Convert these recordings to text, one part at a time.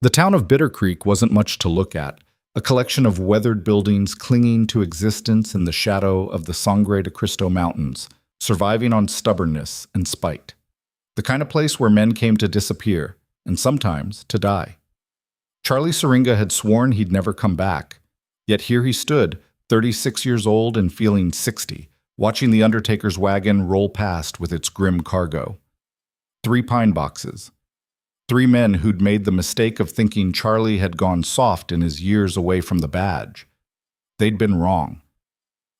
The town of Bittercreek wasn't much to look at, a collection of weathered buildings clinging to existence in the shadow of the Sangre de Cristo Mountains, surviving on stubbornness and spite. The kind of place where men came to disappear, and sometimes to die. Charlie Syringa had sworn he'd never come back, yet here he stood, 36 years old and feeling 60, watching the undertaker's wagon roll past with its grim cargo. 3 pine boxes. 3 men who'd made the mistake of thinking Charlie had gone soft in his years away from the badge. They'd been wrong.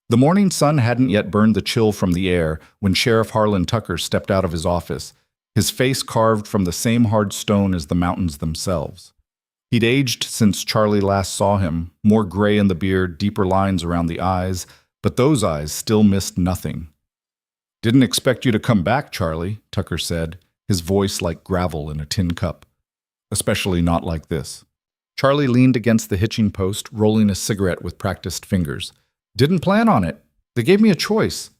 The morning sun hadn't yet burned the chill from the air when Sheriff Harlan Tucker stepped out of his office, his face carved from the same hard stone as the mountains themselves. He'd aged since Charlie last saw him, more gray in the beard, deeper lines around the eyes, but those eyes still missed nothing. "Didn't expect you to come back, Charlie," Tucker said, his voice like gravel in a tin cup. "Especially not like this." Charlie leaned against the hitching post, rolling a cigarette with practiced fingers. "Didn't plan on it. They gave me a choice."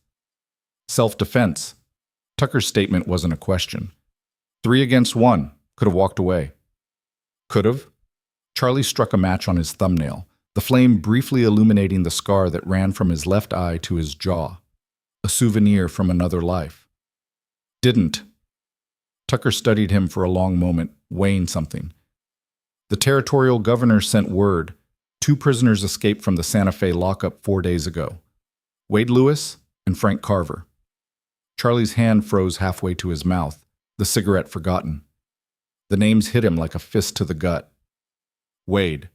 "Self-defense." Tucker's statement wasn't a question. 3 against 1. Could have walked away. Could have? Charlie struck a match on his thumbnail, the flame briefly illuminating the scar that ran from his left eye to his jaw. A souvenir from another life. Didn't. Tucker studied him for a long moment, weighing something. The territorial governor sent word. 2 prisoners escaped from the Santa Fe lockup 4 days ago. Wade Lewis and Frank Carver. Charlie's hand froze halfway to his mouth, the cigarette forgotten. The names hit him like a fist to the gut. Wade.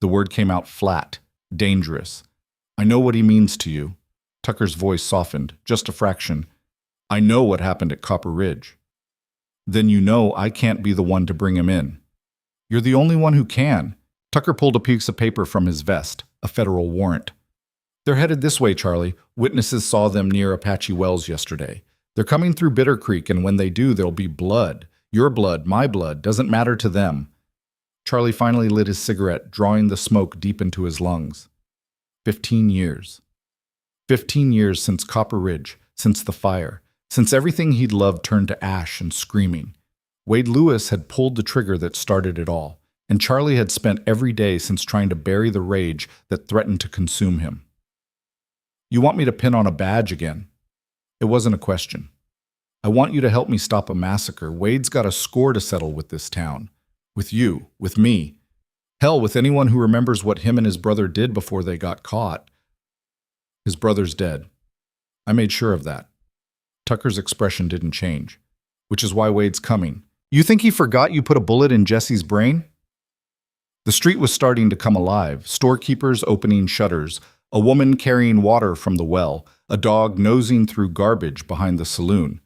The word came out flat, dangerous. "I know what he means to you." Tucker's voice softened, just a fraction. "I know what happened at Copper Ridge." "Then you know I can't be the one to bring him in." "You're the only one who can." Tucker pulled a piece of paper from his vest, a federal warrant. "They're headed this way, Charlie. Witnesses saw them near Apache Wells yesterday. They're coming through Bittercreek, and when they do, there'll be blood. Your blood, my blood, doesn't matter to them." Charlie finally lit his cigarette, drawing the smoke deep into his lungs. 15 years. 15 years since Copper Ridge, since the fire, since everything he'd loved turned to ash and screaming. Wade Lewis had pulled the trigger that started it all, and Charlie had spent every day since trying to bury the rage that threatened to consume him. "You want me to pin on a badge again?" It wasn't a question. "I want you to help me stop a massacre. Wade's got a score to settle with this town. With you, with me. Hell, with anyone who remembers what him and his brother did before they got caught." "His brother's dead. I made sure of that." Tucker's expression didn't change. "Which is why Wade's coming. You think he forgot you put a bullet in Jesse's brain?" The street was starting to come alive, storekeepers opening shutters, a woman carrying water from the well, a dog nosing through garbage behind the saloon.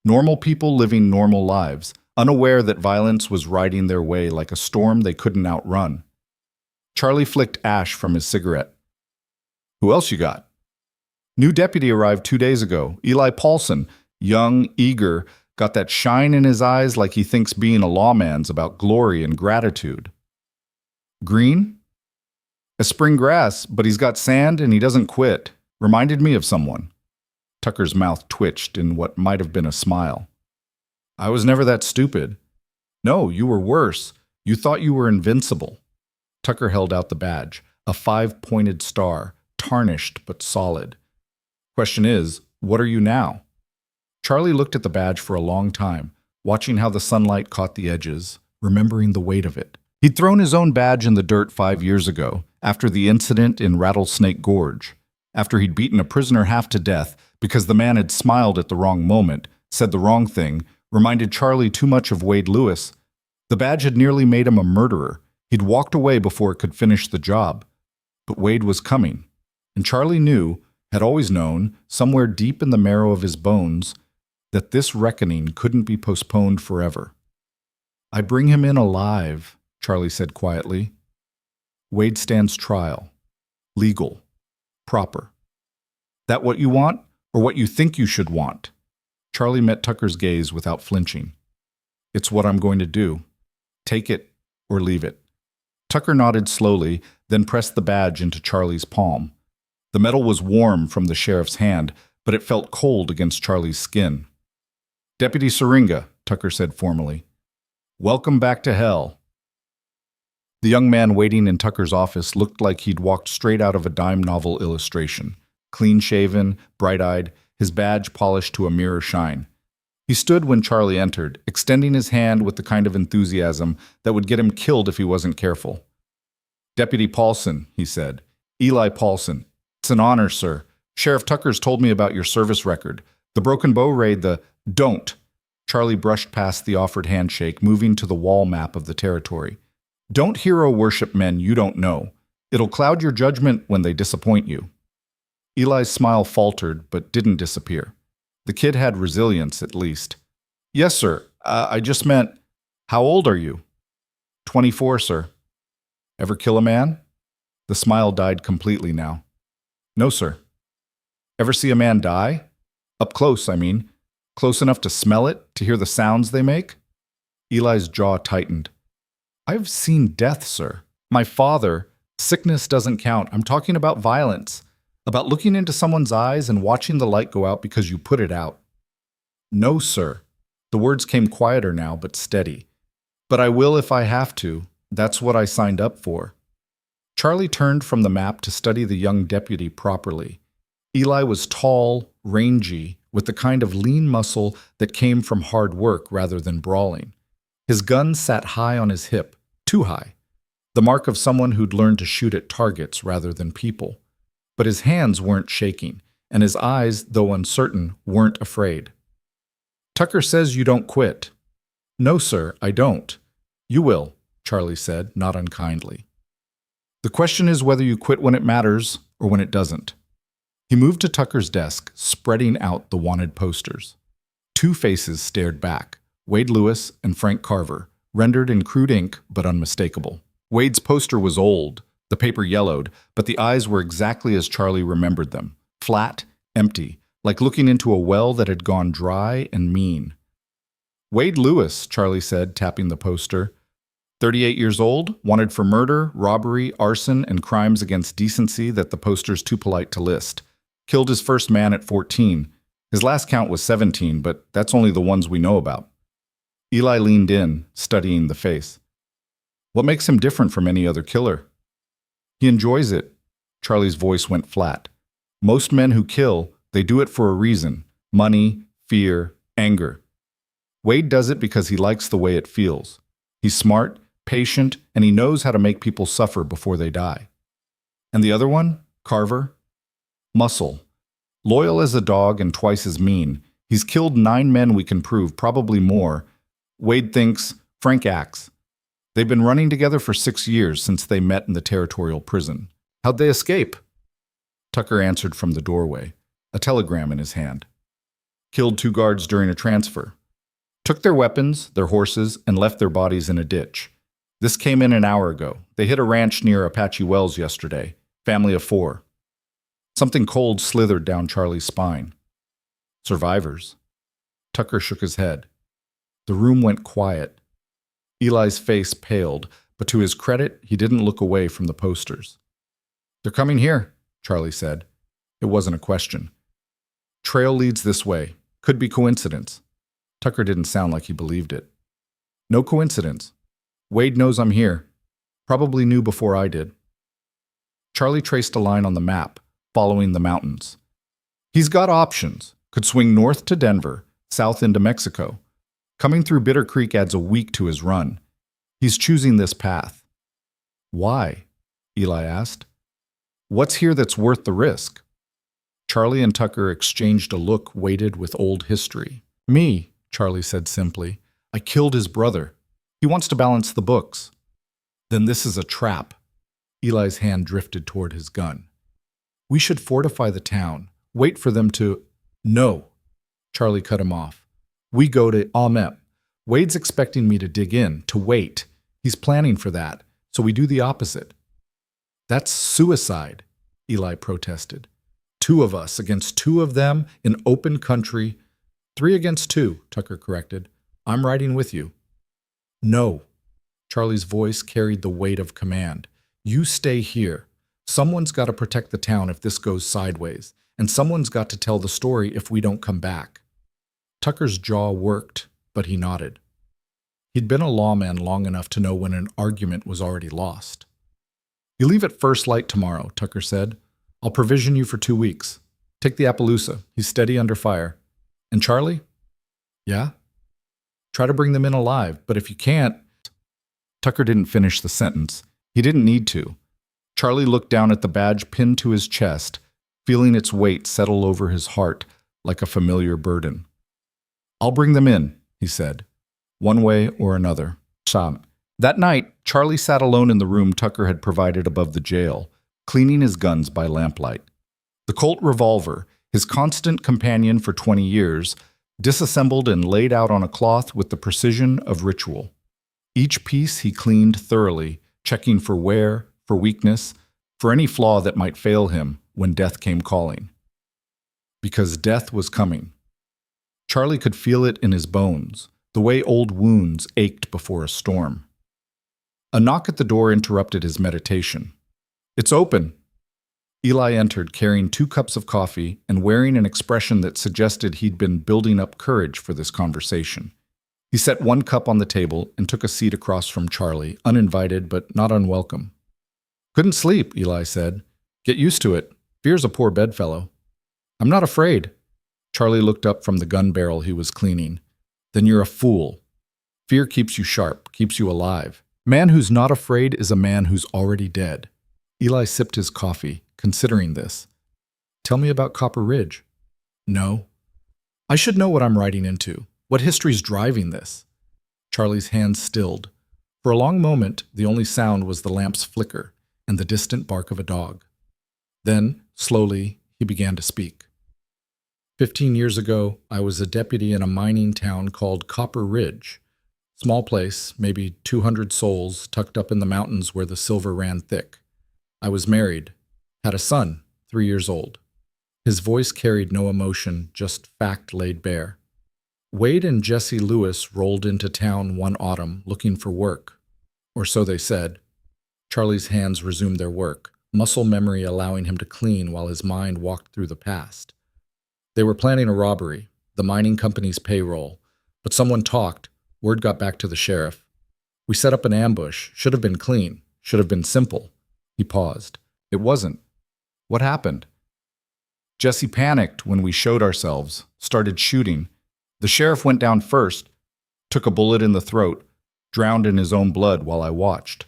Normal people living normal lives, unaware that violence was riding their way like a storm they couldn't outrun. Charlie flicked ash from his cigarette. "Who else you got?" "New deputy arrived 2 days ago, Eli Paulson, young, eager, got that shine in his eyes like he thinks being a lawman's about glory and gratitude." "Green?" "As spring grass, but he's got sand and he doesn't quit. Reminded me of someone." Tucker's mouth twitched in what might have been a smile. "I was never that stupid." "No, you were worse. You thought you were invincible." Tucker held out the badge, a 5-pointed star, tarnished but solid. "Question is, what are you now?" Charlie looked at the badge for a long time, watching how the sunlight caught the edges, remembering the weight of it. He'd thrown his own badge in the dirt 5 years ago, after the incident in Rattlesnake Gorge, after he'd beaten a prisoner half to death because the man had smiled at the wrong moment, said the wrong thing, reminded Charlie too much of Wade Lewis. The badge had nearly made him a murderer. He'd walked away before it could finish the job. But Wade was coming, and Charlie knew, had always known, somewhere deep in the marrow of his bones, that this reckoning couldn't be postponed forever. "I bring him in alive," Charlie said quietly. "Wade stands trial. Legal. Proper. That what you want, or what you think you should want?" Charlie met Tucker's gaze without flinching. "It's what I'm going to do. Take it or leave it." Tucker nodded slowly, then pressed the badge into Charlie's palm. The metal was warm from the sheriff's hand, but it felt cold against Charlie's skin. "Deputy Syringa," Tucker said formally. "Welcome back to hell." The young man waiting in Tucker's office looked like he'd walked straight out of a dime novel illustration. Clean-shaven, bright-eyed, his badge polished to a mirror shine. He stood when Charlie entered, extending his hand with the kind of enthusiasm that would get him killed if he wasn't careful. "Deputy Paulson," he said. "Eli Paulson. It's an honor, sir. Sheriff Tucker's told me about your service record. The Broken Bow raid, the—" "Don't!" Charlie brushed past the offered handshake, moving to the wall map of the territory. "Don't hero worship men you don't know. It'll cloud your judgment when they disappoint you." Eli's smile faltered, but didn't disappear. The kid had resilience, at least. "Yes, sir. I just meant, how old are you?" 24, sir." "Ever kill a man?" The smile died completely now. "No, sir." "Ever see a man die? Up close, I mean. Close enough to smell it, to hear the sounds they make?" Eli's jaw tightened. "I've seen death, sir. My father. Sickness doesn't count. I'm talking about violence. About looking into someone's eyes and watching the light go out because you put it out." "No, sir." The words came quieter now, but steady. "But I will if I have to. That's what I signed up for." Charlie turned from the map to study the young deputy properly. Eli was tall, rangy, with the kind of lean muscle that came from hard work rather than brawling. His gun sat high on his hip, too high, the mark of someone who'd learned to shoot at targets rather than people. But his hands weren't shaking, and his eyes, though uncertain, weren't afraid. "Tucker says you don't quit." "No, sir, I don't." "You will," Charlie said, not unkindly. "The question is whether you quit when it matters or when it doesn't." He moved to Tucker's desk, spreading out the wanted posters. Two faces stared back, Wade Lewis and Frank Carver, rendered in crude ink but unmistakable. Wade's poster was old, the paper yellowed, but the eyes were exactly as Charlie remembered them, flat, empty, like looking into a well that had gone dry and mean. "Wade Lewis," Charlie said, tapping the poster. 38 years old, wanted for murder, robbery, arson, and crimes against decency that the poster's too polite to list. Killed his first man at 14. His last count was 17, but that's only the ones we know about. Eli leaned in, studying the face. "What makes him different from any other killer?" "He enjoys it." Charlie's voice went flat. "Most men who kill, they do it for a reason. Money, fear, anger. Wade does it because he likes the way it feels. He's smart, patient, and he knows how to make people suffer before they die." "And the other one? Carver?" "Muscle. Loyal as a dog and twice as mean. He's killed 9 men we can prove, probably more. Wade thinks, Frank acts. They've been running together for 6 years since they met in the territorial prison. How'd they escape?" Tucker answered from the doorway, a telegram in his hand. "Killed 2 guards during a transfer. Took their weapons, their horses, and left their bodies in a ditch. This came in an hour ago. They hit a ranch near Apache Wells yesterday. Family of 4. Something cold slithered down Charlie's spine. "Survivors." Tucker shook his head. The room went quiet. Eli's face paled, but to his credit, he didn't look away from the posters. "They're coming here," Charlie said. It wasn't a question. "Trail leads this way. Could be coincidence." Tucker didn't sound like he believed it. "No coincidence. Wade knows I'm here. Probably knew before I did." Charlie traced a line on the map, following the mountains. "He's got options. Could swing north to Denver, south into Mexico. Coming through Bittercreek adds a week to his run. He's choosing this path." "Why?" Eli asked. "What's here that's worth the risk?" Charlie and Tucker exchanged a look weighted with old history. "Me," Charlie said simply. "I killed his brother. He wants to balance the books." "Then this is a trap." Eli's hand drifted toward his gun. "We should fortify the town. Wait for them to—" "No." Charlie cut him off. "We go to Amet. Wade's expecting me to dig in, to wait. He's planning for that, so we do the opposite." "That's suicide," Eli protested. 2 of us against 2 of them in open country. 3 against 2, Tucker corrected. "I'm riding with you." "No." Charlie's voice carried the weight of command. "You stay here. Someone's got to protect the town if this goes sideways, and someone's got to tell the story if we don't come back." Tucker's jaw worked, but he nodded. He'd been a lawman long enough to know when an argument was already lost. "You leave at first light tomorrow," Tucker said. "I'll provision you for 2 weeks. Take the Appaloosa. He's steady under fire. And Charlie?" "Yeah?" "Try to bring them in alive, but if you can't—" Tucker didn't finish the sentence. He didn't need to. Charlie looked down at the badge pinned to his chest, feeling its weight settle over his heart like a familiar burden. "I'll bring them in," he said, "one way or another." That night, Charlie sat alone in the room Tucker had provided above the jail, cleaning his guns by lamplight. The Colt revolver, his constant companion for 20 years, disassembled and laid out on a cloth with the precision of ritual. Each piece he cleaned thoroughly, checking for wear, for weakness, for any flaw that might fail him when death came calling. Because death was coming. Charlie could feel it in his bones, the way old wounds ached before a storm. A knock at the door interrupted his meditation. "It's open." Eli entered, carrying 2 cups of coffee and wearing an expression that suggested he'd been building up courage for this conversation. He set 1 cup on the table and took a seat across from Charlie, uninvited but not unwelcome. "Couldn't sleep," Eli said. "Get used to it. Fear's a poor bedfellow." "I'm not afraid." Charlie looked up from the gun barrel he was cleaning. "Then you're a fool. Fear keeps you sharp, keeps you alive. A man who's not afraid is a man who's already dead." Eli sipped his coffee, considering this. "Tell me about Copper Ridge." "No. I should know what I'm writing into. What history's driving this?" Charlie's hands stilled. For a long moment, the only sound was the lamp's flicker and the distant bark of a dog. Then, slowly, he began to speak. 15 years ago, I was a deputy in a mining town called Copper Ridge. Small place, maybe 200 souls, tucked up in the mountains where the silver ran thick. I was married, had a son, 3 years old. His voice carried no emotion, just fact laid bare. Wade and Jesse Lewis rolled into town one autumn looking for work. Or so they said. Charlie's hands resumed their work, muscle memory allowing him to clean while his mind walked through the past. They were planning a robbery, the mining company's payroll, but someone talked. Word got back to the sheriff. We set up an ambush. Should have been clean. Should have been simple. He paused. It wasn't. What happened? Jesse panicked when we showed ourselves, started shooting. The sheriff went down first, took a bullet in the throat, drowned in his own blood while I watched.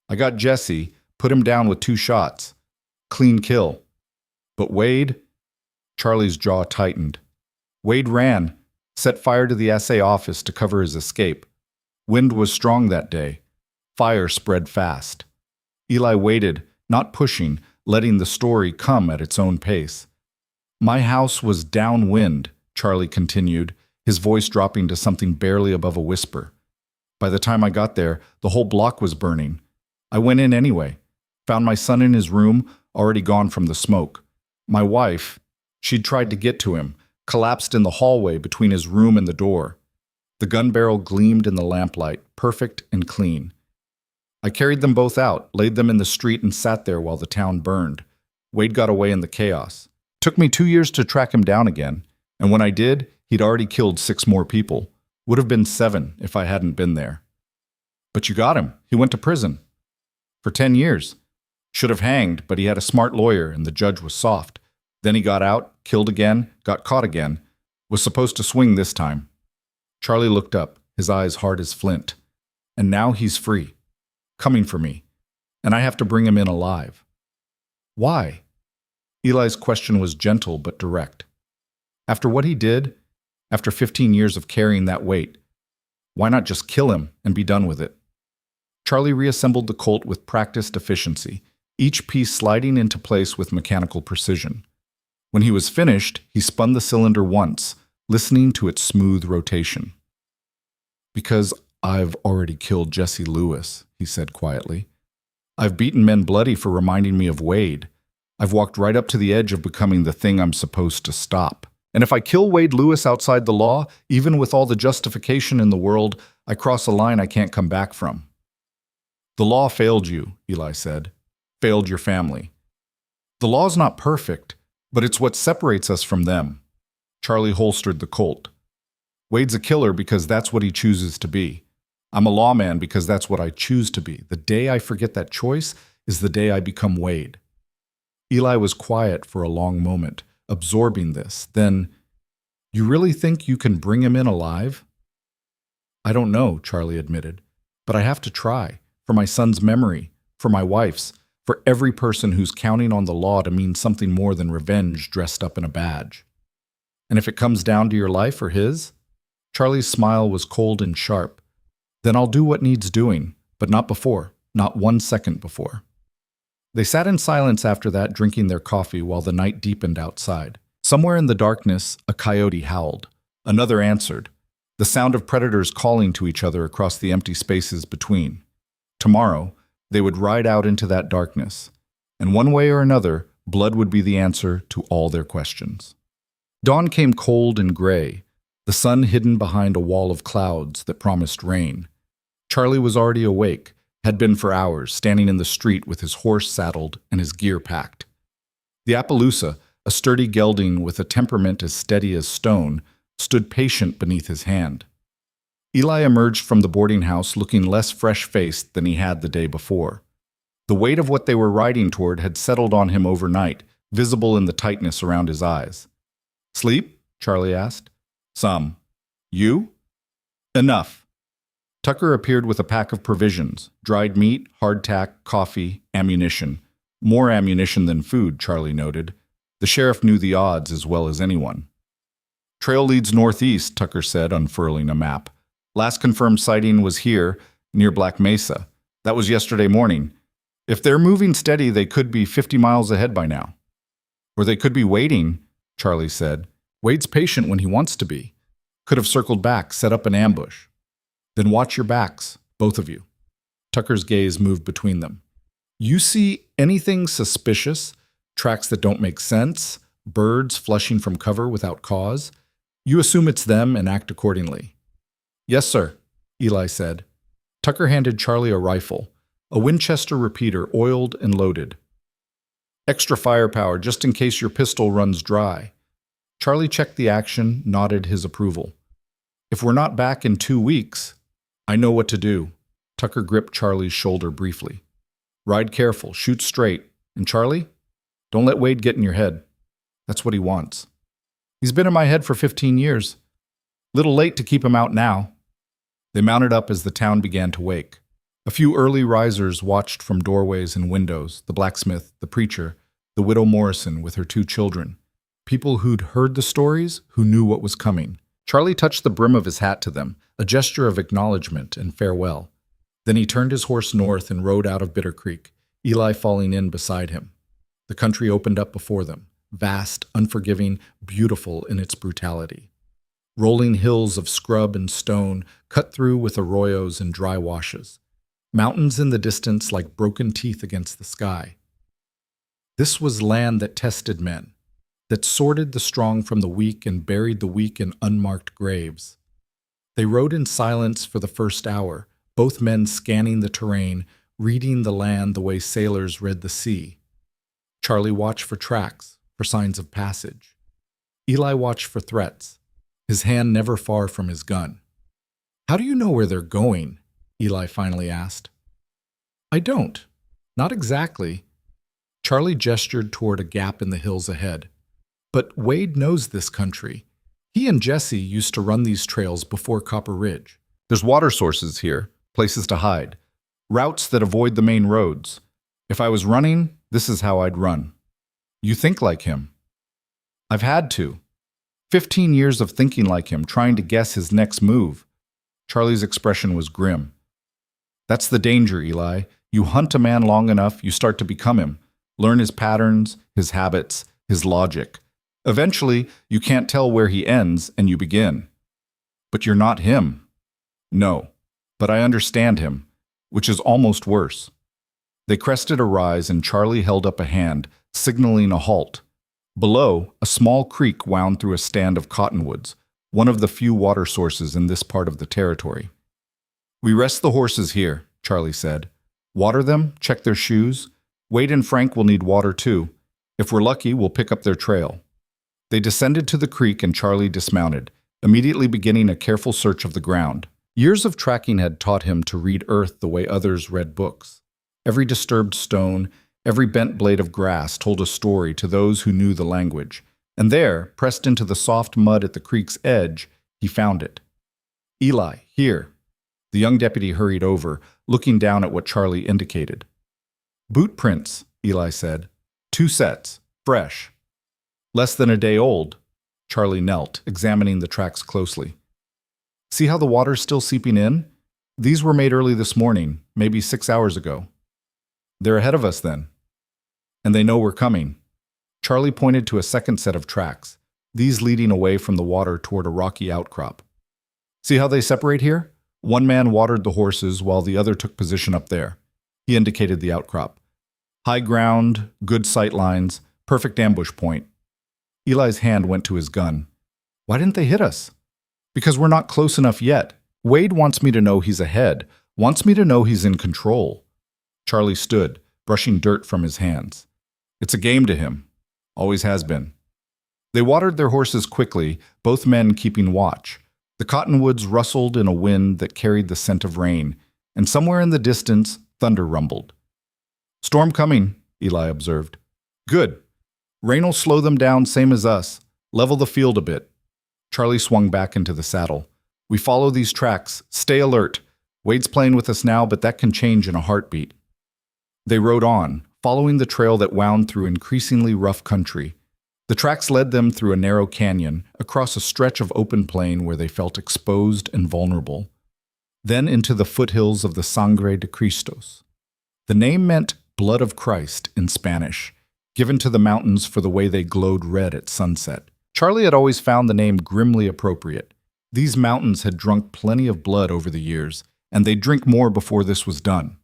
I got Jesse, put him down with 2 shots. Clean kill. But Wade? Charlie's jaw tightened. Wade ran, set fire to the assay office to cover his escape. Wind was strong that day. Fire spread fast. Eli waited, not pushing, letting the story come at its own pace. My house was downwind, Charlie continued, his voice dropping to something barely above a whisper. By the time I got there, the whole block was burning. I went in anyway, found my son in his room, already gone from the smoke. My wife, she'd tried to get to him, collapsed in the hallway between his room and the door. The gun barrel gleamed in the lamplight, perfect and clean. I carried them both out, laid them in the street, and sat there while the town burned. Wade got away in the chaos. Took me 2 years to track him down again, and when I did, he'd already killed 6 more people. Would have been 7 if I hadn't been there. But you got him. He went to prison. For 10 years. Should have hanged, but he had a smart lawyer and the judge was soft. Then he got out, killed again, got caught again. Was supposed to swing this time. Charlie looked up, his eyes hard as flint. And now he's free. Coming for me. And I have to bring him in alive. Why? Eli's question was gentle but direct. After what he did, after 15 years of carrying that weight, why not just kill him and be done with it? Charlie reassembled the Colt with practiced efficiency, each piece sliding into place with mechanical precision. When he was finished, he spun the cylinder once, listening to its smooth rotation. Because I've already killed Jesse Lewis, he said quietly. I've beaten men bloody for reminding me of Wade. I've walked right up to the edge of becoming the thing I'm supposed to stop. And if I kill Wade Lewis outside the law, even with all the justification in the world, I cross a line I can't come back from. The law failed you, Eli said. Failed your family. The law's not perfect, but it's what separates us from them. Charlie holstered the Colt. Wade's a killer because that's what he chooses to be. I'm a lawman because that's what I choose to be. The day I forget that choice is the day I become Wade. Eli was quiet for a long moment, absorbing this. Then, you really think you can bring him in alive? I don't know, Charlie admitted, but I have to try, for my son's memory, for my wife's, for every person who's counting on the law to mean something more than revenge dressed up in a badge. And if it comes down to your life or his? Charlie's smile was cold and sharp. Then I'll do what needs doing, but not before, not 1 second before. They sat in silence after that, drinking their coffee while the night deepened outside. Somewhere in the darkness, a coyote howled. Another answered, the sound of predators calling to each other across the empty spaces between. Tomorrow, they would ride out into that darkness, and one way or another, blood would be the answer to all their questions. Dawn came cold and gray, the sun hidden behind a wall of clouds that promised rain. Charlie was already awake, had been for hours, standing in the street with his horse saddled and his gear packed. The Appaloosa, a sturdy gelding with a temperament as steady as stone, stood patient beneath his hand. Eli emerged from the boarding house looking less fresh-faced than he had the day before. The weight of what they were riding toward had settled on him overnight, visible in the tightness around his eyes. "Sleep?" Charlie asked. "Some. You?" "Enough." Tucker appeared with a pack of provisions, dried meat, hardtack, coffee, ammunition. More ammunition than food, Charlie noted. The sheriff knew the odds as well as anyone. "Trail leads northeast," Tucker said, unfurling a map. "Last confirmed sighting was here, near Black Mesa. That was yesterday morning. If they're moving steady, they could be 50 miles ahead by now." "Or they could be waiting," Charlie said. "Wade's patient when he wants to be. Could have circled back, set up an ambush." "Then watch your backs, both of you." Tucker's gaze moved between them. "You see anything suspicious? Tracks that don't make sense? Birds flushing from cover without cause? You assume it's them and act accordingly." "Yes, sir," Eli said. Tucker handed Charlie a rifle, a Winchester repeater oiled and loaded. "Extra firepower just in case your pistol runs dry." Charlie checked the action, nodded his approval. "If we're not back in 2 weeks, I know what to do." Tucker gripped Charlie's shoulder briefly. "Ride careful, shoot straight, and Charlie, don't let Wade get in your head. That's what he wants. He's been in my head for 15 years. Little late to keep him out now." They mounted up as the town began to wake. A few early risers watched from doorways and windows, the blacksmith, the preacher, the widow Morrison with her 2 children. People who'd heard the stories, who knew what was coming. Charlie touched the brim of his hat to them, a gesture of acknowledgement and farewell. Then he turned his horse north and rode out of Bittercreek, Eli falling in beside him. The country opened up before them, vast, unforgiving, beautiful in its brutality. Rolling hills of scrub and stone cut through with arroyos and dry washes. Mountains in the distance like broken teeth against the sky. This was land that tested men, that sorted the strong from the weak and buried the weak in unmarked graves. They rode in silence for the first hour, both men scanning the terrain, reading the land the way sailors read the sea. Charlie watched for tracks, for signs of passage. Eli watched for threats, his hand never far from his gun. "How do you know where they're going?" Eli finally asked. "I don't. Not exactly." Charlie gestured toward a gap in the hills ahead. "But Wade knows this country. He and Jesse used to run these trails before Copper Ridge. There's water sources here, places to hide, routes that avoid the main roads. If I was running, this is how I'd run." "You think like him." "I've had to. 15 years of thinking like him, trying to guess his next move." Charlie's expression was grim. "That's the danger, Eli. You hunt a man long enough, you start to become him, learn his patterns, his habits, his logic. Eventually, you can't tell where he ends and you begin. But you're not him." "No, but I understand him, which is almost worse." They crested a rise and Charlie held up a hand, signaling a halt. Below, a small creek wound through a stand of cottonwoods, one of the few water sources in this part of the territory. "We rest the horses here," Charlie said. "Water them, check their shoes. Wade and Frank will need water too. If we're lucky, we'll pick up their trail." They descended to the creek and Charlie dismounted, immediately beginning a careful search of the ground. Years of tracking had taught him to read earth the way others read books. Every disturbed stone, every bent blade of grass told a story to those who knew the language. And there, pressed into the soft mud at the creek's edge, he found it. "Eli, here." The young deputy hurried over, looking down at what Charlie indicated. "Boot prints," Eli said. "2 sets, fresh. Less than a day old." Charlie knelt, examining the tracks closely. "See how the water's still seeping in? These were made early this morning, maybe 6 hours ago." "They're ahead of us then. And they know we're coming." Charlie pointed to a second set of tracks, these leading away from the water toward a rocky outcrop. "See how they separate here? One man watered the horses while the other took position up there." He indicated the outcrop. "High ground, good sight lines, perfect ambush point." Eli's hand went to his gun. "Why didn't they hit us?" "Because we're not close enough yet. Wade wants me to know he's ahead, wants me to know he's in control." Charlie stood, brushing dirt from his hands. "It's a game to him. Always has been." They watered their horses quickly, both men keeping watch. The cottonwoods rustled in a wind that carried the scent of rain, and somewhere in the distance, thunder rumbled. "Storm coming," Eli observed. "Good. Rain'll slow them down same as us. Level the field a bit." Charlie swung back into the saddle. "We follow these tracks. Stay alert. Wade's playing with us now, but that can change in a heartbeat." They rode on, following the trail that wound through increasingly rough country. The tracks led them through a narrow canyon, across a stretch of open plain where they felt exposed and vulnerable, then into the foothills of the Sangre de Cristos. The name meant blood of Christ in Spanish, given to the mountains for the way they glowed red at sunset. Charlie had always found the name grimly appropriate. These mountains had drunk plenty of blood over the years, and they'd drink more before this was done.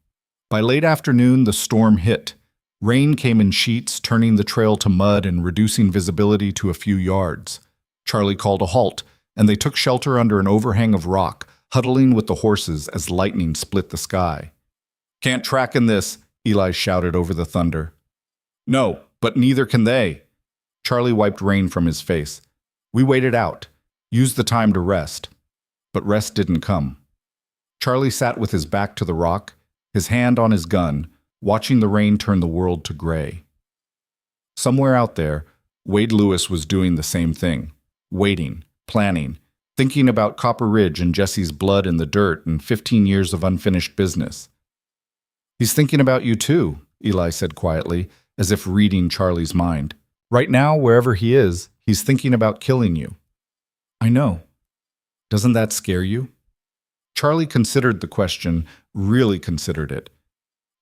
By late afternoon, the storm hit. Rain came in sheets, turning the trail to mud and reducing visibility to a few yards. Charlie called a halt, and they took shelter under an overhang of rock, huddling with the horses as lightning split the sky. "Can't track in this," Eli shouted over the thunder. "No, but neither can they." Charlie wiped rain from his face. "We waited out, used the time to rest." But rest didn't come. Charlie sat with his back to the rock, his hand on his gun, watching the rain turn the world to gray. Somewhere out there, Wade Lewis was doing the same thing, waiting, planning, thinking about Copper Ridge and Jesse's blood in the dirt and 15 years of unfinished business. "He's thinking about you too," Eli said quietly, as if reading Charlie's mind. "Right now, wherever he is, he's thinking about killing you." "I know. Doesn't that scare you?" Charlie considered the question, really considered it.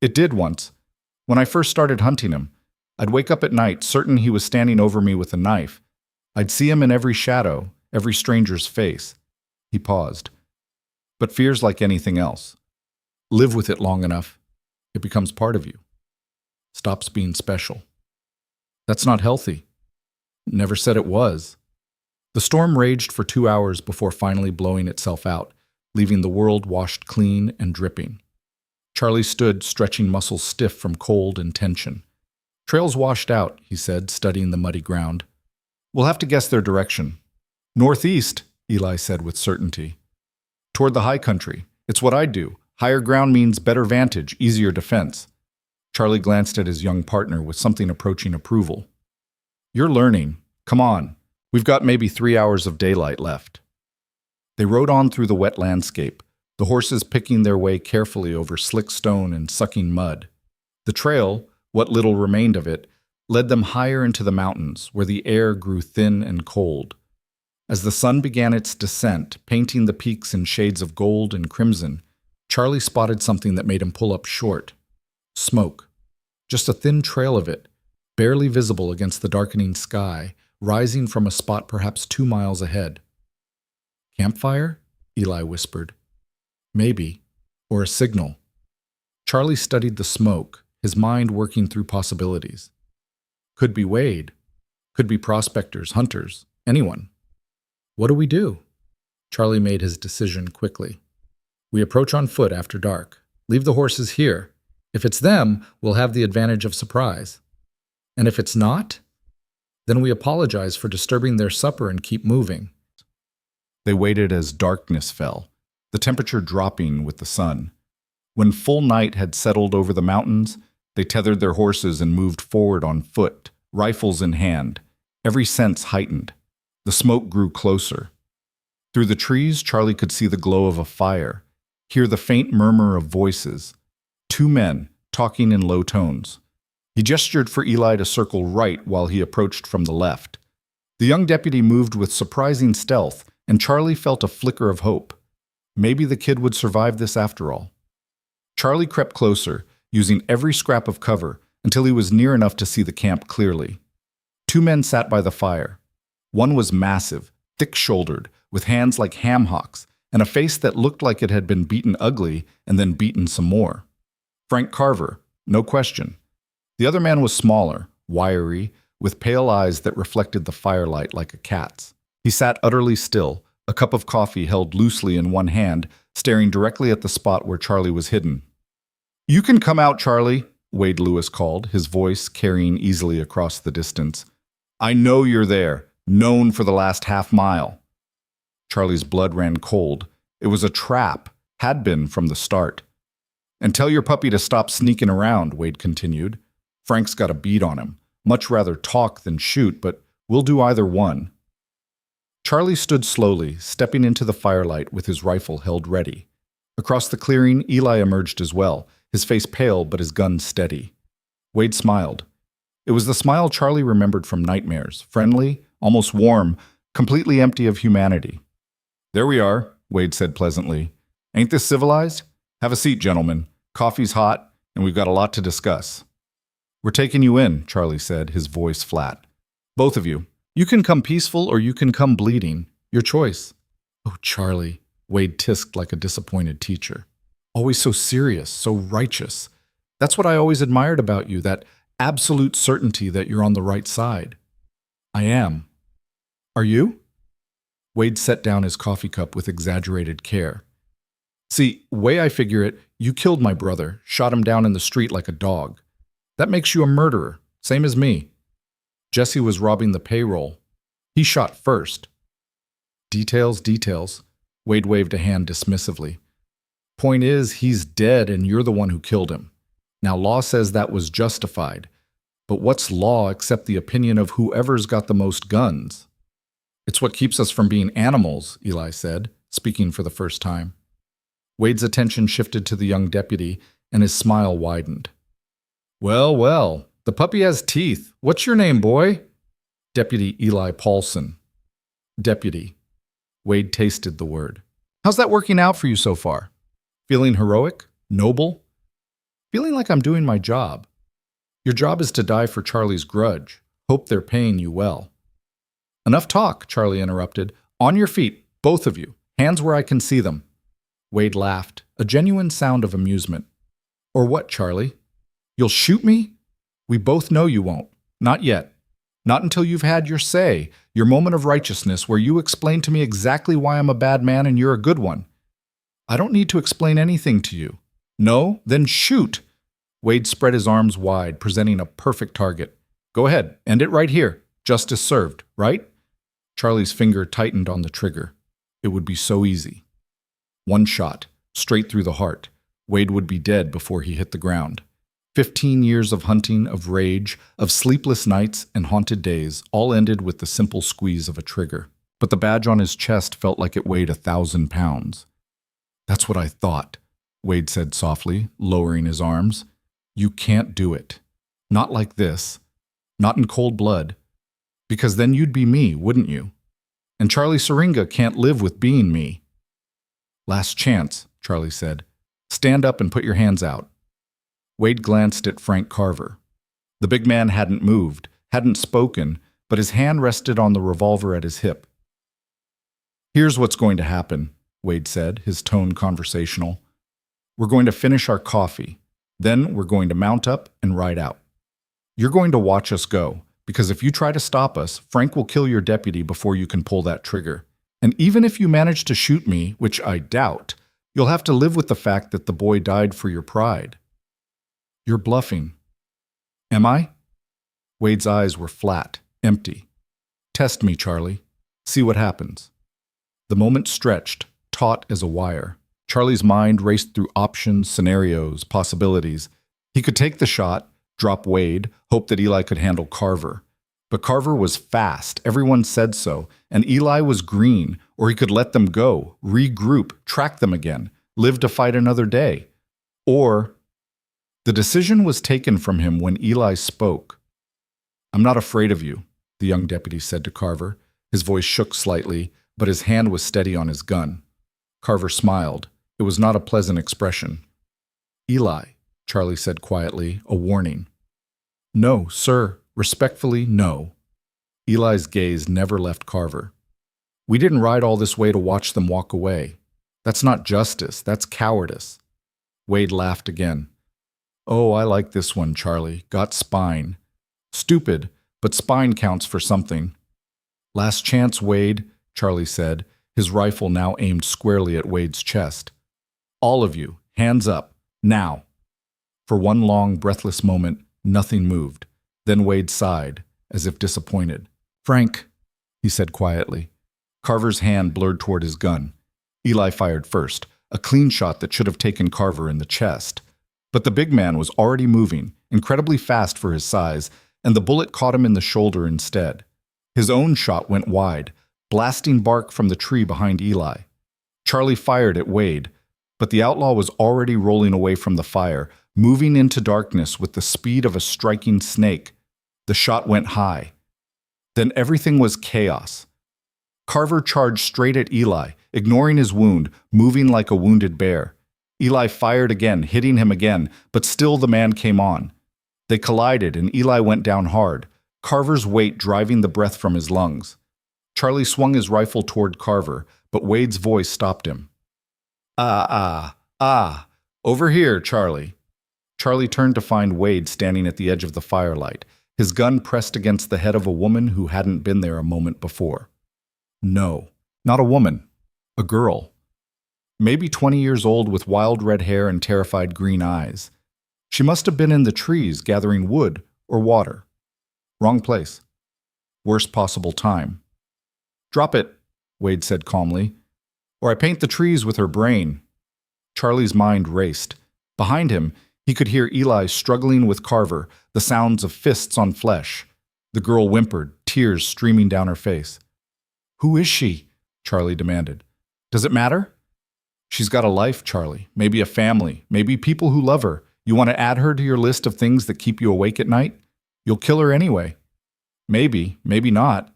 "It did once. When I first started hunting him, I'd wake up at night certain he was standing over me with a knife. I'd see him in every shadow, every stranger's face." He paused. "But fear's like anything else. Live with it long enough, it becomes part of you. Stops being special." "That's not healthy." "Never said it was." The storm raged for 2 hours before finally blowing itself out, leaving the world washed clean and dripping. Charlie stood, stretching muscles stiff from cold and tension. "Trail's washed out," he said, studying the muddy ground. "We'll have to guess their direction." "Northeast," Eli said with certainty. "Toward the high country. It's what I'd do. Higher ground means better vantage, easier defense." Charlie glanced at his young partner with something approaching approval. "You're learning. Come on. We've got maybe 3 hours of daylight left." They rode on through the wet landscape, the horses picking their way carefully over slick stone and sucking mud. The trail, what little remained of it, led them higher into the mountains, where the air grew thin and cold. As the sun began its descent, painting the peaks in shades of gold and crimson, Charlie spotted something that made him pull up short. Smoke. Just a thin trail of it, barely visible against the darkening sky, rising from a spot perhaps 2 miles ahead. "Campfire?" Eli whispered. "Maybe. Or a signal." Charlie studied the smoke, his mind working through possibilities. Could be Wade. Could be prospectors, hunters, anyone. "What do we do?" Charlie made his decision quickly. "We approach on foot after dark. Leave the horses here. If it's them, we'll have the advantage of surprise. And if it's not, then we apologize for disturbing their supper and keep moving." They waited as darkness fell, the temperature dropping with the sun. When full night had settled over the mountains, they tethered their horses and moved forward on foot, rifles in hand, every sense heightened. The smoke grew closer. Through the trees, Charlie could see the glow of a fire, hear the faint murmur of voices. Two men, talking in low tones. He gestured for Eli to circle right while he approached from the left. The young deputy moved with surprising stealth, and Charlie felt a flicker of hope. Maybe the kid would survive this after all. Charlie crept closer, using every scrap of cover, until he was near enough to see the camp clearly. Two men sat by the fire. One was massive, thick-shouldered, with hands like ham hocks, and a face that looked like it had been beaten ugly and then beaten some more. Frank Carver, no question. The other man was smaller, wiry, with pale eyes that reflected the firelight like a cat's. He sat utterly still, a cup of coffee held loosely in one hand, staring directly at the spot where Charlie was hidden. "You can come out, Charlie," Wade Lewis called, his voice carrying easily across the distance. "I know you're there, known for the last half-mile." Charlie's blood ran cold. It was a trap, had been from the start. "And tell your puppy to stop sneaking around," Wade continued. "Frank's got a bead on him. Much rather talk than shoot, but we'll do either one." Charlie stood slowly, stepping into the firelight with his rifle held ready. Across the clearing, Eli emerged as well, his face pale but his gun steady. Wade smiled. It was the smile Charlie remembered from nightmares, friendly, almost warm, completely empty of humanity. "There we are," Wade said pleasantly. "Ain't this civilized? Have a seat, gentlemen. Coffee's hot, and we've got a lot to discuss." "We're taking you in," Charlie said, his voice flat. "Both of you. You can come peaceful or you can come bleeding. Your choice." "Oh, Charlie," Wade tisked like a disappointed teacher. "Always so serious, so righteous. That's what I always admired about you, that absolute certainty that you're on the right side." "I am." "Are you?" Wade set down his coffee cup with exaggerated care. "See, way I figure it, you killed my brother, shot him down in the street like a dog. That makes you a murderer, same as me. Jesse was robbing the payroll. He shot first." "Details, details." Wade waved a hand dismissively. "Point is, he's dead and you're the one who killed him. Now, law says that was justified. But what's law except the opinion of whoever's got the most guns?" "It's what keeps us from being animals," Eli said, speaking for the first time. Wade's attention shifted to the young deputy, and his smile widened. "Well, well, the puppy has teeth. What's your name, boy?" "Deputy Eli Paulson." "Deputy." Wade tasted the word. "How's that working out for you so far? Feeling heroic? Noble? Feeling like I'm doing my job? Your job is to die for Charlie's grudge. Hope they're paying you well." "Enough talk," Charlie interrupted. "On your feet, both of you. Hands where I can see them." Wade laughed, a genuine sound of amusement. "Or what, Charlie? You'll shoot me? We both know you won't. Not yet. Not until you've had your say, your moment of righteousness where you explain to me exactly why I'm a bad man and you're a good one. I don't need to explain anything to you. No? Then shoot." Wade spread his arms wide, presenting a perfect target. "Go ahead, end it right here. Justice served, right?" Charlie's finger tightened on the trigger. It would be so easy. One shot, straight through the heart. Wade would be dead before he hit the ground. 15 years of hunting, of rage, of sleepless nights and haunted days, all ended with the simple squeeze of a trigger. But the badge on his chest felt like it weighed 1,000 pounds. "That's what I thought," Wade said softly, lowering his arms. "You can't do it. Not like this. Not in cold blood. Because then you'd be me, wouldn't you? And Charlie Syringa can't live with being me." "Last chance," Charlie said. "Stand up and put your hands out." Wade glanced at Frank Carver. The big man hadn't moved, hadn't spoken, but his hand rested on the revolver at his hip. "Here's what's going to happen," Wade said, his tone conversational. "We're going to finish our coffee. Then we're going to mount up and ride out. You're going to watch us go, because if you try to stop us, Frank will kill your deputy before you can pull that trigger. And even if you manage to shoot me, which I doubt, you'll have to live with the fact that the boy died for your pride." "You're bluffing." "Am I?" Wade's eyes were flat, empty. "Test me, Charlie. See what happens." The moment stretched, taut as a wire. Charlie's mind raced through options, scenarios, possibilities. He could take the shot, drop Wade, hope that Eli could handle Carver. But Carver was fast, everyone said so, and Eli was green, or he could let them go, regroup, track them again, live to fight another day. Or the decision was taken from him when Eli spoke. "I'm not afraid of you," the young deputy said to Carver. His voice shook slightly, but his hand was steady on his gun. Carver smiled. It was not a pleasant expression. "Eli," Charlie said quietly, a warning. "No, sir. Respectfully, no." Eli's gaze never left Carver. "We didn't ride all this way to watch them walk away. That's not justice, that's cowardice." Wade laughed again. "Oh, I like this one, Charlie. Got spine. Stupid, but spine counts for something." "Last chance, Wade," Charlie said, his rifle now aimed squarely at Wade's chest. "All of you, hands up, now." For one long, breathless moment, nothing moved. Then Wade sighed, as if disappointed. "Frank," he said quietly. Carver's hand blurred toward his gun. Eli fired first, a clean shot that should have taken Carver in the chest. But the big man was already moving, incredibly fast for his size, and the bullet caught him in the shoulder instead. His own shot went wide, blasting bark from the tree behind Eli. Charlie fired at Wade, but the outlaw was already rolling away from the fire, moving into darkness with the speed of a striking snake. The shot went high. Then everything was chaos. Carver charged straight at Eli, ignoring his wound, moving like a wounded bear. Eli fired again, hitting him again, but still the man came on. They collided, and Eli went down hard, Carver's weight driving the breath from his lungs. Charlie swung his rifle toward Carver, but Wade's voice stopped him. Over here, Charlie." Charlie turned to find Wade standing at the edge of the firelight, his gun pressed against the head of a woman who hadn't been there a moment before. No, not a woman. A girl. Maybe 20 years old with wild red hair and terrified green eyes. She must have been in the trees gathering wood or water. Wrong place. Worst possible time. "Drop it," Wade said calmly, "or I paint the trees with her brain." Charlie's mind raced. Behind him, he could hear Eli struggling with Carver, the sounds of fists on flesh. The girl whimpered, tears streaming down her face. "Who is she?" Charlie demanded. "Does it matter?" "She's got a life, Charlie. Maybe a family. Maybe people who love her. You want to add her to your list of things that keep you awake at night? You'll kill her anyway." "Maybe, maybe not.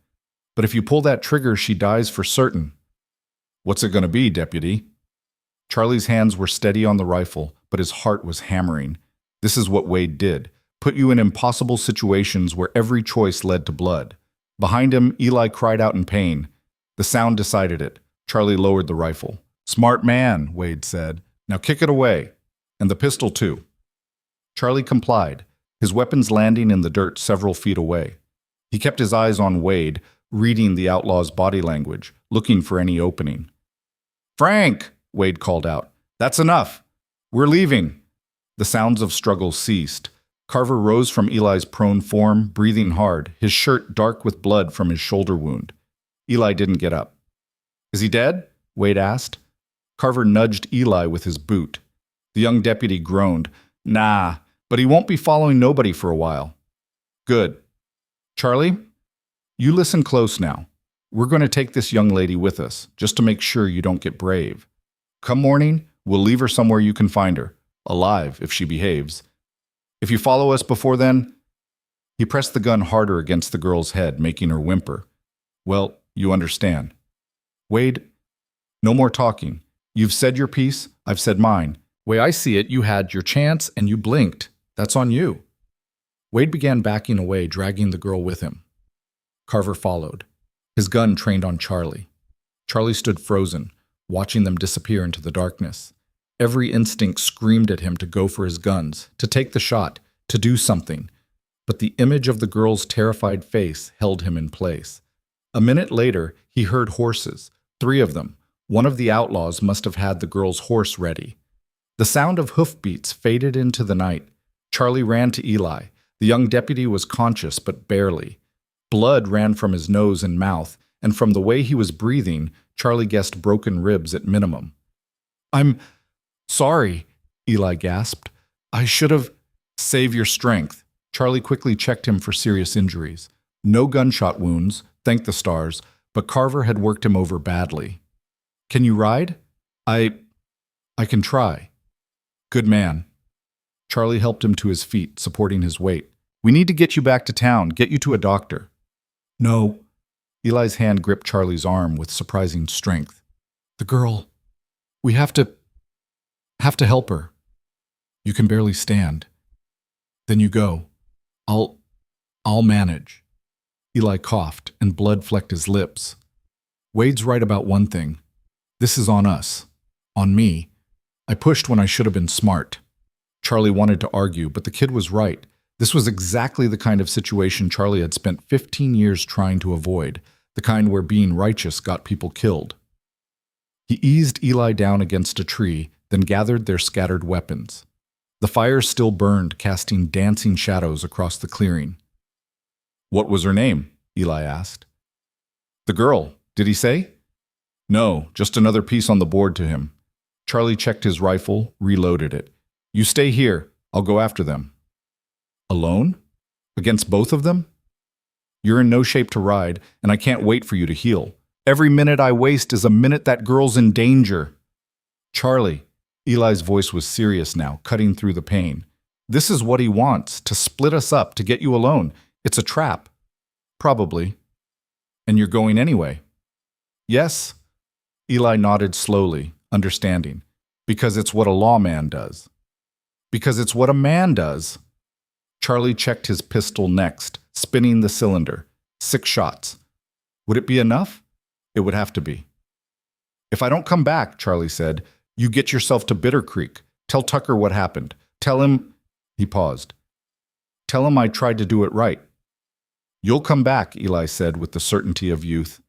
But if you pull that trigger, she dies for certain." "What's it going to be, deputy?" Charlie's hands were steady on the rifle, but his heart was hammering. This is what Wade did. Put you in impossible situations where every choice led to blood. Behind him, Eli cried out in pain. The sound decided it. Charlie lowered the rifle. "Smart man," Wade said. "Now kick it away. And the pistol, too." Charlie complied, his weapons landing in the dirt several feet away. He kept his eyes on Wade, reading the outlaw's body language, looking for any opening. "Frank!" Wade called out. "That's enough. We're leaving." The sounds of struggle ceased. Carver rose from Eli's prone form, breathing hard, his shirt dark with blood from his shoulder wound. Eli didn't get up. "Is he dead?" Wade asked. Carver nudged Eli with his boot. The young deputy groaned. "Nah, but he won't be following nobody for a while." "Good. Charlie, you listen close now. We're going to take this young lady with us, just to make sure you don't get brave. Come morning, we'll leave her somewhere you can find her, alive if she behaves. If you follow us before then..." He pressed the gun harder against the girl's head, making her whimper. "Well, you understand." "Wade, no more talking. You've said your piece, I've said mine. Way I see it, you had your chance and you blinked. That's on you." Wade began backing away, dragging the girl with him. Carver followed, his gun trained on Charlie. Charlie stood frozen, watching them disappear into the darkness. Every instinct screamed at him to go for his guns, to take the shot, to do something. But the image of the girl's terrified face held him in place. A minute later, he heard horses, 3 of them. One of the outlaws must have had the girl's horse ready. The sound of hoofbeats faded into the night. Charlie ran to Eli. The young deputy was conscious, but barely. Blood ran from his nose and mouth, and from the way he was breathing, Charlie guessed broken ribs at minimum. I'm sorry, Eli gasped. I should have. Save your strength. Charlie quickly checked him for serious injuries. No gunshot wounds, thank the stars, but Carver had worked him over badly. Can you ride? I can try. Good man. Charlie helped him to his feet, supporting his weight. We need to get you back to town, get you to a doctor. No. Eli's hand gripped Charlie's arm with surprising strength. The girl. We have to help her. You can barely stand. Then you go. I'll manage. Eli coughed, and blood flecked his lips. Wade's right about one thing. This is on us. On me. I pushed when I should have been smart. Charlie wanted to argue, but the kid was right. This was exactly the kind of situation Charlie had spent 15 years trying to avoid, the kind where being righteous got people killed. He eased Eli down against a tree, then gathered their scattered weapons. The fire still burned, casting dancing shadows across the clearing. What was her name? Eli asked. The girl, did he say? No, just another piece on the board to him. Charlie checked his rifle, reloaded it. You stay here. I'll go after them. Alone? Against both of them? You're in no shape to ride, and I can't wait for you to heal. Every minute I waste is a minute that girl's in danger. Charlie, Eli's voice was serious now, cutting through the pain. This is what he wants, to split us up, to get you alone. It's a trap. Probably. And you're going anyway. Yes? Eli nodded slowly, understanding. Because it's what a lawman does. Because it's what a man does. Charlie checked his pistol next, spinning the cylinder. 6 shots. Would it be enough? It would have to be. If I don't come back, Charlie said, you get yourself to Bittercreek. Tell Tucker what happened. Tell him. He paused. Tell him I tried to do it right. You'll come back, Eli said with the certainty of youth.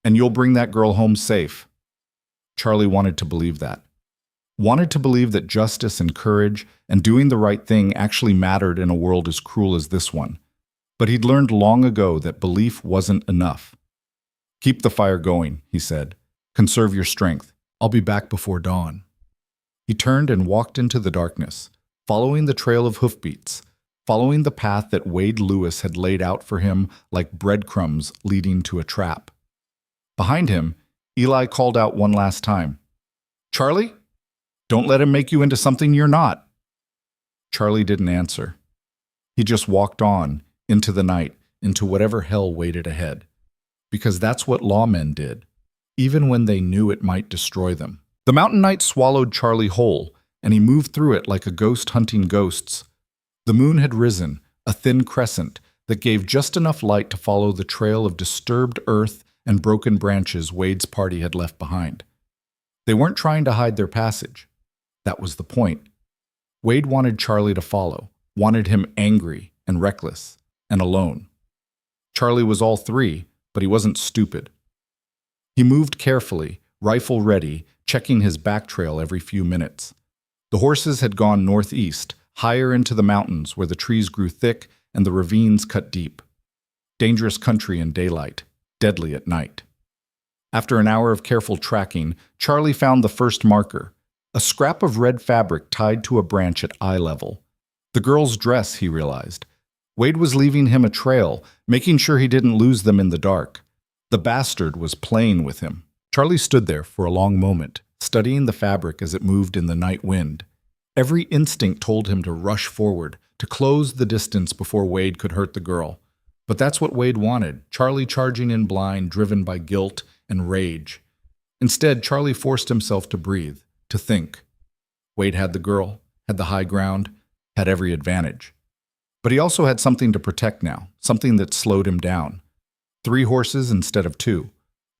And you'll bring that girl home safe. Charlie wanted to believe that. Wanted to believe that justice and courage and doing the right thing actually mattered in a world as cruel as this one. But he'd learned long ago that belief wasn't enough. Keep the fire going, he said. Conserve your strength. I'll be back before dawn. He turned and walked into the darkness, following the trail of hoofbeats, following the path that Wade Lewis had laid out for him like breadcrumbs leading to a trap. Behind him, Eli called out one last time. Charlie? Don't let him make you into something you're not. Charlie didn't answer. He just walked on, into the night, into whatever hell waited ahead. Because that's what lawmen did, even when they knew it might destroy them. The mountain night swallowed Charlie whole, and he moved through it like a ghost hunting ghosts. The moon had risen, a thin crescent that gave just enough light to follow the trail of disturbed earth and broken branches Wade's party had left behind. They weren't trying to hide their passage. That was the point. Wade wanted Charlie to follow, wanted him angry and reckless and alone. Charlie was all three, but he wasn't stupid. He moved carefully, rifle ready, checking his back trail every few minutes. The horses had gone northeast, higher into the mountains where the trees grew thick and the ravines cut deep. Dangerous country in daylight, deadly at night. After an hour of careful tracking, Charlie found the first marker, a scrap of red fabric tied to a branch at eye level. The girl's dress, he realized. Wade was leaving him a trail, making sure he didn't lose them in the dark. The bastard was playing with him. Charlie stood there for a long moment, studying the fabric as it moved in the night wind. Every instinct told him to rush forward, to close the distance before Wade could hurt the girl. But that's what Wade wanted, Charlie charging in blind, driven by guilt and rage. Instead, Charlie forced himself to breathe, to think. Wade had the girl, had the high ground, had every advantage. But he also had something to protect now, something that slowed him down. 3 horses instead of 2.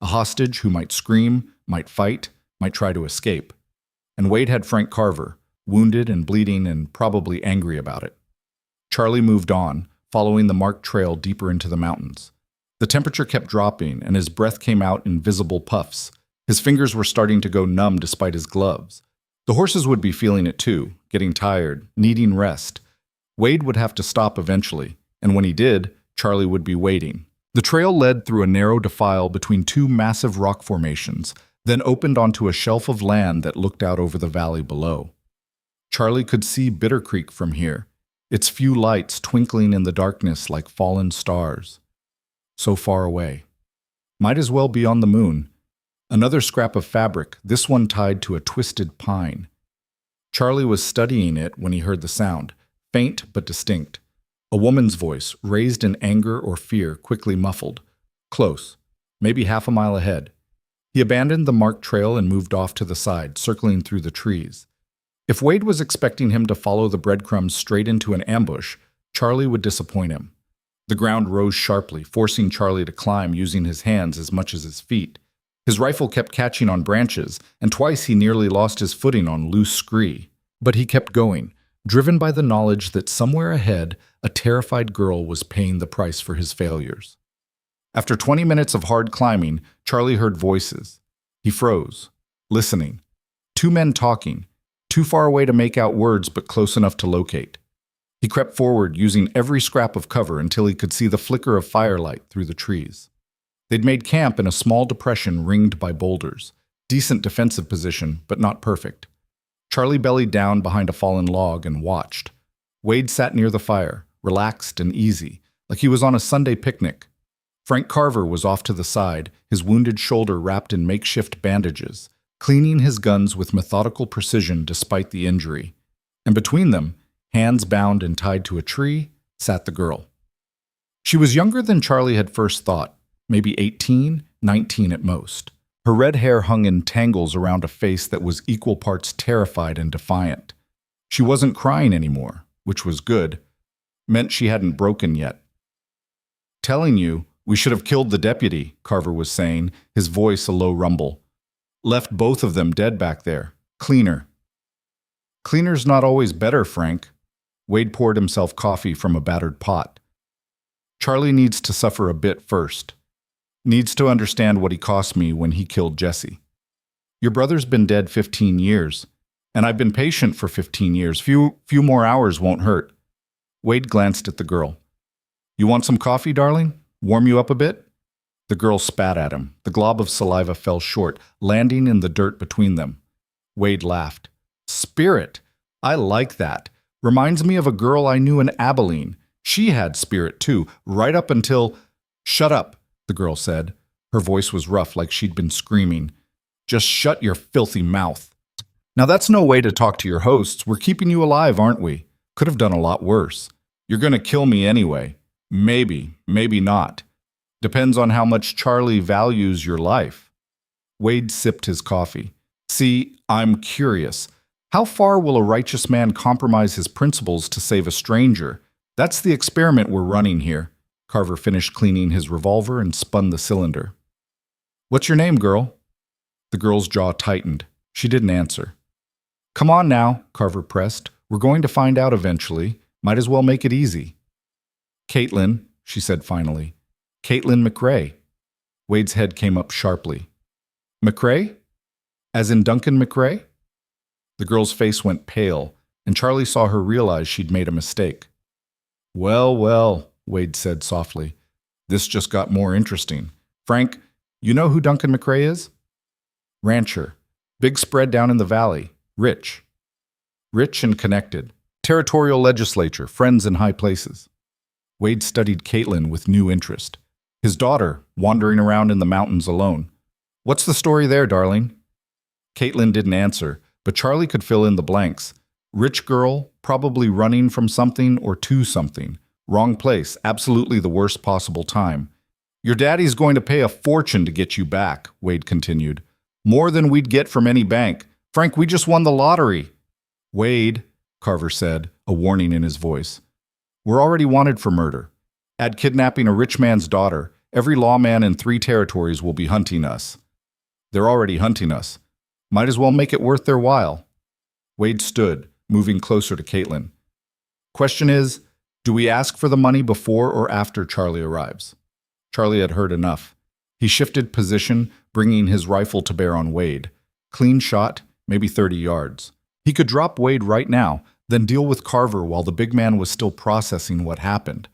A hostage who might scream, might fight, might try to escape. And Wade had Frank Carver, wounded and bleeding and probably angry about it. Charlie moved on, following the marked trail deeper into the mountains. The temperature kept dropping, and his breath came out in visible puffs. His fingers were starting to go numb despite his gloves. The horses would be feeling it too, getting tired, needing rest. Wade would have to stop eventually, and when he did, Charlie would be waiting. The trail led through a narrow defile between 2 massive rock formations, then opened onto a shelf of land that looked out over the valley below. Charlie could see Bittercreek from here, its few lights twinkling in the darkness like fallen stars. So far away. Might as well be on the moon. Another scrap of fabric, this one tied to a twisted pine. Charlie was studying it when he heard the sound, faint but distinct. A woman's voice, raised in anger or fear, quickly muffled. Close, maybe half a mile ahead. He abandoned the marked trail and moved off to the side, circling through the trees. If Wade was expecting him to follow the breadcrumbs straight into an ambush, Charlie would disappoint him. The ground rose sharply, forcing Charlie to climb using his hands as much as his feet. His rifle kept catching on branches, and twice he nearly lost his footing on loose scree. But he kept going, driven by the knowledge that somewhere ahead, a terrified girl was paying the price for his failures. After 20 minutes of hard climbing, Charlie heard voices. He froze, listening. Two men talking, too far away to make out words but close enough to locate. He crept forward, using every scrap of cover until he could see the flicker of firelight through the trees. They'd made camp in a small depression ringed by boulders. Decent defensive position, but not perfect. Charlie bellied down behind a fallen log and watched. Wade sat near the fire, relaxed and easy, like he was on a Sunday picnic. Frank Carver was off to the side, his wounded shoulder wrapped in makeshift bandages, cleaning his guns with methodical precision despite the injury. And between them, hands bound and tied to a tree, sat the girl. She was younger than Charlie had first thought, maybe 18, 19 at most. Her red hair hung in tangles around a face that was equal parts terrified and defiant. She wasn't crying anymore, which was good. Meant she hadn't broken yet. "Telling you, we should have killed the deputy," Carver was saying, his voice a low rumble. "Left both of them dead back there. Cleaner." "Cleaner's not always better, Frank." Wade poured himself coffee from a battered pot. "Charlie needs to suffer a bit first. Needs to understand what he cost me when he killed Jesse. Your brother's been dead 15 years, and I've been patient for 15 years. Few more hours won't hurt." Wade glanced at the girl. "You want some coffee, darling? Warm you up a bit?" The girl spat at him. The glob of saliva fell short, landing in the dirt between them. Wade laughed. "Spirit! I like that. Reminds me of a girl I knew in Abilene. She had spirit too, right up until—" "Shut up," the girl said. Her voice was rough, like she'd been screaming. "Just shut your filthy mouth." "Now that's no way to talk to your hosts. We're keeping you alive, aren't we? Could have done a lot worse. You're gonna kill me anyway. Maybe, maybe not. Depends on how much Charlie values your life." Wade sipped his coffee. "See, I'm curious. How far will a righteous man compromise his principles to save a stranger? That's the experiment we're running here." Carver finished cleaning his revolver and spun the cylinder. "What's your name, girl?" The girl's jaw tightened. She didn't answer. "Come on now," Carver pressed. "We're going to find out eventually. Might as well make it easy." "Caitlin," she said finally. "Caitlin McRae." Wade's head came up sharply. "McRae? As in Duncan McRae?" The girl's face went pale, and Charlie saw her realize she'd made a mistake. "Well, well," Wade said softly. "This just got more interesting. Frank, you know who Duncan McRae is?" "Rancher. Big spread down in the valley. Rich. Rich and connected. Territorial legislature, friends in high places." Wade studied Caitlin with new interest. His daughter, wandering around in the mountains alone. "What's the story there, darling?" Caitlin didn't answer, but Charlie could fill in the blanks. Rich girl, probably running from something or to something. Wrong place, absolutely the worst possible time. "Your daddy's going to pay a fortune to get you back," Wade continued. "More than we'd get from any bank. Frank, we just won the lottery." "Wade," Carver said, a warning in his voice. "We're already wanted for murder. Add kidnapping a rich man's daughter. Every lawman in 3 territories will be hunting us." "They're already hunting us. Might as well make it worth their while." Wade stood, moving closer to Caitlin. "Question is, do we ask for the money before or after Charlie arrives?" Charlie had heard enough. He shifted position, bringing his rifle to bear on Wade. Clean shot, maybe 30 yards. He could drop Wade right now, then deal with Carver while the big man was still processing what happened.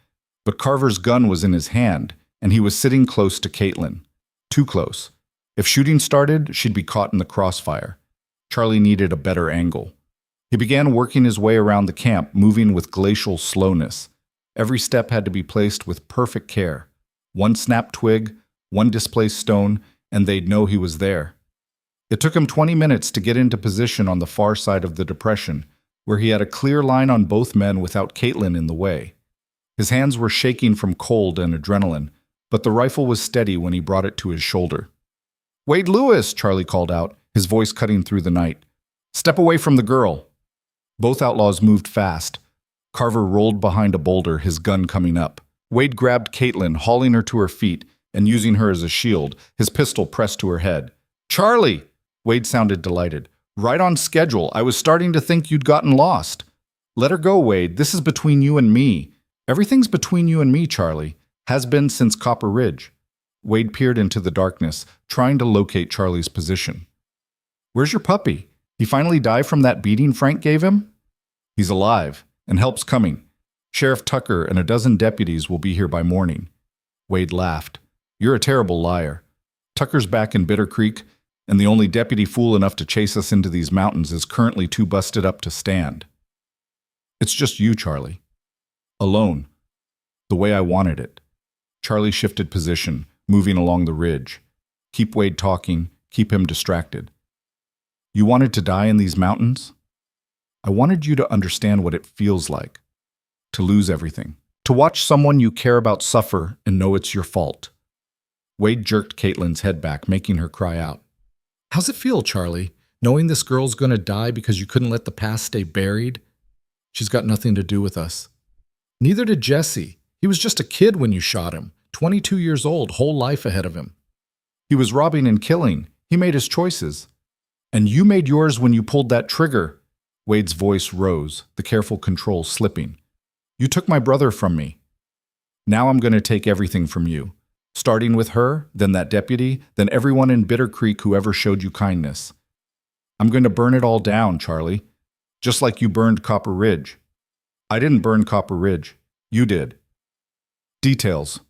But Carver's gun was in his hand, and he was sitting close to Caitlin. Too close. If shooting started, she'd be caught in the crossfire. Charlie needed a better angle. He began working his way around the camp, moving with glacial slowness. Every step had to be placed with perfect care. One snapped twig, one displaced stone, and they'd know he was there. It took him 20 minutes to get into position on the far side of the depression, where he had a clear line on both men without Caitlin in the way. His hands were shaking from cold and adrenaline, but the rifle was steady when he brought it to his shoulder. "Wade Lewis!" Charlie called out, his voice cutting through the night. "Step away from the girl!" Both outlaws moved fast. Carver rolled behind a boulder, his gun coming up. Wade grabbed Caitlin, hauling her to her feet and using her as a shield, his pistol pressed to her head. "Charlie!" Wade sounded delighted. "Right on schedule. I was starting to think you'd gotten lost." "Let her go, Wade. This is between you and me." "Everything's between you and me, Charlie. Has been since Copper Ridge." Wade peered into the darkness, trying to locate Charlie's position. "Where's your puppy? He finally died from that beating Frank gave him?" "He's alive, and help's coming. Sheriff Tucker and a dozen deputies will be here by morning." Wade laughed. "You're a terrible liar. Tucker's back in Bittercreek, and the only deputy fool enough to chase us into these mountains is currently too busted up to stand. It's just you, Charlie. Alone. The way I wanted it." Charlie shifted position, moving along the ridge. Keep Wade talking, keep him distracted. "You wanted to die in these mountains? I wanted you to understand what it feels like. To lose everything. To watch someone you care about suffer and know it's your fault." Wade jerked Caitlin's head back, making her cry out. "How's it feel, Charlie, knowing this girl's gonna die because you couldn't let the past stay buried? She's got nothing to do with us. Neither did Jesse. He was just a kid when you shot him, 22 years old, whole life ahead of him. He was robbing and killing. He made his choices. And you made yours when you pulled that trigger." Wade's voice rose, the careful control slipping. "You took my brother from me. Now I'm going to take everything from you. Starting with her, then that deputy, then everyone in Bittercreek who ever showed you kindness. I'm going to burn it all down, Charlie. Just like you burned Copper Ridge." "I didn't burn Copper Ridge. You did." "Details."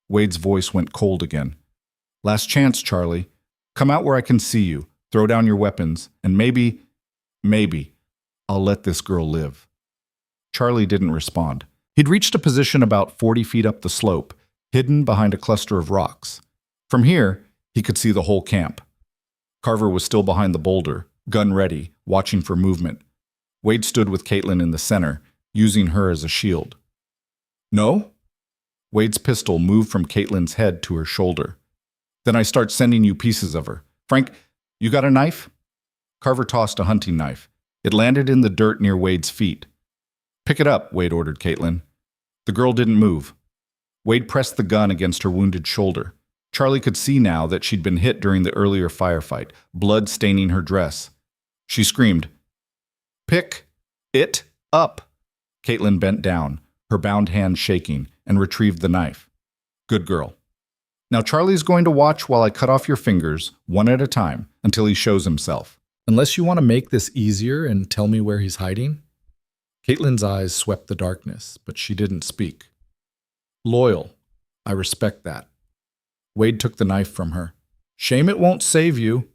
Wade's voice went cold again. "Last chance, Charlie. Come out where I can see you. Throw down your weapons, and maybe, I'll let this girl live." Charlie didn't respond. He'd reached a position about 40 feet up the slope, hidden behind a cluster of rocks. From here, he could see the whole camp. Carver was still behind the boulder, gun ready, watching for movement. Wade stood with Caitlin in the center, using her as a shield. "No?" Wade's pistol moved from Caitlin's head to her shoulder. "Then I start sending you pieces of her. Frank, you got a knife?" Carver tossed a hunting knife. It landed in the dirt near Wade's feet. "Pick it up," Wade ordered Caitlin. The girl didn't move. Wade pressed the gun against her wounded shoulder. Charlie could see now that she'd been hit during the earlier firefight, blood staining her dress. She screamed, "Pick it up!" Caitlin bent down, her bound hand shaking, and retrieved the knife. "Good girl. Now Charlie's going to watch while I cut off your fingers, one at a time, until he shows himself. Unless you want to make this easier and tell me where he's hiding?" Caitlin's eyes swept the darkness, but she didn't speak. "Loyal. I respect that." Wade took the knife from her. "Shame it won't save you."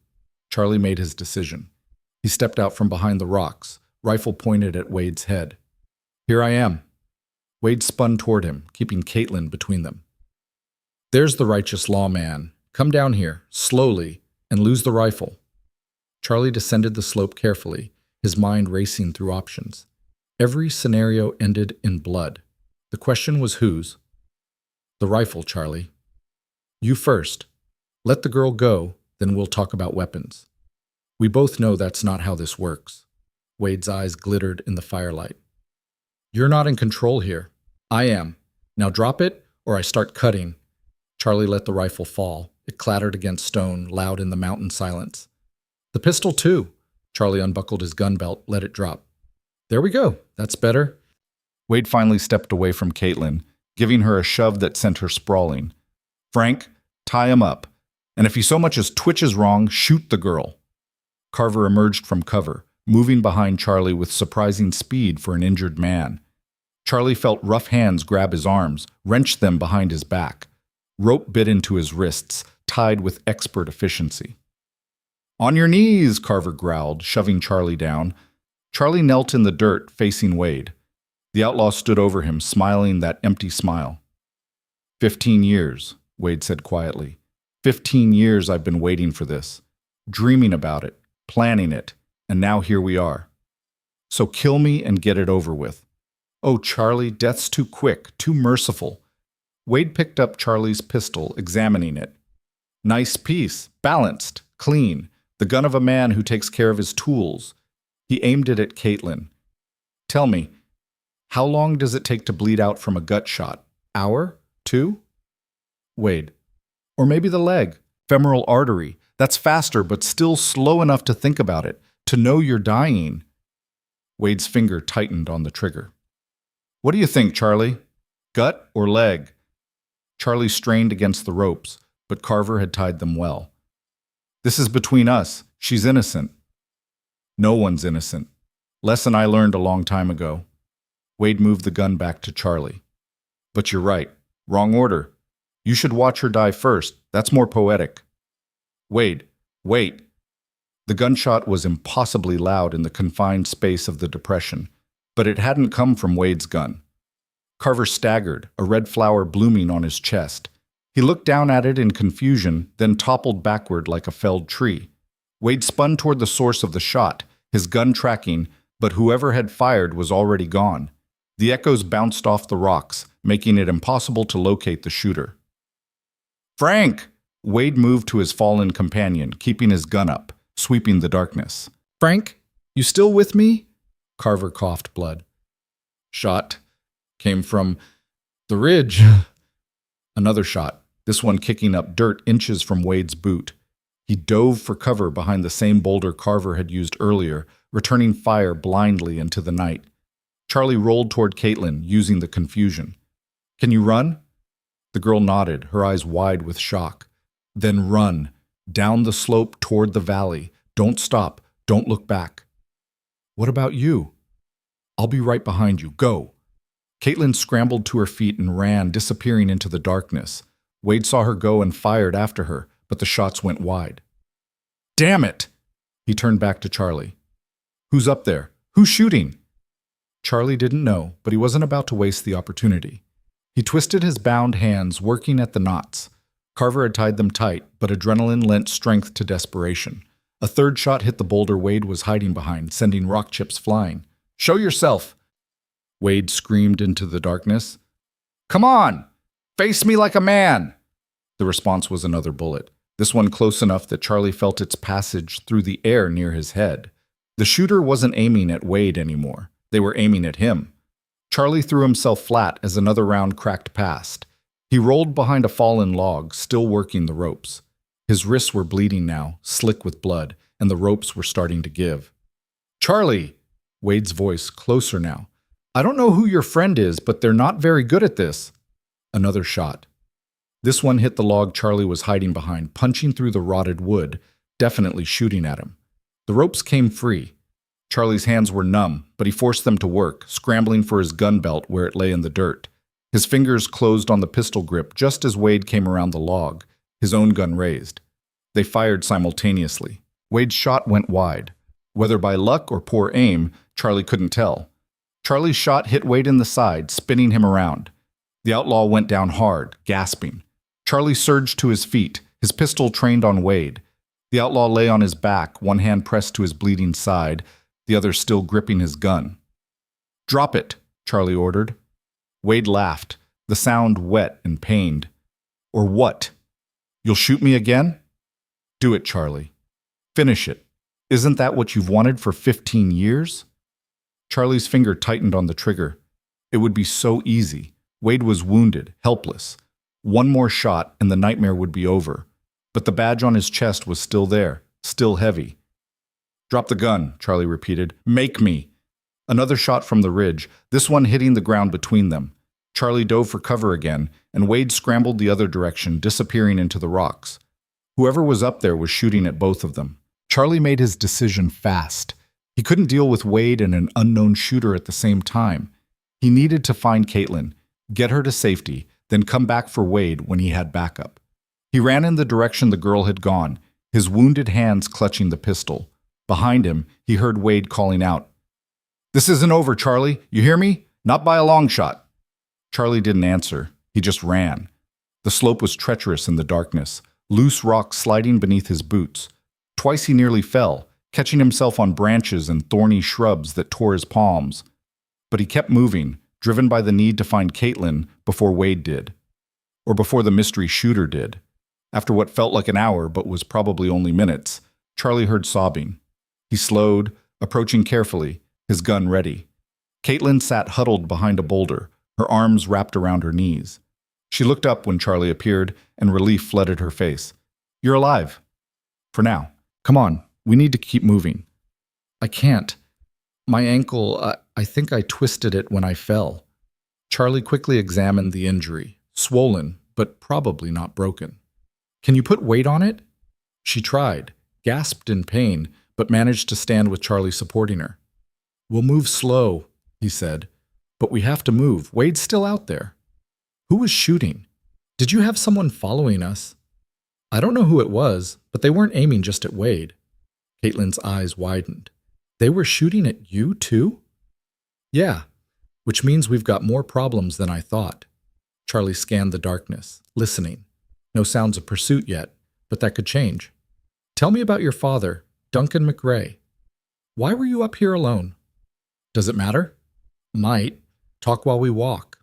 Charlie made his decision. He stepped out from behind the rocks, rifle pointed at Wade's head. "Here I am." Wade spun toward him, keeping Caitlin between them. "There's the righteous lawman. Come down here, slowly, and lose the rifle." Charlie descended the slope carefully, his mind racing through options. Every scenario ended in blood. The question was whose? "The rifle, Charlie. You first. Let the girl go, then we'll talk about weapons. We both know that's not how this works." Wade's eyes glittered in the firelight. "You're not in control here. I am. Now drop it, or I start cutting." Charlie let the rifle fall. It clattered against stone, loud in the mountain silence. "The pistol, too." Charlie unbuckled his gun belt, let it drop. "There we go. That's better." Wade finally stepped away from Caitlin, giving her a shove that sent her sprawling. "Frank, tie him up. And if he so much as twitches wrong, shoot the girl." Carver emerged from cover, moving behind Charlie with surprising speed for an injured man. Charlie felt rough hands grab his arms, wrench them behind his back. Rope bit into his wrists, tied with expert efficiency. "On your knees," Carver growled, shoving Charlie down. Charlie knelt in the dirt, facing Wade. The outlaw stood over him, smiling that empty smile. 15 years, Wade said quietly. 15 years I've been waiting for this, dreaming about it, planning it, and now here we are. So kill me and get it over with. Oh, Charlie, death's too quick, too merciful. Wade picked up Charlie's pistol, examining it. Nice piece, balanced, clean, the gun of a man who takes care of his tools. He aimed it at Caitlin. Tell me, how long does it take to bleed out from a gut shot? Hour? 2? Wade. Or maybe the leg, femoral artery. That's faster, but still slow enough to think about it, to know you're dying. Wade's finger tightened on the trigger. What do you think, Charlie? Gut or leg? Charlie strained against the ropes, but Carver had tied them well. This is between us. She's innocent. No one's innocent. Lesson I learned a long time ago. Wade moved the gun back to Charlie. But you're right. Wrong order. You should watch her die first. That's more poetic. Wade, wait. The gunshot was impossibly loud in the confined space of the depression, but it hadn't come from Wade's gun. Carver staggered, a red flower blooming on his chest. He looked down at it in confusion, then toppled backward like a felled tree. Wade spun toward the source of the shot, his gun tracking, but whoever had fired was already gone. The echoes bounced off the rocks, making it impossible to locate the shooter. Frank! Wade moved to his fallen companion, keeping his gun up, sweeping the darkness. Frank, you still with me? Carver coughed blood. Shot came from the ridge. Another shot, this one kicking up dirt inches from Wade's boot. He dove for cover behind the same boulder Carver had used earlier, returning fire blindly into the night. Charlie rolled toward Caitlin, using the confusion. Can you run? The girl nodded, her eyes wide with shock. Then run, down the slope toward the valley. Don't stop, don't look back. What about you? I'll be right behind you, go. Caitlin scrambled to her feet and ran, disappearing into the darkness. Wade saw her go and fired after her, but the shots went wide. Damn it! He turned back to Charlie. Who's up there? Who's shooting? Charlie didn't know, but he wasn't about to waste the opportunity. He twisted his bound hands, working at the knots. Carver had tied them tight, but adrenaline lent strength to desperation. A third shot hit the boulder Wade was hiding behind, sending rock chips flying. Show yourself! Wade screamed into the darkness. Come on! Face me like a man! The response was another bullet, this one close enough that Charlie felt its passage through the air near his head. The shooter wasn't aiming at Wade anymore. They were aiming at him. Charlie threw himself flat as another round cracked past. He rolled behind a fallen log, still working the ropes. His wrists were bleeding now, slick with blood, and the ropes were starting to give. Charlie! Wade's voice, closer now. I don't know who your friend is, but they're not very good at this. Another shot. This one hit the log Charlie was hiding behind, punching through the rotted wood, definitely shooting at him. The ropes came free. Charlie's hands were numb, but he forced them to work, scrambling for his gun belt where it lay in the dirt. His fingers closed on the pistol grip just as Wade came around the log, his own gun raised. They fired simultaneously. Wade's shot went wide. Whether by luck or poor aim, Charlie couldn't tell. Charlie's shot hit Wade in the side, spinning him around. The outlaw went down hard, gasping. Charlie surged to his feet, his pistol trained on Wade. The outlaw lay on his back, one hand pressed to his bleeding side, the other still gripping his gun. Drop it, Charlie ordered. Wade laughed, the sound wet and pained. Or what? You'll shoot me again? Do it, Charlie. Finish it. Isn't that what you've wanted for 15 years? Charlie's finger tightened on the trigger. It would be so easy. Wade was wounded, helpless. One more shot and the nightmare would be over. But the badge on his chest was still there, still heavy. Drop the gun, Charlie repeated. Make me. Another shot from the ridge, this one hitting the ground between them. Charlie dove for cover again, and Wade scrambled the other direction, disappearing into the rocks. Whoever was up there was shooting at both of them. Charlie made his decision fast. He couldn't deal with Wade and an unknown shooter at the same time. He needed to find Caitlin, get her to safety, then come back for Wade when he had backup. He ran in the direction the girl had gone, his wounded hands clutching the pistol. Behind him, he heard Wade calling out, "This isn't over, Charlie. You hear me? Not by a long shot." Charlie didn't answer. He just ran. The slope was treacherous in the darkness, loose rocks sliding beneath his boots. Twice he nearly fell, catching himself on branches and thorny shrubs that tore his palms. But he kept moving, driven by the need to find Caitlin before Wade did. Or before the mystery shooter did. After what felt like an hour but was probably only minutes, Charlie heard sobbing. He slowed, approaching carefully, his gun ready. Caitlin sat huddled behind a boulder, her arms wrapped around her knees. She looked up when Charlie appeared, and relief flooded her face. "You're alive. For now. Come on, we need to keep moving." "I can't. My ankle, I think I twisted it when I fell." Charlie quickly examined the injury, swollen, but probably not broken. "Can you put weight on it?" She tried, gasped in pain, but managed to stand with Charlie supporting her. "We'll move slow," he said. "But we have to move. Wade's still out there." "Who was shooting? Did you have someone following us?" "I don't know who it was, but they weren't aiming just at Wade." Caitlin's eyes widened. "They were shooting at you, too?" "Yeah, which means we've got more problems than I thought." Charlie scanned the darkness, listening. No sounds of pursuit yet, but that could change. "Tell me about your father, Duncan McRae. Why were you up here alone?" "Does it matter?" "Might. Talk while we walk."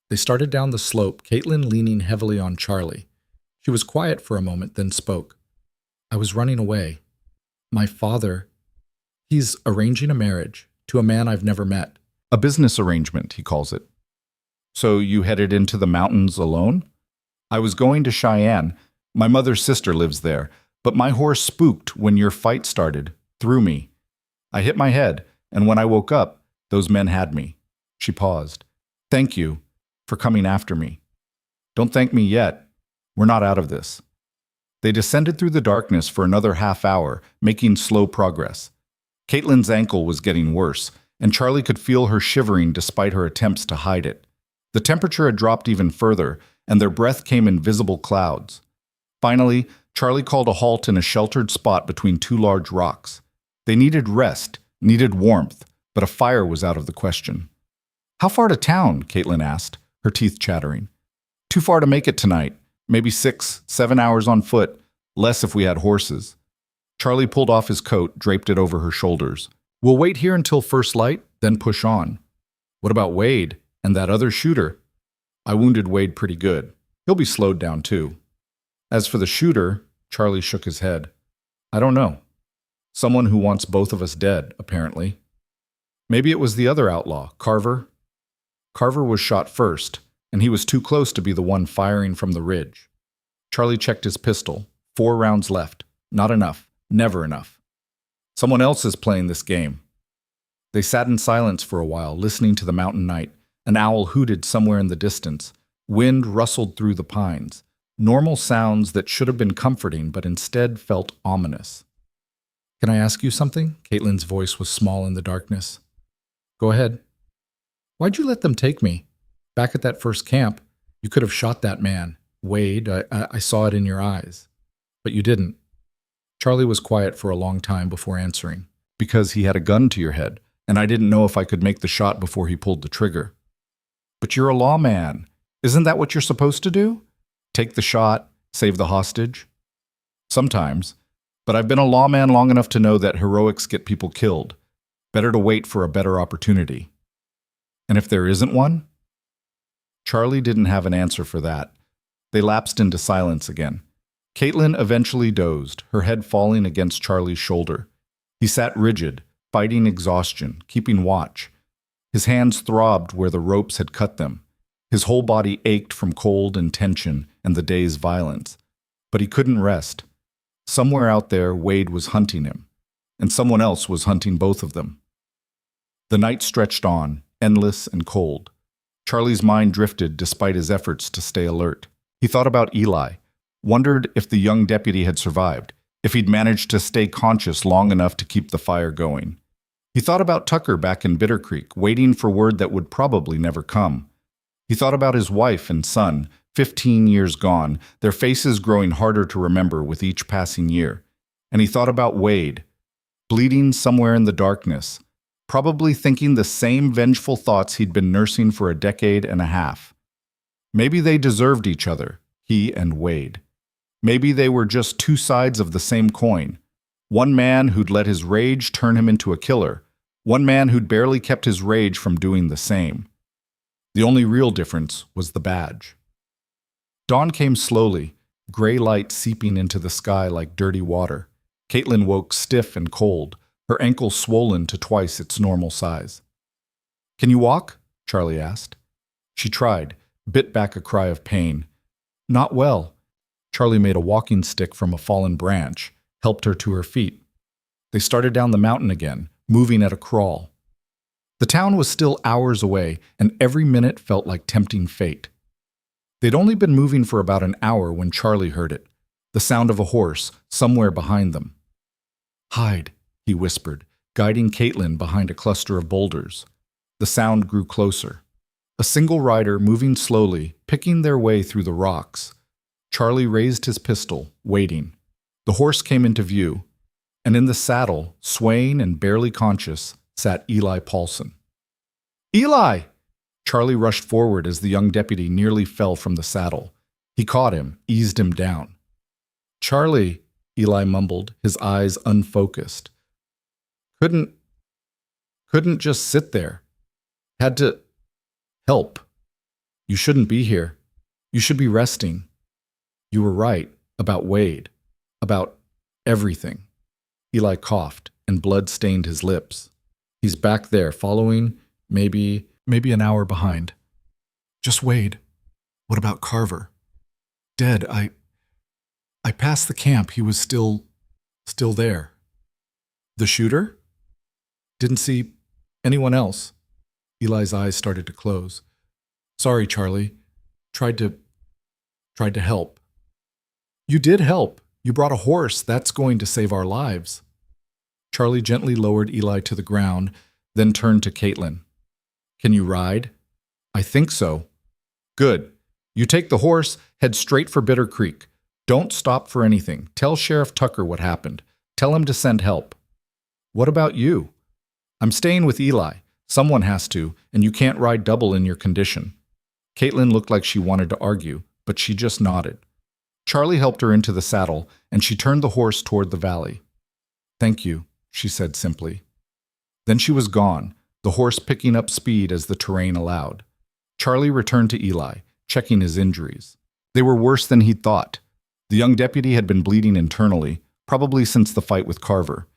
They started down the slope, Caitlin leaning heavily on Charlie. She was quiet for a moment, then spoke. "I was running away. My father, he's arranging a marriage to a man I've never met." "A business arrangement," he calls it. "So you headed into the mountains alone?" "I was going to Cheyenne. My mother's sister lives there. But my horse spooked when your fight started, threw me. I hit my head, and when I woke up, those men had me." She paused. "Thank you for coming after me." "Don't thank me yet. We're not out of this." They descended through the darkness for another half hour, making slow progress. Caitlin's ankle was getting worse, and Charlie could feel her shivering despite her attempts to hide it. The temperature had dropped even further, and their breath came in visible clouds. Finally, Charlie called a halt in a sheltered spot between two large rocks. They needed rest, needed warmth, but a fire was out of the question. "How far to town?" Caitlin asked, her teeth chattering. "Too far to make it tonight. Maybe 6, 7 hours on foot, less if we had horses." Charlie pulled off his coat, draped it over her shoulders. "We'll wait here until first light, then push on." "What about Wade and that other shooter?" "I wounded Wade pretty good. He'll be slowed down too." As for the shooter, Charlie shook his head. "I don't know. Someone who wants both of us dead, apparently. Maybe it was the other outlaw, Carver." "Carver was shot first, and he was too close to be the one firing from the ridge." Charlie checked his pistol. 4 rounds left. Not enough. Never enough. "Someone else is playing this game." They sat in silence for a while, listening to the mountain night. An owl hooted somewhere in the distance. Wind rustled through the pines. Normal sounds that should have been comforting, but instead felt ominous. "Can I ask you something?" Caitlin's voice was small in the darkness. "Go ahead." "Why'd you let them take me? Back at that first camp, you could have shot that man. Wade, I saw it in your eyes. But you didn't." Charlie was quiet for a long time before answering. "Because he had a gun to your head, and I didn't know if I could make the shot before he pulled the trigger." "But you're a lawman. Isn't that what you're supposed to do? Take the shot, save the hostage?" "Sometimes. But I've been a lawman long enough to know that heroics get people killed. Better to wait for a better opportunity." "And if there isn't one?" Charlie didn't have an answer for that. They lapsed into silence again. Caitlin eventually dozed, her head falling against Charlie's shoulder. He sat rigid, fighting exhaustion, keeping watch. His hands throbbed where the ropes had cut them. His whole body ached from cold and tension and the day's violence. But he couldn't rest. Somewhere out there, Wade was hunting him, and someone else was hunting both of them. The night stretched on, endless and cold. Charlie's mind drifted despite his efforts to stay alert. He thought about Eli, wondered if the young deputy had survived, if he'd managed to stay conscious long enough to keep the fire going. He thought about Tucker back in Bittercreek, waiting for word that would probably never come. He thought about his wife and son, 15 years gone, their faces growing harder to remember with each passing year. And he thought about Wade, bleeding somewhere in the darkness, probably thinking the same vengeful thoughts he'd been nursing for a decade and a half. Maybe they deserved each other, he and Wade. Maybe they were just two sides of the same coin. One man who'd let his rage turn him into a killer, one man who'd barely kept his rage from doing the same. The only real difference was the badge. Dawn came slowly, gray light seeping into the sky like dirty water. Caitlin woke stiff and cold, her ankle swollen to twice its normal size. "Can you walk?" Charlie asked. She tried, bit back a cry of pain. "Not well." Charlie made a walking stick from a fallen branch, helped her to her feet. They started down the mountain again, moving at a crawl. The town was still hours away, and every minute felt like tempting fate. They'd only been moving for about an hour when Charlie heard it, the sound of a horse somewhere behind them. "Hide," he whispered, guiding Caitlin behind a cluster of boulders. The sound grew closer. A single rider moving slowly, picking their way through the rocks. Charlie raised his pistol, waiting. The horse came into view, and in the saddle, swaying and barely conscious, sat Eli Paulson. "Eli!" Charlie rushed forward as the young deputy nearly fell from the saddle. He caught him, eased him down. "Charlie," Eli mumbled, his eyes unfocused. Couldn't just sit there. Had to help. You shouldn't be here. You should be resting. You were right about Wade, about everything." Eli coughed, and blood stained his lips. "He's back there, following, maybe an hour behind." "Just Wade. What about Carver?" "Dead. I passed the camp. He was still there." "The shooter?" "Didn't see anyone else." Eli's eyes started to close. "Sorry, Charlie. Tried to help." "You did help. You brought a horse. That's going to save our lives." Charlie gently lowered Eli to the ground, then turned to Caitlin. "Can you ride?" "I think so." "Good. You take the horse, head straight for Bittercreek. Don't stop for anything. Tell Sheriff Tucker what happened. Tell him to send help." "What about you?" "I'm staying with Eli. Someone has to, and you can't ride double in your condition." Caitlin looked like she wanted to argue, but she just nodded. Charlie helped her into the saddle, and she turned the horse toward the valley. "Thank you," she said simply. Then she was gone, the horse picking up speed as the terrain allowed. Charlie returned to Eli, checking his injuries. They were worse than he'd thought. The young deputy had been bleeding internally, probably since the fight with Carver.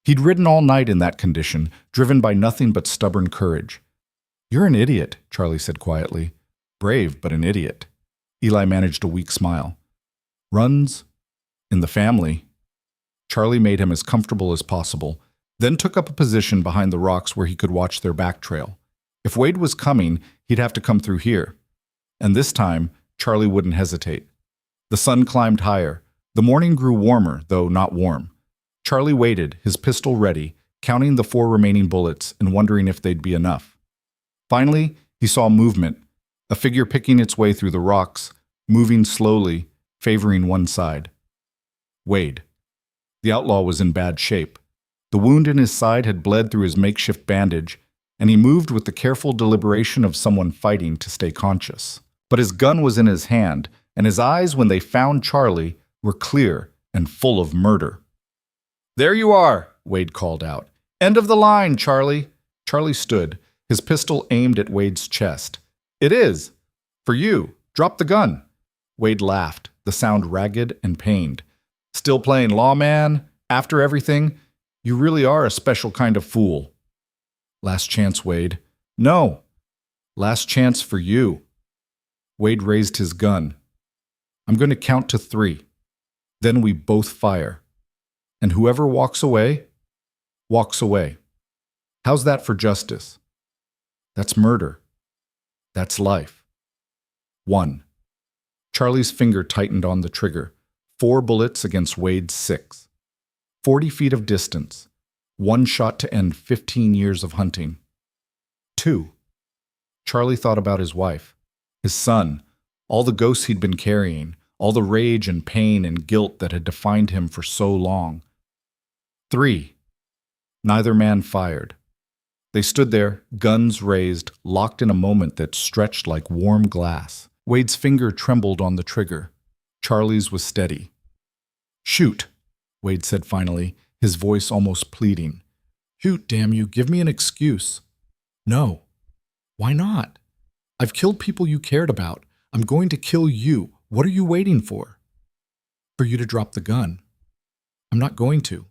He'd ridden all night in that condition, driven by nothing but stubborn courage. "You're an idiot," Charlie said quietly. "Brave, but an idiot." Eli managed a weak smile. "Runs in the family." Charlie made him as comfortable as possible, then took up a position behind the rocks where he could watch their back trail. If Wade was coming, he'd have to come through here. And this time, Charlie wouldn't hesitate. The sun climbed higher. The morning grew warmer, though not warm. Charlie waited, his pistol ready, counting the 4 remaining bullets and wondering if they'd be enough. Finally, he saw movement, a figure picking its way through the rocks, moving slowly, favoring one side. Wade. The outlaw was in bad shape. The wound in his side had bled through his makeshift bandage, and he moved with the careful deliberation of someone fighting to stay conscious. But his gun was in his hand, and his eyes, when they found Charlie, were clear and full of murder. "There you are," Wade called out. "End of the line, Charlie." Charlie stood, his pistol aimed at Wade's chest. "It is. For you. Drop the gun." Wade laughed, the sound ragged and pained. "Still playing lawman? After everything? You really are a special kind of fool." "Last chance, Wade." "No. Last chance for you." Wade raised his gun. "I'm going to count to 3. Then we both fire. And whoever walks away, walks away. How's that for justice?" "That's murder. That's life." 1. Charlie's finger tightened on the trigger. 4 bullets against Wade's 6. 40 feet of distance. 1 shot to end 15 years of hunting. 2. Charlie thought about his wife. His son, all the ghosts he'd been carrying, all the rage and pain and guilt that had defined him for so long. 3. Neither man fired. They stood there, guns raised, locked in a moment that stretched like warm glass. Wade's finger trembled on the trigger. Charlie's was steady. "Shoot," Wade said finally, his voice almost pleading. "Shoot, damn you, give me an excuse." "No." "Why not? I've killed people you cared about. I'm going to kill you. What are you waiting for?" "For you to drop the gun." "I'm not going to."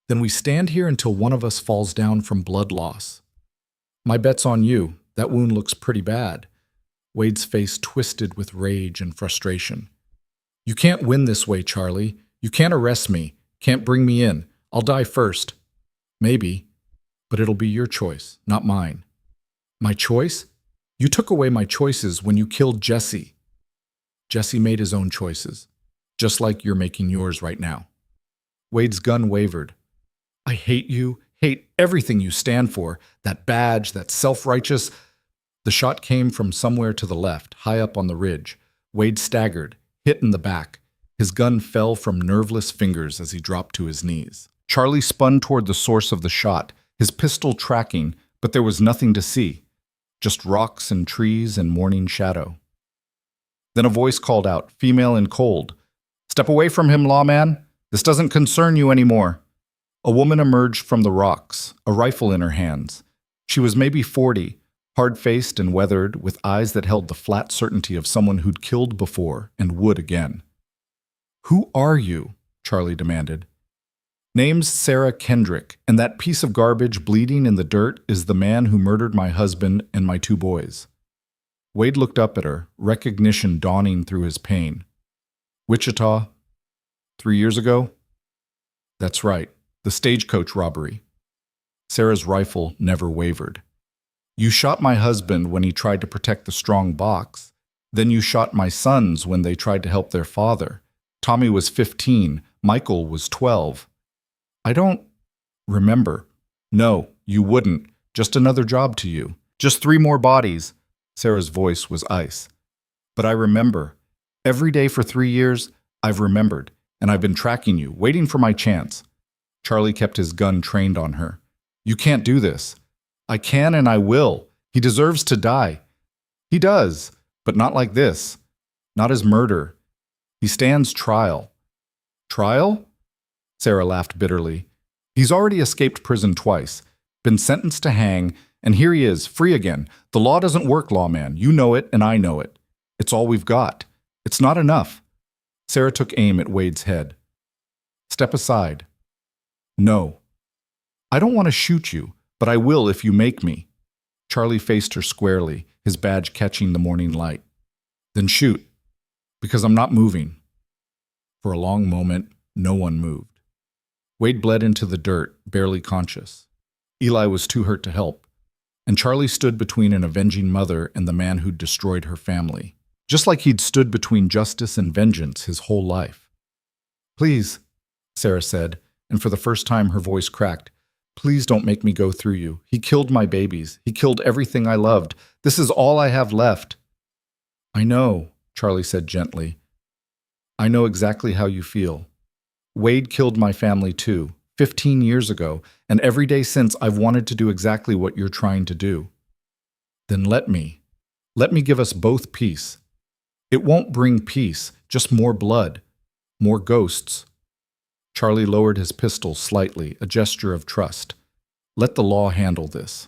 "Then we stand here until one of us falls down from blood loss." "My bet's on you. That wound looks pretty bad." Wade's face twisted with rage and frustration. "You can't win this way, Charlie. You can't arrest me. Can't bring me in. I'll die first." "Maybe. But it'll be your choice, not mine." "My choice? You took away my choices when you killed Jesse." "Jesse made his own choices, just like you're making yours right now." Wade's gun wavered. "I hate you, hate everything you stand for, that badge, that self-righteous—" The shot came from somewhere to the left, high up on the ridge. Wade staggered, hit in the back. His gun fell from nerveless fingers as he dropped to his knees. Charlie spun toward the source of the shot, his pistol tracking, but there was nothing to see. Just rocks and trees and morning shadow. Then a voice called out, female and cold. "Step away from him, lawman. This doesn't concern you anymore." A woman emerged from the rocks, a rifle in her hands. She was maybe 40, hard-faced and weathered, with eyes that held the flat certainty of someone who'd killed before and would again. "Who are you?" Charlie demanded. "Name's Sarah Kendrick, and that piece of garbage bleeding in the dirt is the man who murdered my husband and my 2 boys." Wade looked up at her, recognition dawning through his pain. "Wichita? 3 years ago?" "That's right. The stagecoach robbery." Sarah's rifle never wavered. "You shot my husband when he tried to protect the strong box. Then you shot my sons when they tried to help their father. Tommy was 15. Michael was 12. I don't remember." "No, you wouldn't. Just another job to you. Just 3 more bodies." Sarah's voice was ice. "But I remember. Every day for 3 years, I've remembered, and I've been tracking you, waiting for my chance." Charlie kept his gun trained on her. "You can't do this." "I can and I will. He deserves to die." "He does, but not like this. Not as murder. He stands trial." "Trial?" Sarah laughed bitterly. "He's already escaped prison twice, been sentenced to hang, and here he is, free again. The law doesn't work, lawman. You know it, and I know it. It's all we've got. It's not enough." Sarah took aim at Wade's head. "Step aside." "No." "I don't want to shoot you, but I will if you make me." Charlie faced her squarely, his badge catching the morning light. "Then shoot, because I'm not moving." For a long moment, no one moved. Wade bled into the dirt, barely conscious. Eli was too hurt to help, and Charlie stood between an avenging mother and the man who'd destroyed her family, just like he'd stood between justice and vengeance his whole life. "Please," Sarah said, and for the first time her voice cracked, "please don't make me go through you. He killed my babies. He killed everything I loved. This is all I have left." "I know," Charlie said gently. "I know exactly how you feel. Wade killed my family too, 15 years ago, and every day since I've wanted to do exactly what you're trying to do." "Then let me give us both peace." "It won't bring peace, just more blood, more ghosts." Charlie lowered his pistol slightly, a gesture of trust. "Let the law handle this.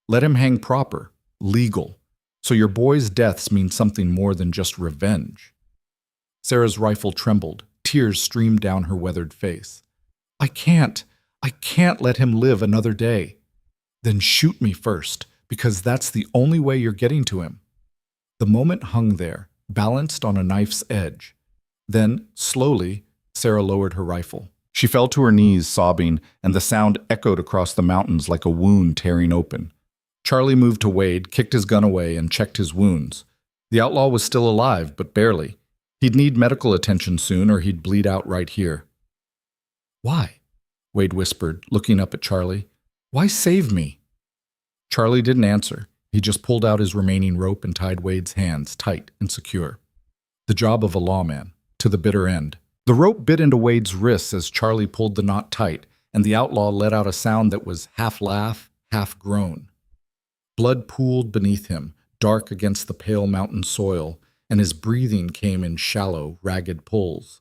Let him hang proper, legal, so your boys' deaths mean something more than just revenge." Sarah's rifle trembled. Tears streamed down her weathered face. I can't let him live another day." "Then shoot me first, because that's the only way you're getting to him." The moment hung there, balanced on a knife's edge. Then, slowly, Sarah lowered her rifle. She fell to her knees, sobbing, and the sound echoed across the mountains like a wound tearing open. Charlie moved to Wade, kicked his gun away, and checked his wounds. The outlaw was still alive, but barely. He'd need medical attention soon, or he'd bleed out right here. "Why?" Wade whispered, looking up at Charlie. "Why save me?" Charlie didn't answer. He just pulled out his remaining rope and tied Wade's hands tight and secure. The job of a lawman, to the bitter end. The rope bit into Wade's wrists as Charlie pulled the knot tight, and the outlaw let out a sound that was half laugh, half groan. Blood pooled beneath him, dark against the pale mountain soil, and his breathing came in shallow, ragged pulls.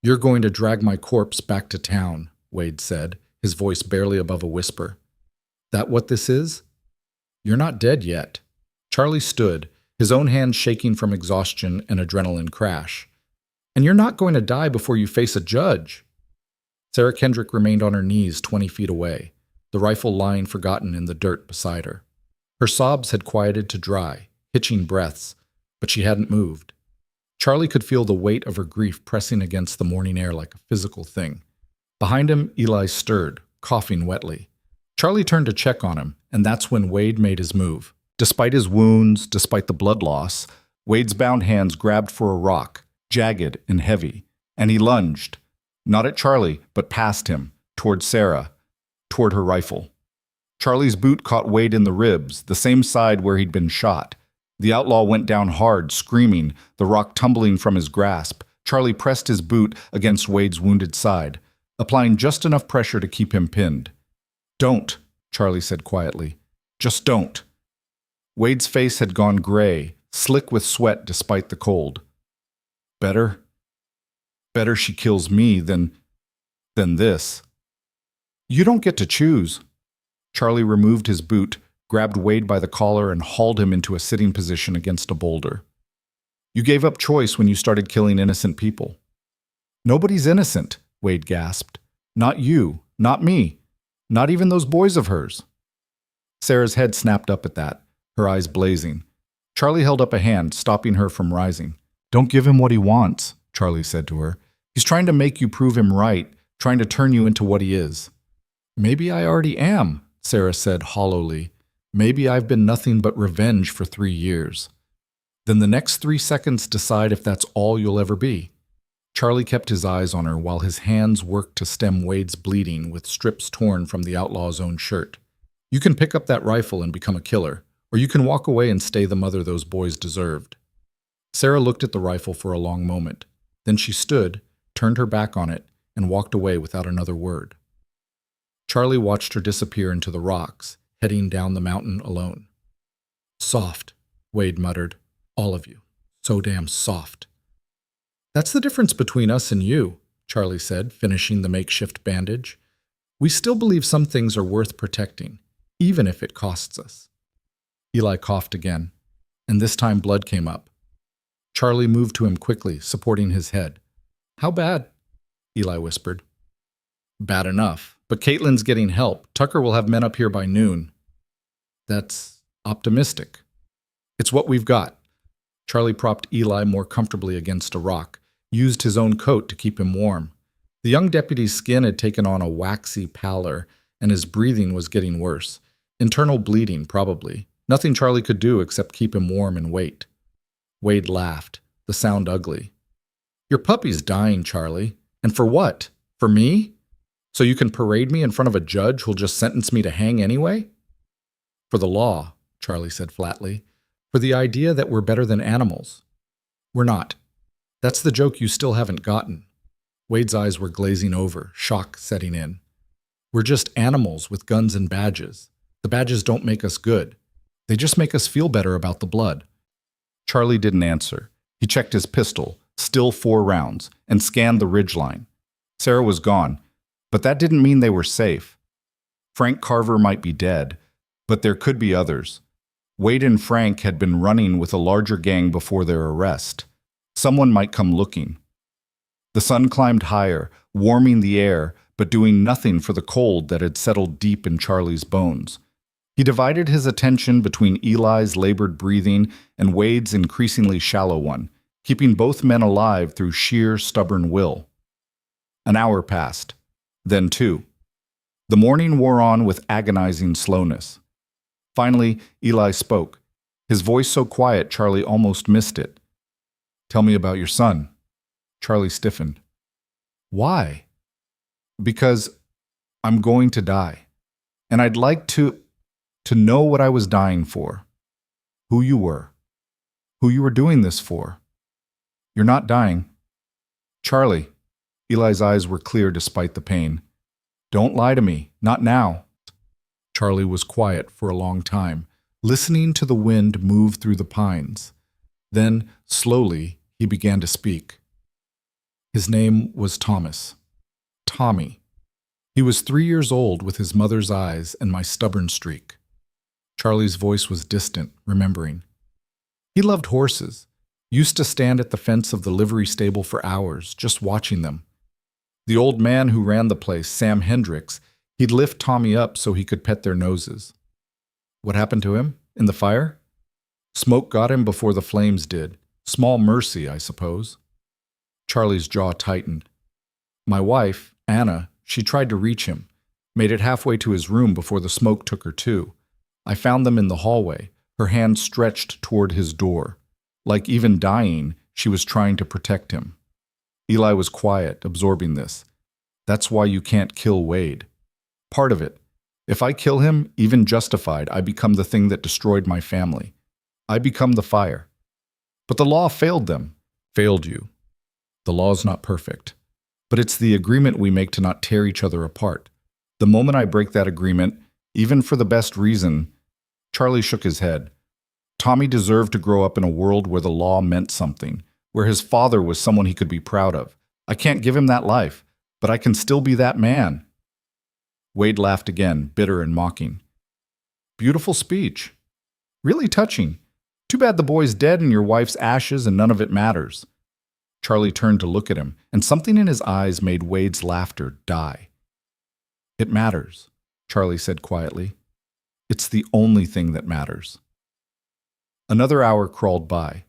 "You're going to drag my corpse back to town," Wade said, his voice barely above a whisper. "That what this is? You're not dead yet." Charlie stood, his own hands shaking from exhaustion and adrenaline crash. "And you're not going to die before you face a judge." Sarah Kendrick remained on her knees 20 feet away, the rifle lying forgotten in the dirt beside her. Her sobs had quieted to dry, hitching breaths, but she hadn't moved. Charlie could feel the weight of her grief pressing against the morning air like a physical thing. Behind him, Eli stirred, coughing wetly. Charlie turned to check on him, and that's when Wade made his move. Despite his wounds, despite the blood loss, Wade's bound hands grabbed for a rock, jagged and heavy, and he lunged, not at Charlie, but past him, toward Sarah, toward her rifle. Charlie's boot caught Wade in the ribs, the same side where he'd been shot. The outlaw went down hard, screaming, the rock tumbling from his grasp. Charlie pressed his boot against Wade's wounded side, applying just enough pressure to keep him pinned. "Don't," Charlie said quietly. "Just don't." Wade's face had gone gray, slick with sweat despite the cold. Better she kills me than this." "You don't get to choose." Charlie removed his boot, grabbed Wade by the collar, and hauled him into a sitting position against a boulder. "You gave up choice when you started killing innocent people." "Nobody's innocent," Wade gasped. "Not you, not me, not even those boys of hers." Sarah's head snapped up at that, her eyes blazing. Charlie held up a hand, stopping her from rising. "Don't give him what he wants," Charlie said to her. "He's trying to make you prove him right, trying to turn you into what he is." "Maybe I already am," Sarah said hollowly. "Maybe I've been nothing but revenge for 3 years." "Then the next 3 seconds decide if that's all you'll ever be." Charlie kept his eyes on her while his hands worked to stem Wade's bleeding with strips torn from the outlaw's own shirt. "You can pick up that rifle and become a killer, or you can walk away and stay the mother those boys deserved." Sarah looked at the rifle for a long moment. Then she stood, turned her back on it, and walked away without another word. Charlie watched her disappear into the rocks, heading down the mountain alone. "Soft," Wade muttered. "All of you. So damn soft." "That's the difference between us and you," Charlie said, finishing the makeshift bandage. "We still believe some things are worth protecting, even if it costs us." Eli coughed again, and this time blood came up. Charlie moved to him quickly, supporting his head. "How bad?" Eli whispered. "Bad enough, but Caitlin's getting help. Tucker will have men up here by noon." "That's optimistic." "It's what we've got." Charlie propped Eli more comfortably against a rock, used his own coat to keep him warm. The young deputy's skin had taken on a waxy pallor, and his breathing was getting worse. Internal bleeding, probably. Nothing Charlie could do except keep him warm and wait. Wade laughed, the sound ugly. "Your puppy's dying, Charlie. And for what? For me? So you can parade me in front of a judge who'll just sentence me to hang anyway?" "For the law," Charlie said flatly. "For the idea that we're better than animals. We're not. That's the joke you still haven't gotten." Wade's eyes were glazing over, shock setting in. "We're just animals with guns and badges. The badges don't make us good. They just make us feel better about the blood." Charlie didn't answer. He checked his pistol, still 4 rounds, and scanned the ridgeline. Sarah was gone, but that didn't mean they were safe. Frank Carver might be dead, but there could be others. Wade and Frank had been running with a larger gang before their arrest. Someone might come looking. The sun climbed higher, warming the air, but doing nothing for the cold that had settled deep in Charlie's bones. He divided his attention between Eli's labored breathing and Wade's increasingly shallow one, keeping both men alive through sheer, stubborn will. An hour passed, then 2. The morning wore on with agonizing slowness. Finally, Eli spoke, his voice so quiet Charlie almost missed it. "Tell me about your son." Charlie stiffened. "Why?" "Because I'm going to die, and I'd like to know what I was dying for." who you were doing this for. You're not dying. Charlie. Eli's eyes were clear despite the pain. Don't lie to me, not now. Charlie was quiet for a long time, listening to the wind move through the pines. Then, slowly, he began to speak. His name was Thomas. Tommy. He was 3 years old with his mother's eyes and my stubborn streak. Charlie's voice was distant, remembering. He loved horses, used to stand at the fence of the livery stable for hours, just watching them. The old man who ran the place, Sam Hendricks, he'd lift Tommy up so he could pet their noses. What happened to him? In the fire? Smoke got him before the flames did. Small mercy, I suppose. Charlie's jaw tightened. My wife, Anna, she tried to reach him, made it halfway to his room before the smoke took her too. I found them in the hallway, her hand stretched toward his door. Like even dying, she was trying to protect him. Eli was quiet, absorbing this. That's why you can't kill Wade. Part of it. If I kill him, even justified, I become the thing that destroyed my family. I become the fire. But the law failed them. Failed you. The law's not perfect. But it's the agreement we make to not tear each other apart. The moment I break that agreement, even for the best reason, Charlie shook his head. Tommy deserved to grow up in a world where the law meant something, where his father was someone he could be proud of. I can't give him that life, but I can still be that man. Wade laughed again, bitter and mocking. Beautiful speech. Really touching. Too bad the boy's dead in your wife's ashes and none of it matters. Charlie turned to look at him, and something in his eyes made Wade's laughter die. It matters, Charlie said quietly. It's the only thing that matters. Another hour crawled by.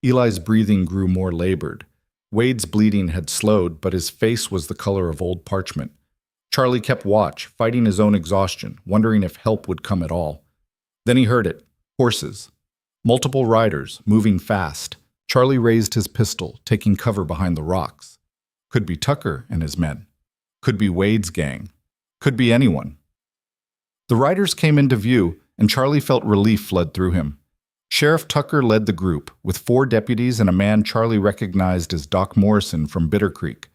Eli's breathing grew more labored. Wade's bleeding had slowed, but his face was the color of old parchment. Charlie kept watch, fighting his own exhaustion, wondering if help would come at all. Then he heard it. Horses. Multiple riders, moving fast. Charlie raised his pistol, taking cover behind the rocks. Could be Tucker and his men. Could be Wade's gang. Could be anyone. The riders came into view, and Charlie felt relief flood through him. Sheriff Tucker led the group, with 4 deputies and a man Charlie recognized as Doc Morrison from Bittercreek.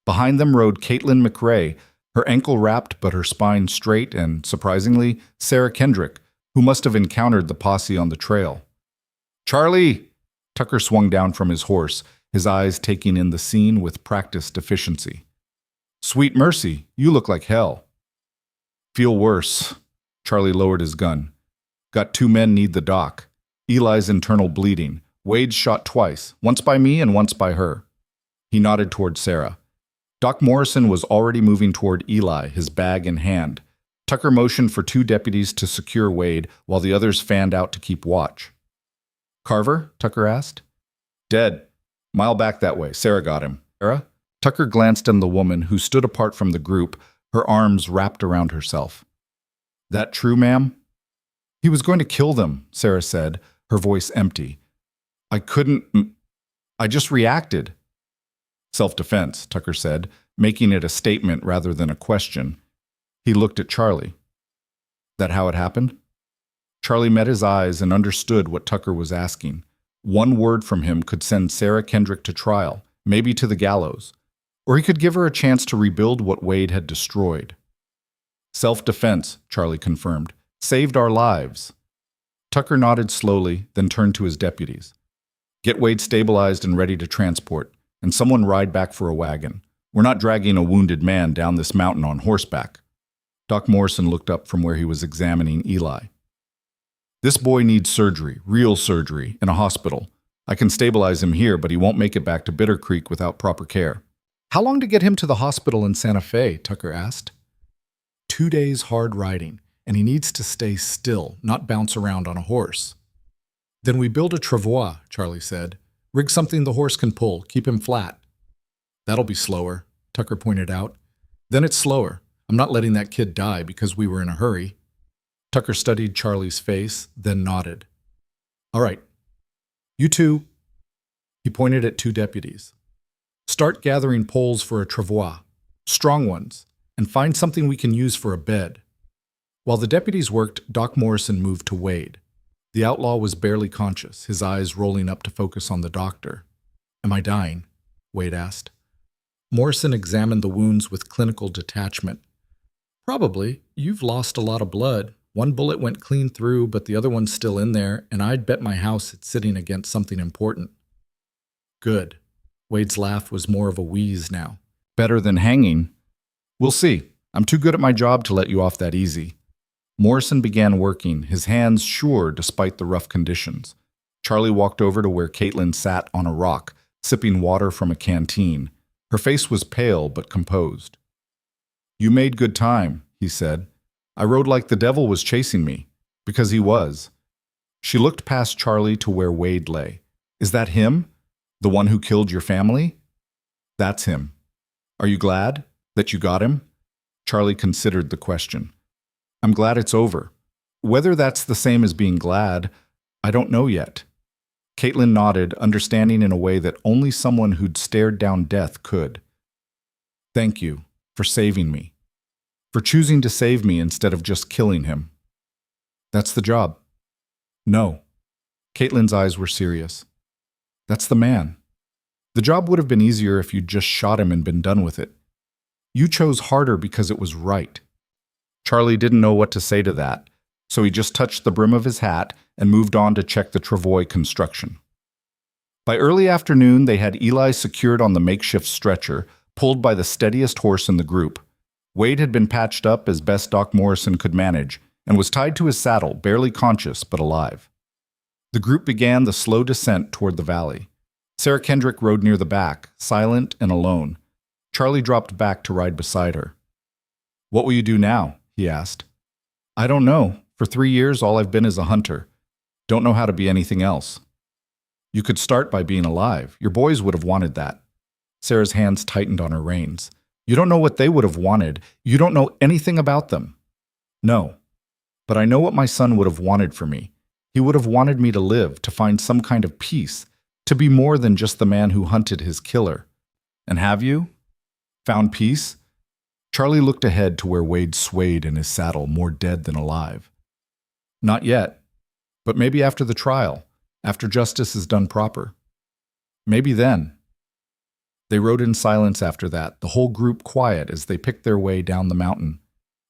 Behind them rode Caitlin McRae, her ankle wrapped but her spine straight, and, surprisingly, Sarah Kendrick, who must have encountered the posse on the trail. Charlie! Tucker swung down from his horse, his eyes taking in the scene with practiced efficiency. Sweet mercy, you look like hell. Feel worse. Charlie lowered his gun. Got 2 men need the doc. Eli's internal bleeding. Wade's shot twice, once by me and once by her. He nodded toward Sarah. Doc Morrison was already moving toward Eli, his bag in hand. Tucker motioned for 2 deputies to secure Wade, while the others fanned out to keep watch. Carver? Tucker asked. Dead. Mile back that way. Sarah got him. Sarah? Tucker glanced at the woman who stood apart from the group, her arms wrapped around herself. That true, ma'am? He was going to kill them, Sarah said, her voice empty. I just reacted. Self-defense, Tucker said, making it a statement rather than a question. He looked at Charlie. That how it happened? Charlie met his eyes and understood what Tucker was asking. One word from him could send Sarah Kendrick to trial, maybe to the gallows. Or he could give her a chance to rebuild what Wade had destroyed. Self-defense, Charlie confirmed. Saved our lives. Tucker nodded slowly, then turned to his deputies. Get Wade stabilized and ready to transport, and someone ride back for a wagon. We're not dragging a wounded man down this mountain on horseback. Doc Morrison looked up from where he was examining Eli. This boy needs surgery, real surgery, in a hospital. I can stabilize him here, but he won't make it back to Bittercreek without proper care. How long to get him to the hospital in Santa Fe? Tucker asked. 2 days hard riding, and he needs to stay still, not bounce around on a horse. Then we build a travois, Charlie said. Rig something the horse can pull, keep him flat. That'll be slower, Tucker pointed out. Then it's slower. I'm not letting that kid die because we were in a hurry. Tucker studied Charlie's face, then nodded. All right. You two. He pointed at 2 deputies. Start gathering poles for a travois, strong ones, and find something we can use for a bed. While the deputies worked, Doc Morrison moved to Wade. The outlaw was barely conscious, his eyes rolling up to focus on the doctor. "Am I dying?" Wade asked. Morrison examined the wounds with clinical detachment. "Probably. You've lost a lot of blood. One bullet went clean through, but the other one's still in there, and I'd bet my house it's sitting against something important." "Good." Wade's laugh was more of a wheeze now. "Better than hanging." "We'll see. I'm too good at my job to let you off that easy." Morrison began working, his hands sure despite the rough conditions. Charlie walked over to where Caitlin sat on a rock, sipping water from a canteen. Her face was pale but composed. "You made good time," he said. "I rode like the devil was chasing me." Because he was. She looked past Charlie to where Wade lay. "Is that him? The one who killed your family?" "That's him." "Are you glad that you got him?" Charlie considered the question. "I'm glad it's over. Whether that's the same as being glad, I don't know yet." Caitlin nodded, understanding in a way that only someone who'd stared down death could. "Thank you for saving me. For choosing to save me instead of just killing him." "That's the job." "No." Caitlin's eyes were serious. "That's the man. The job would have been easier if you'd just shot him and been done with it. You chose harder because it was right." Charlie didn't know what to say to that, so he just touched the brim of his hat and moved on to check the travois construction. By early afternoon, they had Eli secured on the makeshift stretcher, pulled by the steadiest horse in the group. Wade had been patched up as best Doc Morrison could manage, and was tied to his saddle, barely conscious but alive. The group began the slow descent toward the valley. Sarah Kendrick rode near the back, silent and alone. Charlie dropped back to ride beside her. "What will you do now?" he asked. "I don't know. For 3 years, all I've been is a hunter. Don't know how to be anything else." "You could start by being alive. Your boys would have wanted that." Sarah's hands tightened on her reins. "You don't know what they would have wanted. You don't know anything about them." "No. But I know what my son would have wanted for me. He would have wanted me to live, to find some kind of peace, to be more than just the man who hunted his killer." "And have you? Found peace?" Charlie looked ahead to where Wade swayed in his saddle, more dead than alive. "Not yet. But maybe after the trial, after justice is done proper. Maybe then." They rode in silence after that, the whole group quiet as they picked their way down the mountain.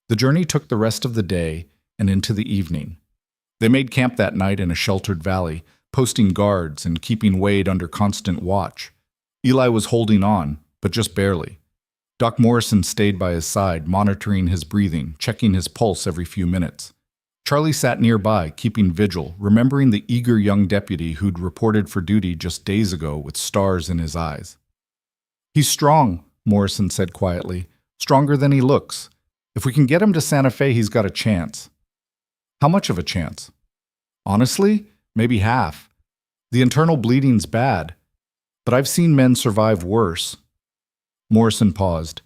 The journey took the rest of the day and into the evening. They made camp that night in a sheltered valley, posting guards and keeping Wade under constant watch. Eli was holding on, but just barely. Doc Morrison stayed by his side, monitoring his breathing, checking his pulse every few minutes. Charlie sat nearby, keeping vigil, remembering the eager young deputy who'd reported for duty just days ago with stars in his eyes. "He's strong," Morrison said quietly. "Stronger than he looks. If we can get him to Santa Fe, he's got a chance." "How much of a chance?" "Honestly, maybe half. The internal bleeding's bad, but I've seen men survive worse." Morrison paused.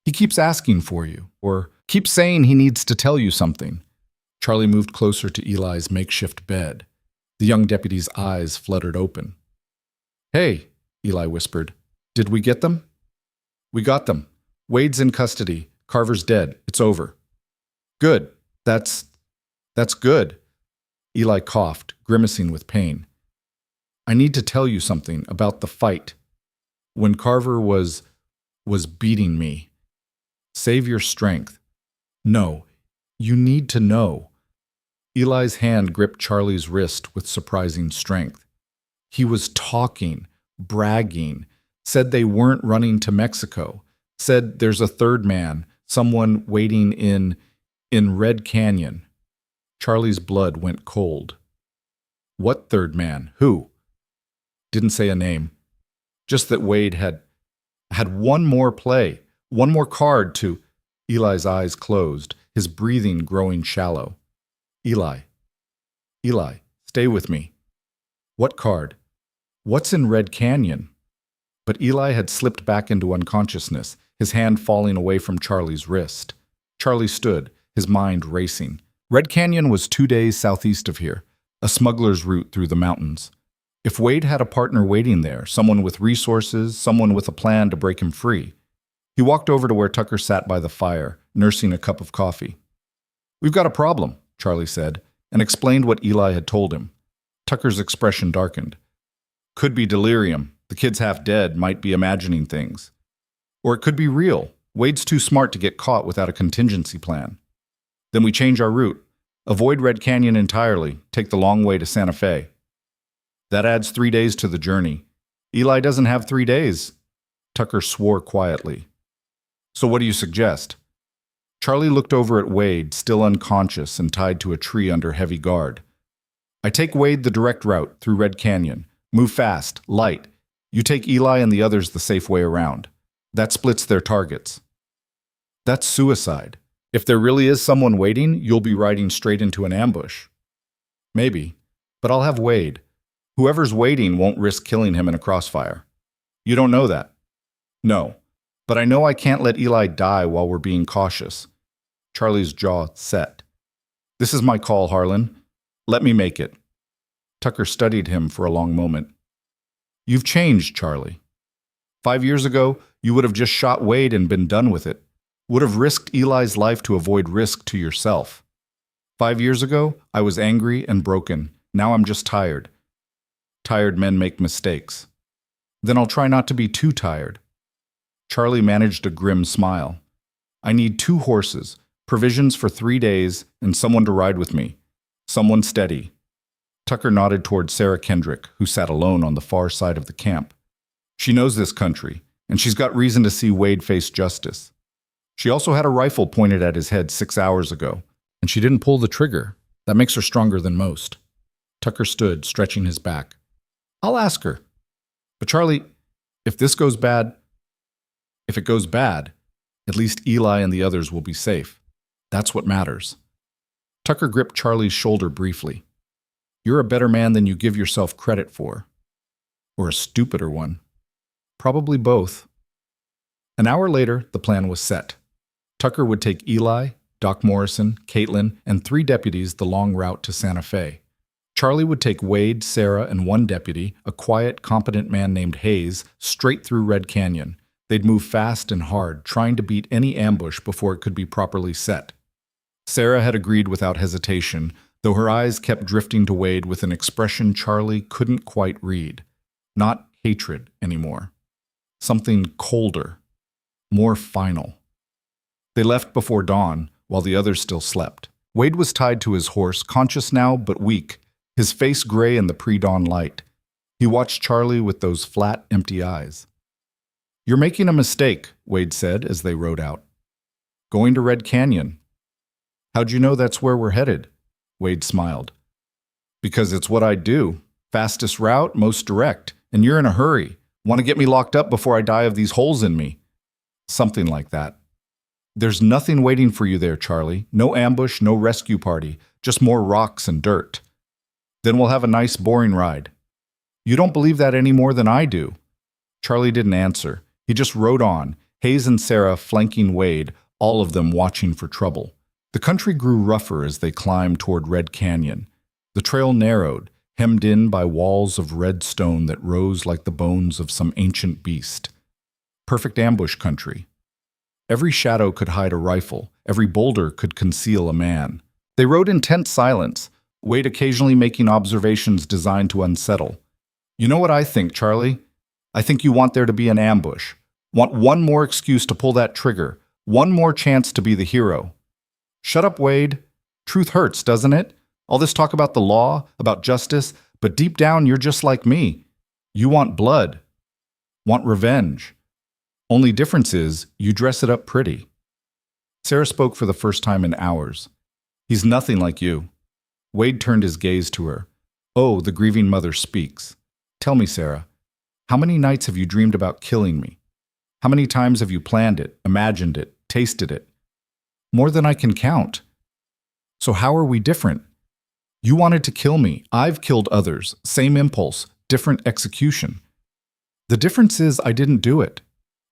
"He keeps asking for you, or keeps saying he needs to tell you something." Charlie moved closer to Eli's makeshift bed. The young deputy's eyes fluttered open. "Hey," Eli whispered. "Did we get them?" "We got them. Wade's in custody. Carver's dead. It's over." "Good. That's good." Eli coughed, grimacing with pain. "I need to tell you something about the fight. When Carver was beating me. Save your strength. No, you need to know." Eli's hand gripped Charlie's wrist with surprising strength. "He was talking, bragging, said they weren't running to Mexico, said there's a third man, someone waiting in Red Canyon." Charlie's blood went cold. "What third man? Who?" "Didn't say a name. Just that Wade had one more play, one more card to—" Eli's eyes closed, his breathing growing shallow. Eli, stay with me." "What card? What's in Red Canyon?" But Eli had slipped back into unconsciousness, his hand falling away from Charlie's wrist. Charlie stood, his mind racing. Red Canyon was 2 days southeast of here, a smuggler's route through the mountains. If Wade had a partner waiting there, someone with resources, someone with a plan to break him free. He walked over to where Tucker sat by the fire, nursing a cup of coffee. "We've got a problem," Charlie said. and explained what Eli had told him. Tucker's expression darkened. Could be delirium. The kid's half dead, might be imagining things. Or it could be real. Wade's too smart to get caught without a contingency plan. Then we change our route. Avoid Red Canyon entirely. Take the long way to Santa Fe. That adds 3 days to the journey. Eli doesn't have 3 days. Tucker swore quietly. So what do you suggest? Charlie looked over at Wade, still unconscious and tied to a tree under heavy guard. I take Wade the direct route through Red Canyon. Move fast, light. You take Eli and the others the safe way around. That splits their targets. That's suicide. If there really is someone waiting, you'll be riding straight into an ambush. Maybe, but I'll have Wade. Whoever's waiting won't risk killing him in a crossfire. You don't know that. No, but I know I can't let Eli die while we're being cautious. Charlie's jaw set. This is my call, Harlan. Let me make it. Tucker studied him for a long moment. You've changed, Charlie. 5 years ago, you would have just shot Wade and been done with it. Would have risked Eli's life to avoid risk to yourself. 5 years ago, I was angry and broken. Now I'm just tired. Tired men make mistakes. Then I'll try not to be too tired. Charlie managed a grim smile. I need 2 horses, provisions for 3 days, and someone to ride with me. Someone steady. Tucker nodded toward Sarah Kendrick, who sat alone on the far side of the camp. She knows this country, and she's got reason to see Wade face justice. She also had a rifle pointed at his head 6 hours ago, and she didn't pull the trigger. That makes her stronger than most. Tucker stood, stretching his back. I'll ask her. But Charlie, if it goes bad, at least Eli and the others will be safe. That's what matters. Tucker gripped Charlie's shoulder briefly. You're a better man than you give yourself credit for. Or a stupider one. Probably both. An hour later, the plan was set. Tucker would take Eli, Doc Morrison, Caitlin, and 3 deputies the long route to Santa Fe. Charlie would take Wade, Sarah, and 1 deputy, a quiet, competent man named Hayes, straight through Red Canyon. They'd move fast and hard, trying to beat any ambush before it could be properly set. Sarah had agreed without hesitation, though her eyes kept drifting to Wade with an expression Charlie couldn't quite read. Not hatred anymore. Something colder, more final. They left before dawn, while the others still slept. Wade was tied to his horse, conscious now but weak, his face gray in the pre-dawn light. He watched Charlie with those flat, empty eyes. You're making a mistake, Wade said as they rode out. Going to Red Canyon. How'd you know that's where we're headed? Wade smiled. Because it's what I'd do. Fastest route, most direct. And you're in a hurry. Want to get me locked up before I die of these holes in me. Something like that. There's nothing waiting for you there, Charlie. No ambush, no rescue party. Just more rocks and dirt. Then we'll have a nice, boring ride. You don't believe that any more than I do. Charlie didn't answer. He just rode on, Hayes and Sarah flanking Wade, all of them watching for trouble. The country grew rougher as they climbed toward Red Canyon. The trail narrowed, hemmed in by walls of red stone that rose like the bones of some ancient beast. Perfect ambush country. Every shadow could hide a rifle. Every boulder could conceal a man. They rode in tense silence, Wade occasionally making observations designed to unsettle. You know what I think, Charlie? I think you want there to be an ambush. Want one more excuse to pull that trigger. One more chance to be the hero. Shut up, Wade. Truth hurts, doesn't it? All this talk about the law, about justice, but deep down you're just like me. You want blood. Want revenge. Only difference is, you dress it up pretty. Sarah spoke for the first time in hours. He's nothing like you. Wade turned his gaze to her. Oh, the grieving mother speaks. Tell me, Sarah, how many nights have you dreamed about killing me? How many times have you planned it, imagined it, tasted it? More than I can count. So how are we different? You wanted to kill me. I've killed others. Same impulse, different execution. The difference is I didn't do it.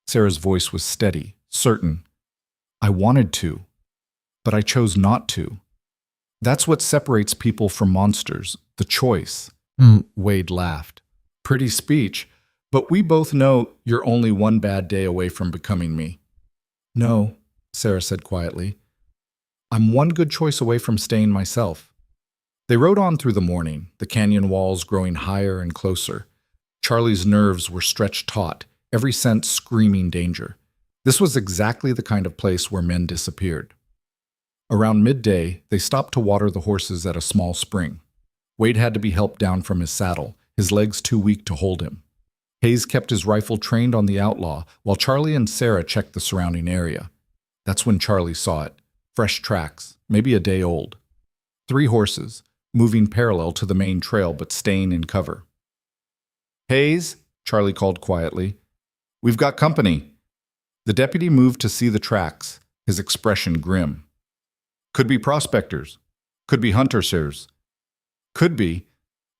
Sarah's voice was steady, certain. I wanted to, but I chose not to. That's what separates people from monsters, the choice. Wade laughed. Pretty speech, but we both know you're only one bad day away from becoming me. No, Sarah said quietly. I'm one good choice away from staying myself. They rode on through the morning, the canyon walls growing higher and closer. Charlie's nerves were stretched taut, every sense screaming danger. This was exactly the kind of place where men disappeared. Around midday, they stopped to water the horses at a small spring. Wade had to be helped down from his saddle, his legs too weak to hold him. Hayes kept his rifle trained on the outlaw, while Charlie and Sarah checked the surrounding area. That's when Charlie saw it. Fresh tracks, maybe a day old. 3 horses, moving parallel to the main trail but staying in cover. "Hayes," Charlie called quietly. "We've got company." The deputy moved to see the tracks, his expression grim. "Could be prospectors. Could be hunters. Could be,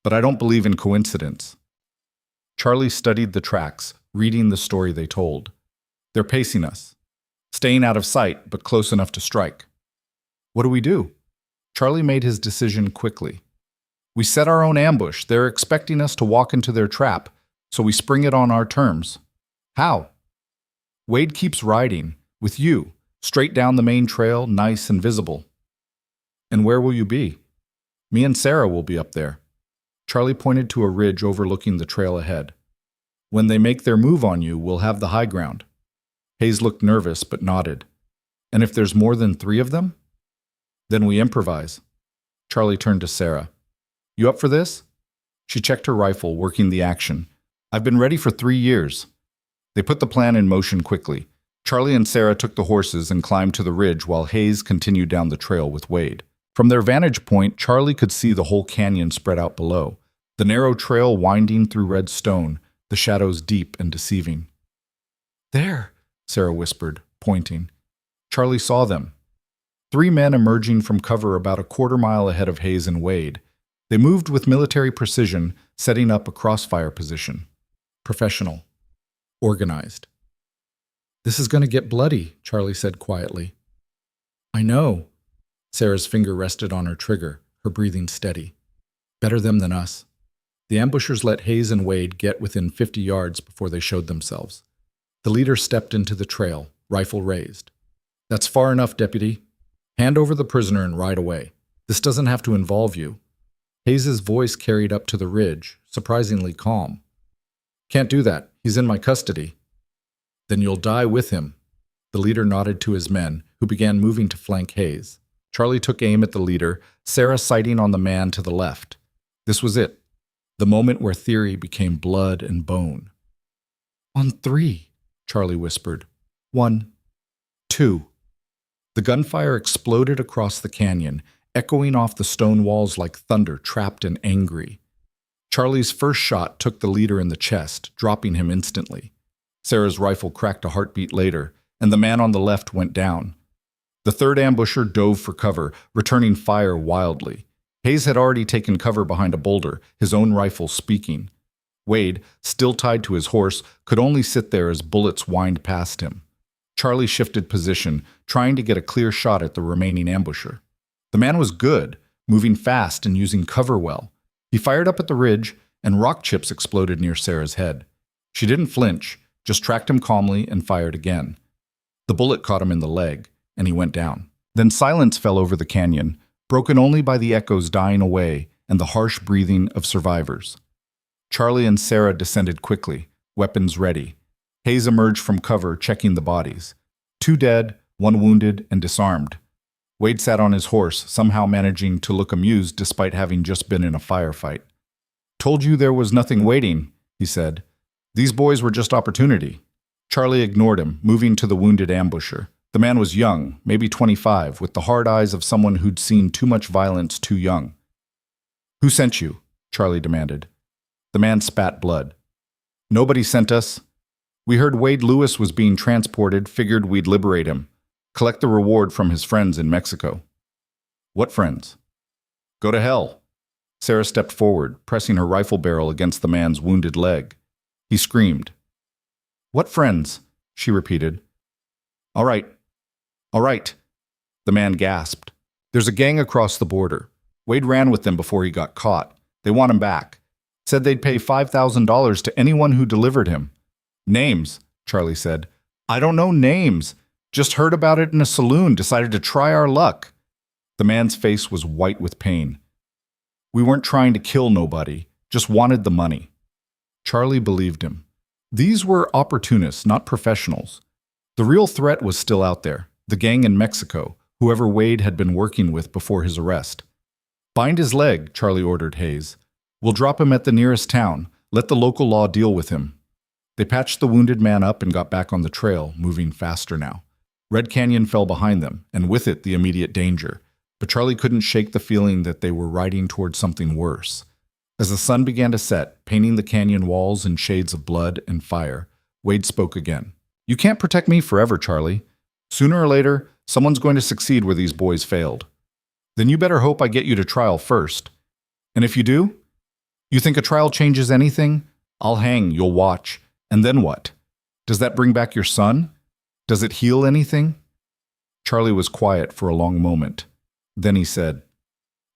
but I don't believe in coincidence." Charlie studied the tracks, reading the story they told. "They're pacing us. Staying out of sight, but close enough to strike." "What do we do?" Charlie made his decision quickly. "We set our own ambush. They're expecting us to walk into their trap, so we spring it on our terms." "How?" "Wade keeps riding, with you, straight down the main trail, nice and visible." "And where will you be?" "Me and Sarah will be up there." Charlie pointed to a ridge overlooking the trail ahead. "When they make their move on you, we'll have the high ground." Hayes looked nervous but nodded. "And if there's more than 3 of them?" "Then we improvise." Charlie turned to Sarah. "You up for this?" She checked her rifle, working the action. "I've been ready for 3 years." They put the plan in motion quickly. Charlie and Sarah took the horses and climbed to the ridge while Hayes continued down the trail with Wade. From their vantage point, Charlie could see the whole canyon spread out below, the narrow trail winding through red stone, the shadows deep and deceiving. "There," Sarah whispered, pointing. Charlie saw them. 3 men emerging from cover about a quarter-mile ahead of Hayes and Wade. They moved with military precision, setting up a crossfire position. Professional. Organized. "This is going to get bloody," Charlie said quietly. "I know." Sarah's finger rested on her trigger, her breathing steady. "Better them than us." The ambushers let Hayes and Wade get within 50 yards before they showed themselves. The leader stepped into the trail, rifle raised. "That's far enough, deputy. Hand over the prisoner and ride away. This doesn't have to involve you." Hayes's voice carried up to the ridge, surprisingly calm. "Can't do that. He's in my custody." "Then you'll die with him." The leader nodded to his men, who began moving to flank Hayes. Charlie took aim at the leader, Sarah sighting on the man to the left. This was it, the moment where theory became blood and bone. "On 3, Charlie whispered. 1, 2. The gunfire exploded across the canyon, echoing off the stone walls like thunder, trapped and angry. Charlie's first shot took the leader in the chest, dropping him instantly. Sarah's rifle cracked a heartbeat later, and the man on the left went down. The third ambusher dove for cover, returning fire wildly. Hayes had already taken cover behind a boulder, his own rifle speaking. Wade, still tied to his horse, could only sit there as bullets whined past him. Charlie shifted position, trying to get a clear shot at the remaining ambusher. The man was good, moving fast and using cover well. He fired up at the ridge, and rock chips exploded near Sarah's head. She didn't flinch, just tracked him calmly and fired again. The bullet caught him in the leg, and he went down. Then silence fell over the canyon, broken only by the echoes dying away and the harsh breathing of survivors. Charlie and Sarah descended quickly, weapons ready. Hayes emerged from cover, checking the bodies. 2 dead, 1 wounded and disarmed. Wade sat on his horse, somehow managing to look amused despite having just been in a firefight. "Told you there was nothing waiting," he said. "These boys were just opportunity." Charlie ignored him, moving to the wounded ambusher. The man was young, maybe 25, with the hard eyes of someone who'd seen too much violence too young. "Who sent you?" Charlie demanded. The man spat blood. "Nobody sent us. We heard Wade Lewis was being transported, figured we'd liberate him. Collect the reward from his friends in Mexico." "What friends?" "Go to hell." Sarah stepped forward, pressing her rifle barrel against the man's wounded leg. He screamed. "What friends?" she repeated. All right, the man gasped. "There's a gang across the border. Wade ran with them before he got caught. They want him back. Said they'd pay $5,000 to anyone who delivered him." "Names," Charlie said. "I don't know names. Just heard about it in a saloon, decided to try our luck." The man's face was white with pain. We weren't trying to kill nobody, just wanted the money. Charlie believed him. These were opportunists, not professionals. The real threat was still out there, the gang in Mexico, whoever Wade had been working with before his arrest. Bind his leg, Charlie ordered Hayes. We'll drop him at the nearest town. Let the local law deal with him. They patched the wounded man up and got back on the trail, moving faster now. Red Canyon fell behind them, and with it the immediate danger. But Charlie couldn't shake the feeling that they were riding toward something worse. As the sun began to set, painting the canyon walls in shades of blood and fire, Wade spoke again. You can't protect me forever, Charlie. Sooner or later, someone's going to succeed where these boys failed. Then you better hope I get you to trial first. And if you do? You think a trial changes anything? I'll hang, you'll watch. And then what? Does that bring back your son? Does it heal anything? Charlie was quiet for a long moment. Then he said,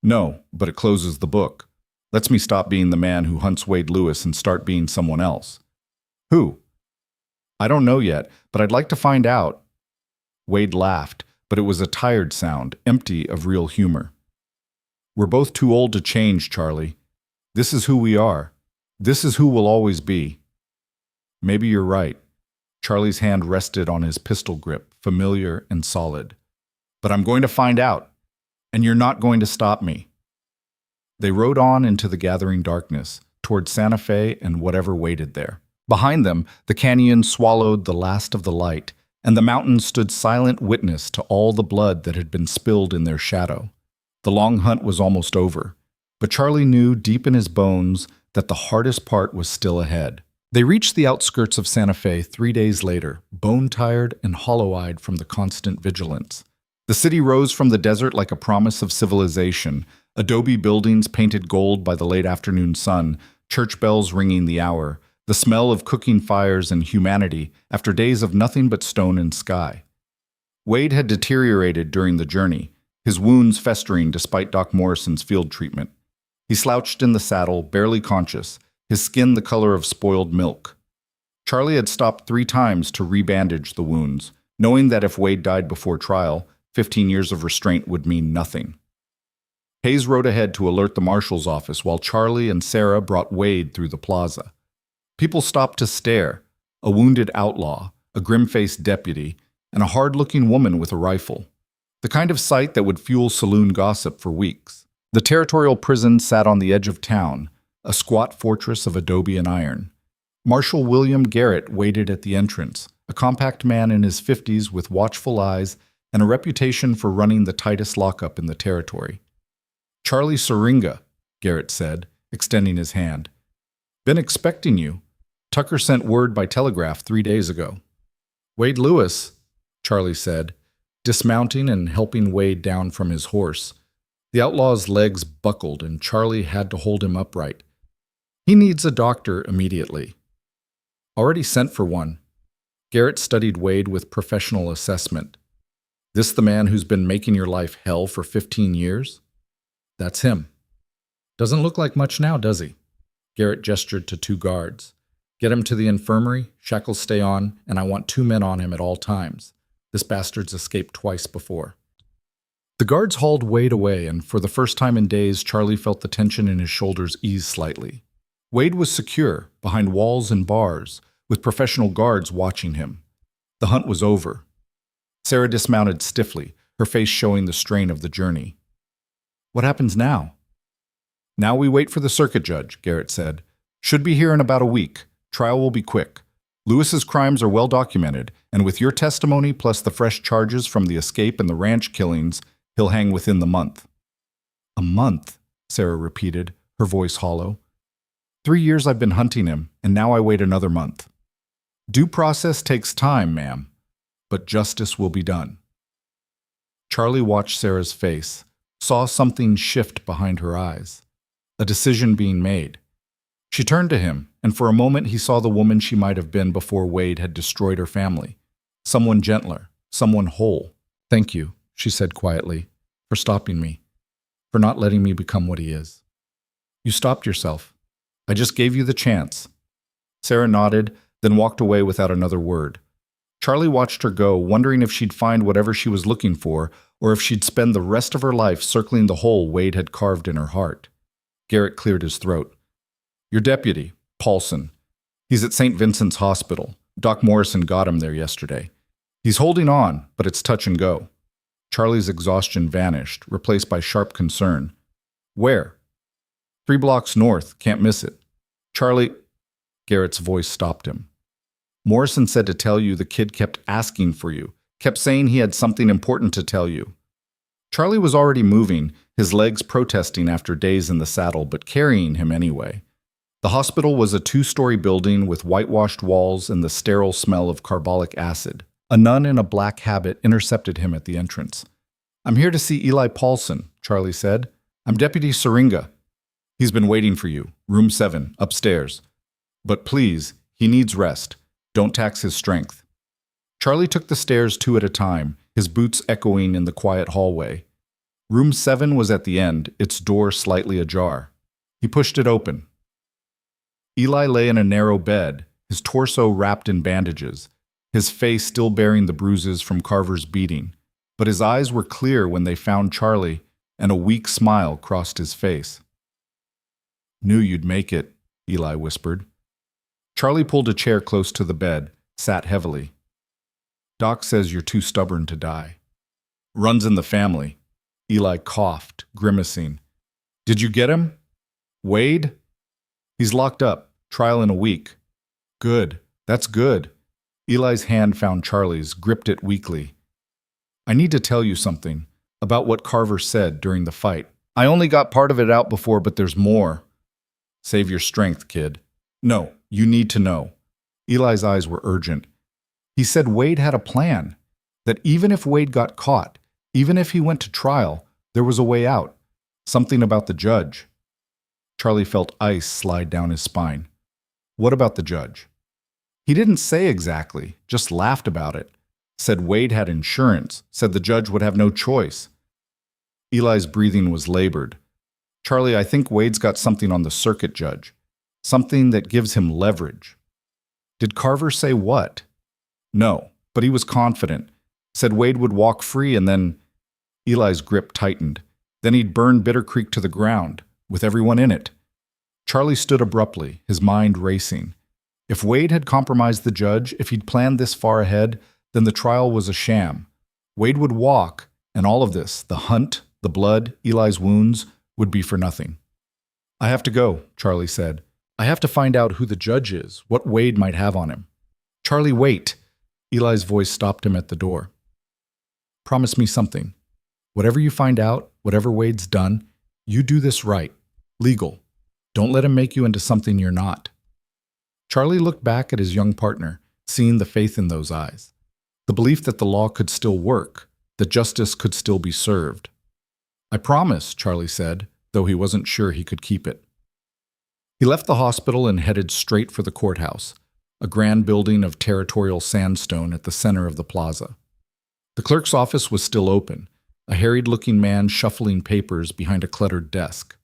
No, but it closes the book. Lets me stop being the man who hunts Wade Lewis and start being someone else. Who? I don't know yet, but I'd like to find out. Wade laughed, but it was a tired sound, empty of real humor. We're both too old to change, Charlie. This is who we are. This is who we'll always be. Maybe you're right. Charlie's hand rested on his pistol grip, familiar and solid. But I'm going to find out, and you're not going to stop me. They rode on into the gathering darkness, toward Santa Fe and whatever waited there. Behind them, the canyon swallowed the last of the light, and the mountains stood silent witness to all the blood that had been spilled in their shadow. The long hunt was almost over, but Charlie knew deep in his bones that the hardest part was still ahead. They reached the outskirts of Santa Fe 3 days later, bone-tired and hollow-eyed from the constant vigilance. The city rose from the desert like a promise of civilization, adobe buildings painted gold by the late afternoon sun, church bells ringing the hour, the smell of cooking fires and humanity after days of nothing but stone and sky. Wade had deteriorated during the journey, his wounds festering despite Doc Morrison's field treatment. He slouched in the saddle, barely conscious, his skin the color of spoiled milk. Charlie had stopped 3 times to rebandage the wounds, knowing that if Wade died before trial, 15 years of restraint would mean nothing. Hayes rode ahead to alert the marshal's office while Charlie and Sarah brought Wade through the plaza. People stopped to stare, a wounded outlaw, a grim-faced deputy, and a hard-looking woman with a rifle. The kind of sight that would fuel saloon gossip for weeks. The territorial prison sat on the edge of town, a squat fortress of adobe and iron. Marshal William Garrett waited at the entrance, a compact man in his 50s with watchful eyes and a reputation for running the tightest lockup in the territory. Charlie Syringa, Garrett said, extending his hand. Been expecting you. Tucker sent word by telegraph 3 days ago. Wade Lewis, Charlie said, dismounting and helping Wade down from his horse. The outlaw's legs buckled and Charlie had to hold him upright. He needs a doctor immediately. Already sent for one. Garrett studied Wade with professional assessment. This the man who's been making your life hell for 15 years? That's him. Doesn't look like much now, does he? Garrett gestured to 2 guards. Get him to the infirmary, shackles stay on, and I want 2 men on him at all times. This bastard's escaped twice before. The guards hauled Wade away, and for the first time in days, Charlie felt the tension in his shoulders ease slightly. Wade was secure, behind walls and bars, with professional guards watching him. The hunt was over. Sarah dismounted stiffly, her face showing the strain of the journey. What happens now? Now we wait for the circuit judge, Garrett said. Should be here in about a week. Trial will be quick. Lewis's crimes are well documented, and with your testimony plus the fresh charges from the escape and the ranch killings, he'll hang within the month. A month, Sarah repeated, her voice hollow. 3 years I've been hunting him, and now I wait another month. Due process takes time, ma'am, but justice will be done. Charlie watched Sarah's face, saw something shift behind her eyes. A decision being made. She turned to him, and for a moment he saw the woman she might have been before Wade had destroyed her family. Someone gentler, someone whole. Thank you, she said quietly, for stopping me, for not letting me become what he is. You stopped yourself. I just gave you the chance. Sarah nodded, then walked away without another word. Charlie watched her go, wondering if she'd find whatever she was looking for, or if she'd spend the rest of her life circling the hole Wade had carved in her heart. Garrett cleared his throat. Your deputy, Paulson. He's at St. Vincent's Hospital. Doc Morrison got him there yesterday. He's holding on, but it's touch and go. Charlie's exhaustion vanished, replaced by sharp concern. Where? 3 blocks north. Can't miss it. Charlie... Garrett's voice stopped him. Morrison said to tell you the kid kept asking for you, kept saying he had something important to tell you. Charlie was already moving, his legs protesting after days in the saddle, but carrying him anyway. The hospital was a 2-story building with whitewashed walls and the sterile smell of carbolic acid. A nun in a black habit intercepted him at the entrance. I'm here to see Eli Paulson, Charlie said. I'm Deputy Syringa. He's been waiting for you. Room 7, upstairs. But please, he needs rest. Don't tax his strength. Charlie took the stairs 2 at a time, his boots echoing in the quiet hallway. Room 7 was at the end, its door slightly ajar. He pushed it open. Eli lay in a narrow bed, his torso wrapped in bandages, his face still bearing the bruises from Carver's beating. But his eyes were clear when they found Charlie, and a weak smile crossed his face. Knew you'd make it, Eli whispered. Charlie pulled a chair close to the bed, sat heavily. Doc says you're too stubborn to die. Runs in the family. Eli coughed, grimacing. Did you get him? Wade? He's locked up. Trial in a week. Good. That's good. Eli's hand found Charlie's, gripped it weakly. I need to tell you something about what Carver said during the fight. I only got part of it out before, but there's more. Save your strength, kid. No, you need to know. Eli's eyes were urgent. He said Wade had a plan, that even if Wade got caught, even if he went to trial, there was a way out. Something about the judge. Charlie felt ice slide down his spine. What about the judge? He didn't say exactly, just laughed about it. Said Wade had insurance, said the judge would have no choice. Eli's breathing was labored. Charlie, I think Wade's got something on the circuit judge. Something that gives him leverage. Did Carver say what? No, but he was confident. Said Wade would walk free and then... Eli's grip tightened. Then he'd burn Bittercreek to the ground, with everyone in it. Charlie stood abruptly, his mind racing. If Wade had compromised the judge, if he'd planned this far ahead, then the trial was a sham. Wade would walk, and all of this, the hunt, the blood, Eli's wounds, would be for nothing. I have to go, Charlie said. I have to find out who the judge is, what Wade might have on him. Charlie, wait. Eli's voice stopped him at the door. Promise me something. Whatever you find out, whatever Wade's done, you do this right. Legal. Don't let him make you into something you're not. Charlie looked back at his young partner, seeing the faith in those eyes. The belief that the law could still work, that justice could still be served. I promise, Charlie said, though he wasn't sure he could keep it. He left the hospital and headed straight for the courthouse, a grand building of territorial sandstone at the center of the plaza. The clerk's office was still open, a harried-looking man shuffling papers behind a cluttered desk.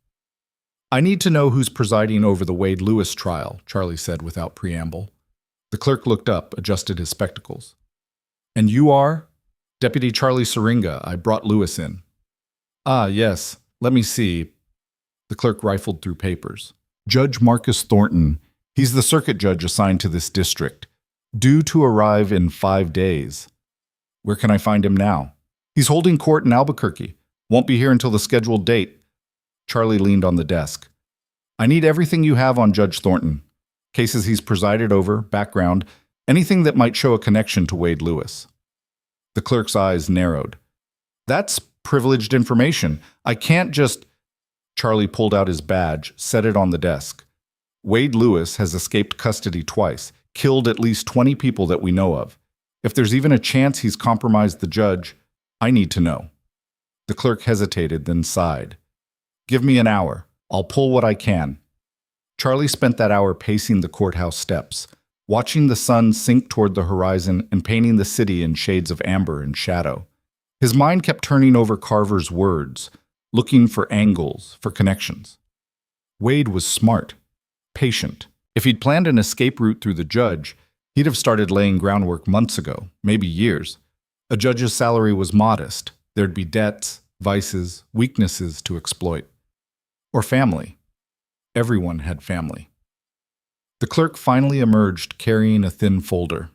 I need to know who's presiding over the Wade Lewis trial, Charlie said without preamble. The clerk looked up, adjusted his spectacles. And you are? Deputy Charlie Syringa. I brought Lewis in. Ah, yes. Let me see. The clerk rifled through papers. Judge Marcus Thornton. He's the circuit judge assigned to this district. Due to arrive in 5 days. Where can I find him now? He's holding court in Albuquerque. Won't be here until the scheduled date. Charlie leaned on the desk. I need everything you have on Judge Thornton. Cases he's presided over, background, anything that might show a connection to Wade Lewis. The clerk's eyes narrowed. That's privileged information. I can't just... Charlie pulled out his badge, set it on the desk. Wade Lewis has escaped custody twice, killed at least 20 people that we know of. If there's even a chance he's compromised the judge, I need to know. The clerk hesitated, then sighed. Give me an hour. I'll pull what I can. Charlie spent that hour pacing the courthouse steps, watching the sun sink toward the horizon and painting the city in shades of amber and shadow. His mind kept turning over Carver's words, looking for angles, for connections. Wade was smart, patient. If he'd planned an escape route through the judge, he'd have started laying groundwork months ago, maybe years. A judge's salary was modest. There'd be debts, vices, weaknesses to exploit. Or family. Everyone had family. The clerk finally emerged carrying a thin folder.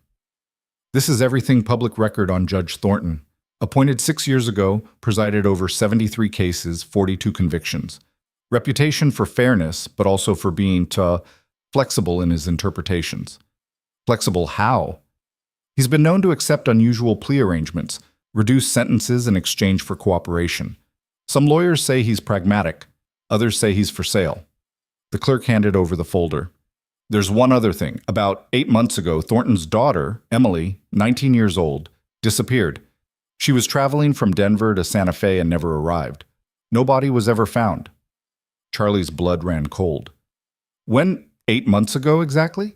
This is everything public record on Judge Thornton. Appointed 6 years ago, presided over 73 cases, 42 convictions. Reputation for fairness, but also for being flexible in his interpretations. Flexible how? He's been known to accept unusual plea arrangements, reduce sentences in exchange for cooperation. Some lawyers say he's pragmatic, others say he's for sale. The clerk handed over the folder. There's one other thing. About 8 months ago, Thornton's daughter, Emily, 19 years old, disappeared. She was traveling from Denver to Santa Fe and never arrived. No body was ever found. Charlie's blood ran cold. When? 8 months ago exactly?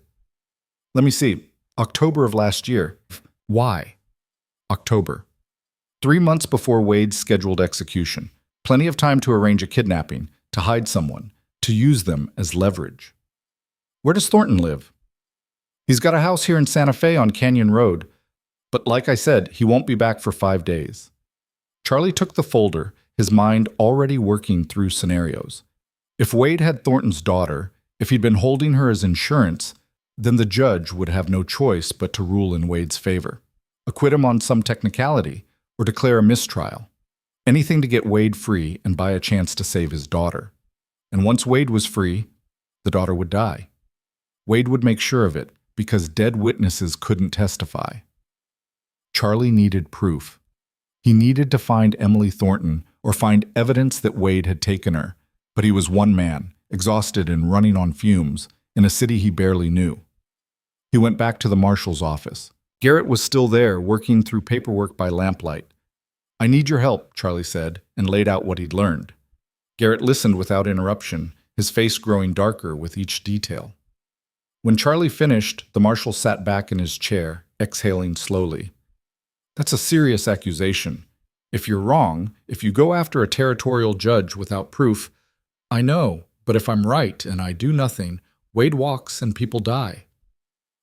Let me see. October of last year. Why? October. 3 months before Wade's scheduled execution. Plenty of time to arrange a kidnapping, to hide someone, to use them as leverage. Where does Thornton live? He's got a house here in Santa Fe on Canyon Road, but like I said, he won't be back for 5 days. Charlie took the folder, his mind already working through scenarios. If Wade had Thornton's daughter, if he'd been holding her as insurance, then the judge would have no choice but to rule in Wade's favor, acquit him on some technicality, or declare a mistrial. Anything to get Wade free and buy a chance to save his daughter. And once Wade was free, the daughter would die. Wade would make sure of it, because dead witnesses couldn't testify. Charlie needed proof. He needed to find Emily Thornton or find evidence that Wade had taken her, but he was one man, exhausted and running on fumes, in a city he barely knew. He went back to the marshal's office. Garrett was still there, working through paperwork by lamplight. "I need your help," Charlie said, and laid out what he'd learned. Garrett listened without interruption, his face growing darker with each detail. When Charlie finished, the marshal sat back in his chair, exhaling slowly. "That's a serious accusation. If you're wrong, if you go after a territorial judge without proof, I know, but if I'm right and I do nothing, Wade walks and people die.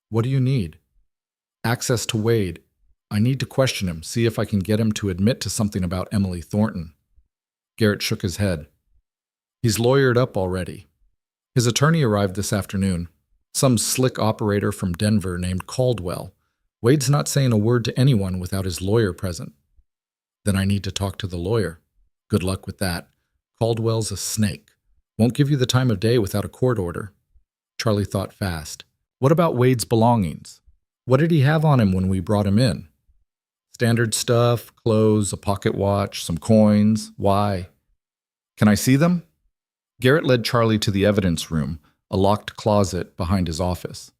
What do you need?" "Access to Wade. I need to question him, see if I can get him to admit to something about Emily Thornton." Garrett shook his head. "He's lawyered up already. His attorney arrived this afternoon. Some slick operator from Denver named Caldwell. Wade's not saying a word to anyone without his lawyer present." "Then I need to talk to the lawyer." "Good luck with that. Caldwell's a snake. Won't give you the time of day without a court order." Charlie thought fast. "What about Wade's belongings? What did he have on him when we brought him in?" "Standard stuff, clothes, a pocket watch, some coins. Why?" "Can I see them?" Garrett led Charlie to the evidence room, a locked closet behind his office.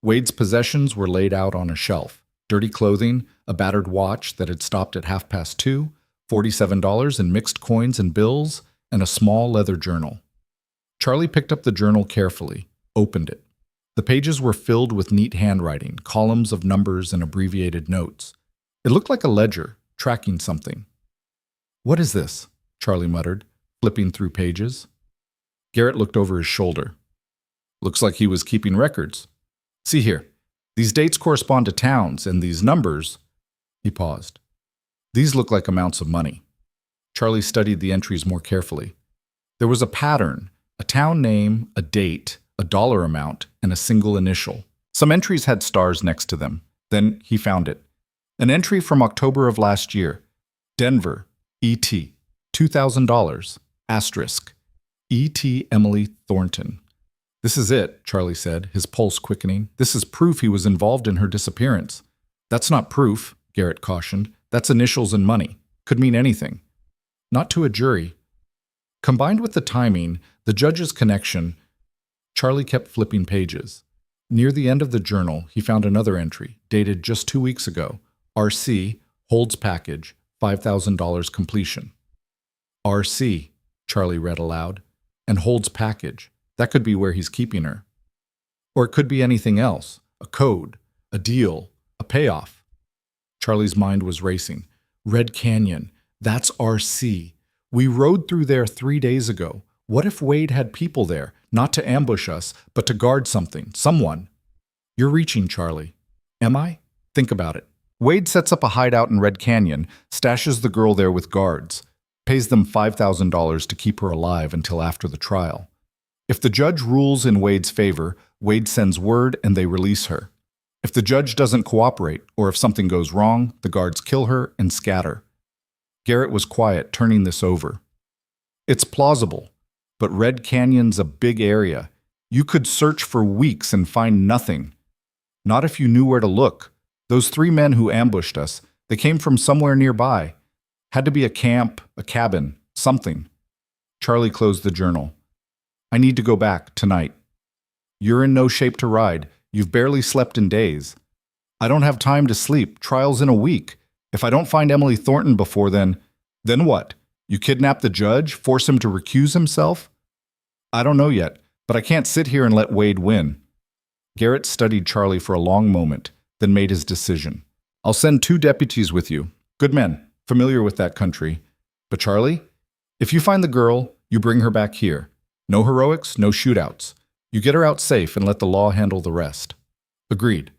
Wade's possessions were laid out on a shelf. Dirty clothing, a battered watch that had stopped at 2:30, $47 in mixed coins and bills, and a small leather journal. Charlie picked up the journal carefully, opened it. The pages were filled with neat handwriting, columns of numbers and abbreviated notes. It looked like a ledger, tracking something. "What is this?" Charlie muttered, flipping through pages. Garrett looked over his shoulder. "Looks like he was keeping records. See here, these dates correspond to towns, and these numbers—" He paused. "These look like amounts of money." Charlie studied the entries more carefully. There was a pattern, a town name, a date, a dollar amount, and a single initial. Some entries had stars next to them. Then he found it. An entry from October of last year. Denver, E.T., $2,000, asterisk, E.T. Emily Thornton. "This is it," Charlie said, his pulse quickening. "This is proof he was involved in her disappearance." "That's not proof," Garrett cautioned. "That's initials and money. Could mean anything." "Not to a jury." Combined with the timing, the judge's connection, Charlie kept flipping pages. Near the end of the journal, he found another entry, dated just 2 weeks ago. R.C., holds package, $5,000 completion. "R.C.," Charlie read aloud, "and holds package. That could be where he's keeping her. Or it could be anything else, a code, a deal, a payoff." Charlie's mind was racing. Red Canyon, that's R.C. We rode through there 3 days ago. What if Wade had people there, not to ambush us, but to guard something, someone? "You're reaching, Charlie." "Am I?" "Think about it. Wade sets up a hideout in Red Canyon, stashes the girl there with guards, pays them $5,000 to keep her alive until after the trial. If the judge rules in Wade's favor, Wade sends word and they release her. If the judge doesn't cooperate, or if something goes wrong, the guards kill her and scatter. Garrett was quiet, turning this over. It's plausible, but Red Canyon's a big area. You could search for weeks and find nothing. Not if you knew where to look. Those 3 men who ambushed us, they came from somewhere nearby. Had to be a camp, a cabin, something. Charlie closed the journal. I need to go back tonight. You're in no shape to ride. You've barely slept in days. I don't have time to sleep. Trial's in a week. If I don't find Emily Thornton before then what? You kidnap the judge? Force him to recuse himself? I don't know yet, but I can't sit here and let Wade win. Garrett studied Charlie for a long moment, then made his decision. I'll send 2 deputies with you. Good men, familiar with that country. But Charlie, if you find the girl, you bring her back here. No heroics, no shootouts. You get her out safe and let the law handle the rest. Agreed.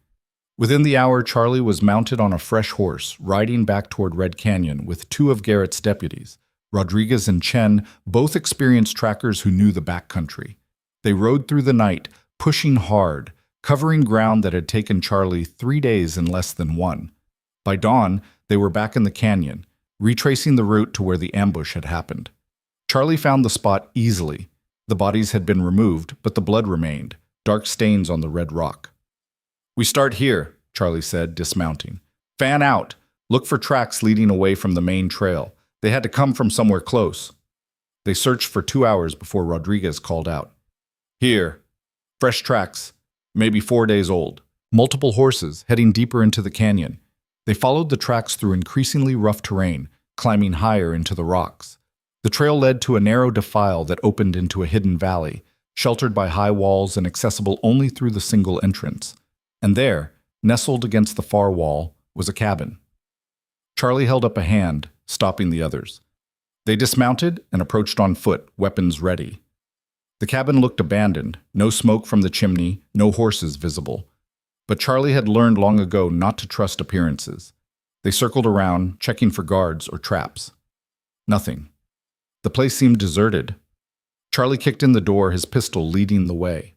Within the hour, Charlie was mounted on a fresh horse, riding back toward Red Canyon with 2 of Garrett's deputies. Rodriguez and Chen, both experienced trackers who knew the backcountry. They rode through the night, pushing hard, covering ground that had taken Charlie 3 days in less than 1. By dawn, they were back in the canyon, retracing the route to where the ambush had happened. Charlie found the spot easily. The bodies had been removed, but the blood remained, dark stains on the red rock. We start here, Charlie said, dismounting. Fan out. Look for tracks leading away from the main trail. They had to come from somewhere close. They searched for 2 hours before Rodriguez called out. Here. Fresh tracks. Maybe 4 days old. Multiple horses heading deeper into the canyon. They followed the tracks through increasingly rough terrain, climbing higher into the rocks. The trail led to a narrow defile that opened into a hidden valley, sheltered by high walls and accessible only through the single entrance. And there, nestled against the far wall, was a cabin. Charlie held up a hand, stopping the others. They dismounted and approached on foot, weapons ready. The cabin looked abandoned, no smoke from the chimney, no horses visible. But Charlie had learned long ago not to trust appearances. They circled around, checking for guards or traps. Nothing. The place seemed deserted. Charlie kicked in the door, his pistol leading the way.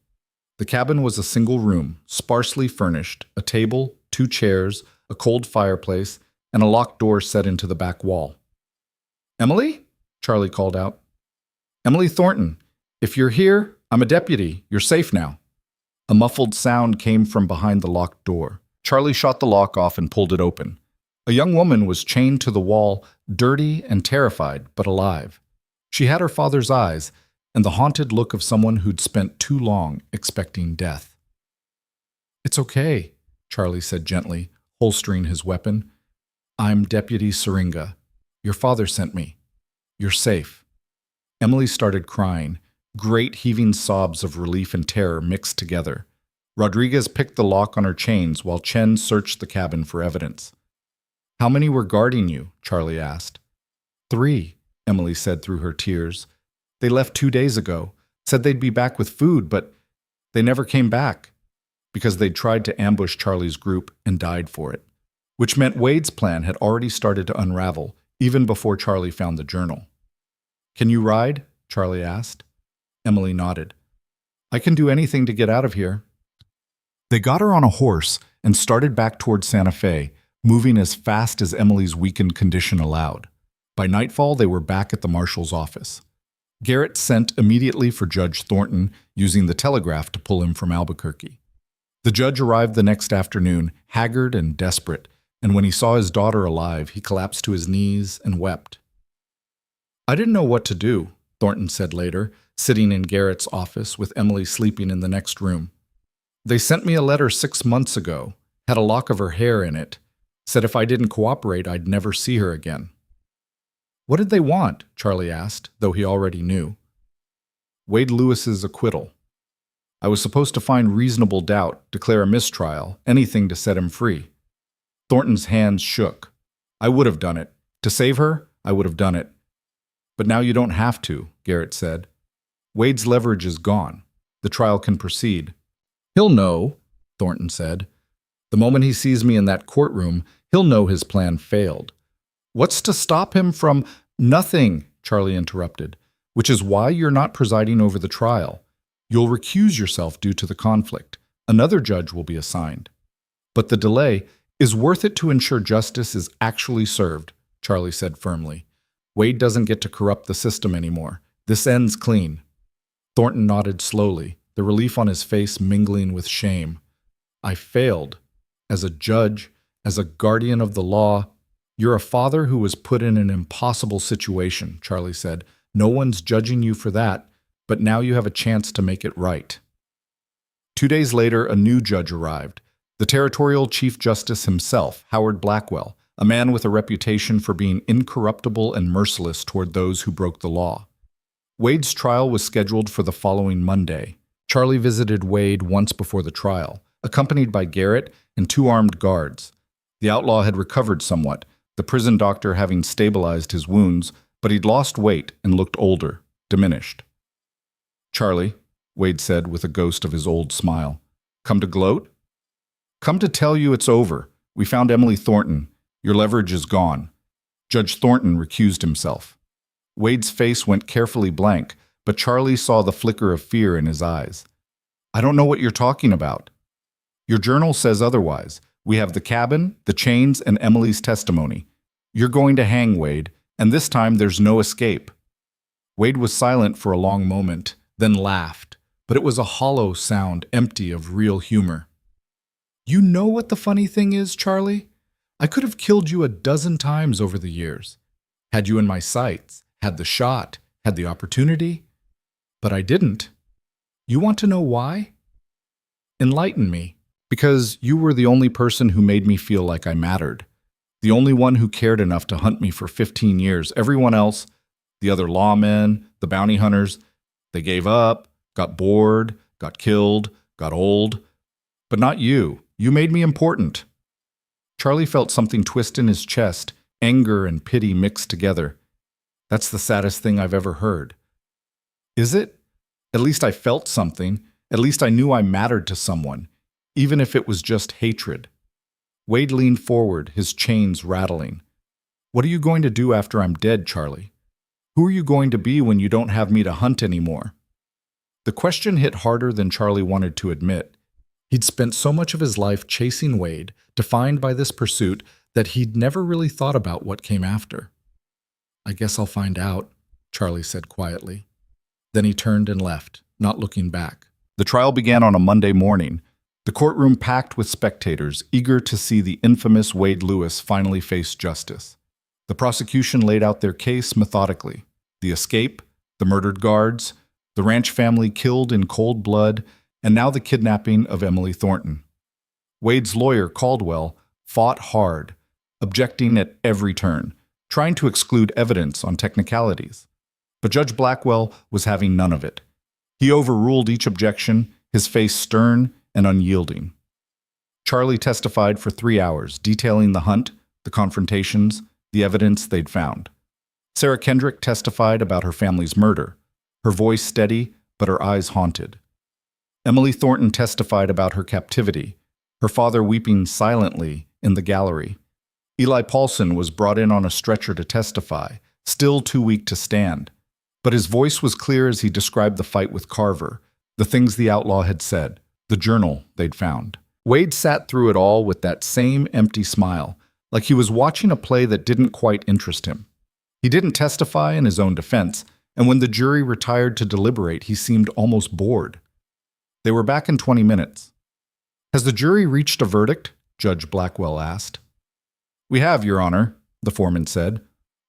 The cabin was a single room, sparsely furnished, a table, 2 chairs, a cold fireplace, and a locked door set into the back wall. Emily? Charlie called out. Emily Thornton, if you're here, I'm a deputy. You're safe now. A muffled sound came from behind the locked door. Charlie shot the lock off and pulled it open. A young woman was chained to the wall, dirty and terrified, but alive. She had her father's eyes and the haunted look of someone who'd spent too long expecting death. It's okay, Charlie said gently, holstering his weapon. I'm Deputy Syringa. Your father sent me. You're safe. Emily started crying. Great heaving sobs of relief and terror mixed together. Rodriguez picked the lock on her chains while Chen searched the cabin for evidence. How many were guarding you? Charlie asked. 3, Emily said through her tears. They left 2 days ago, said they'd be back with food, but they never came back because they'd tried to ambush Charlie's group and died for it, which meant Wade's plan had already started to unravel even before Charlie found the journal. Can you ride? Charlie asked. Emily nodded. I can do anything to get out of here. They got her on a horse and started back toward Santa Fe, moving as fast as Emily's weakened condition allowed. By nightfall, they were back at the marshal's office. Garrett sent immediately for Judge Thornton, using the telegraph to pull him from Albuquerque. The judge arrived the next afternoon, haggard and desperate, and when he saw his daughter alive, he collapsed to his knees and wept. I didn't know what to do, Thornton said later, sitting in Garrett's office with Emily sleeping in the next room. They sent me a letter 6 months ago, had a lock of her hair in it, said if I didn't cooperate, I'd never see her again. What did they want? Charlie asked, though he already knew. Wade Lewis's acquittal. I was supposed to find reasonable doubt, declare a mistrial, anything to set him free. Thornton's hands shook. I would have done it. To save her, I would have done it. But now you don't have to, Garrett said. Wade's leverage is gone. The trial can proceed. He'll know, Thornton said. The moment he sees me in that courtroom, he'll know his plan failed. What's to stop him from— Nothing, Charlie interrupted, which is why you're not presiding over the trial. You'll recuse yourself due to the conflict. Another judge will be assigned. But the delay is worth it to ensure justice is actually served, Charlie said firmly. Wade doesn't get to corrupt the system anymore. This ends clean. Thornton nodded slowly, the relief on his face mingling with shame. I failed. As a judge, as a guardian of the law. You're a father who was put in an impossible situation, Charlie said. No one's judging you for that, but now you have a chance to make it right. 2 days later, a new judge arrived. The territorial Chief Justice himself, Howard Blackwell, a man with a reputation for being incorruptible and merciless toward those who broke the law. Wade's trial was scheduled for the following Monday. Charlie visited Wade once before the trial, accompanied by Garrett and 2 armed guards. The outlaw had recovered somewhat, the prison doctor having stabilized his wounds, but he'd lost weight and looked older, diminished. Charlie, Wade said with a ghost of his old smile, come to gloat? Come to tell you it's over. We found Emily Thornton. Your leverage is gone. Judge Thornton recused himself. Wade's face went carefully blank, but Charlie saw the flicker of fear in his eyes. I don't know what you're talking about. Your journal says otherwise. We have the cabin, the chains, and Emily's testimony. You're going to hang, Wade, and this time there's no escape. Wade was silent for a long moment, then laughed, but it was a hollow sound empty of real humor. You know what the funny thing is, Charlie? I could have killed you a dozen times over the years. Had you in my sights, had the shot, had the opportunity. But I didn't. You want to know why? Enlighten me. Because you were the only person who made me feel like I mattered. The only one who cared enough to hunt me for 15 years. Everyone else, the other lawmen, the bounty hunters, they gave up, got bored, got killed, got old. But not you. You made me important. Charlie felt something twist in his chest, anger and pity mixed together. That's the saddest thing I've ever heard. Is it? At least I felt something. At least I knew I mattered to someone, even if it was just hatred. Wade leaned forward, his chains rattling. What are you going to do after I'm dead, Charlie? Who are you going to be when you don't have me to hunt anymore? The question hit harder than Charlie wanted to admit. He'd spent so much of his life chasing Wade, defined by this pursuit, that he'd never really thought about what came after. I guess I'll find out, Charlie said quietly. Then he turned and left, not looking back. The trial began on a Monday morning, the courtroom packed with spectators, eager to see the infamous Wade Lewis finally face justice. The prosecution laid out their case methodically. The escape, the murdered guards, the ranch family killed in cold blood, and now the kidnapping of Emily Thornton. Wade's lawyer, Caldwell, fought hard, objecting at every turn, trying to exclude evidence on technicalities. But Judge Blackwell was having none of it. He overruled each objection, his face stern and unyielding. Charlie testified for 3 hours, detailing the hunt, the confrontations, the evidence they'd found. Sarah Kendrick testified about her family's murder, her voice steady, but her eyes haunted. Emily Thornton testified about her captivity, her father weeping silently in the gallery. Eli Paulson was brought in on a stretcher to testify, still too weak to stand. But his voice was clear as he described the fight with Carver, the things the outlaw had said, the journal they'd found. Wade sat through it all with that same empty smile, like he was watching a play that didn't quite interest him. He didn't testify in his own defense, and when the jury retired to deliberate, he seemed almost bored. They were back in 20 minutes. Has the jury reached a verdict? Judge Blackwell asked. We have, Your Honor, the foreman said.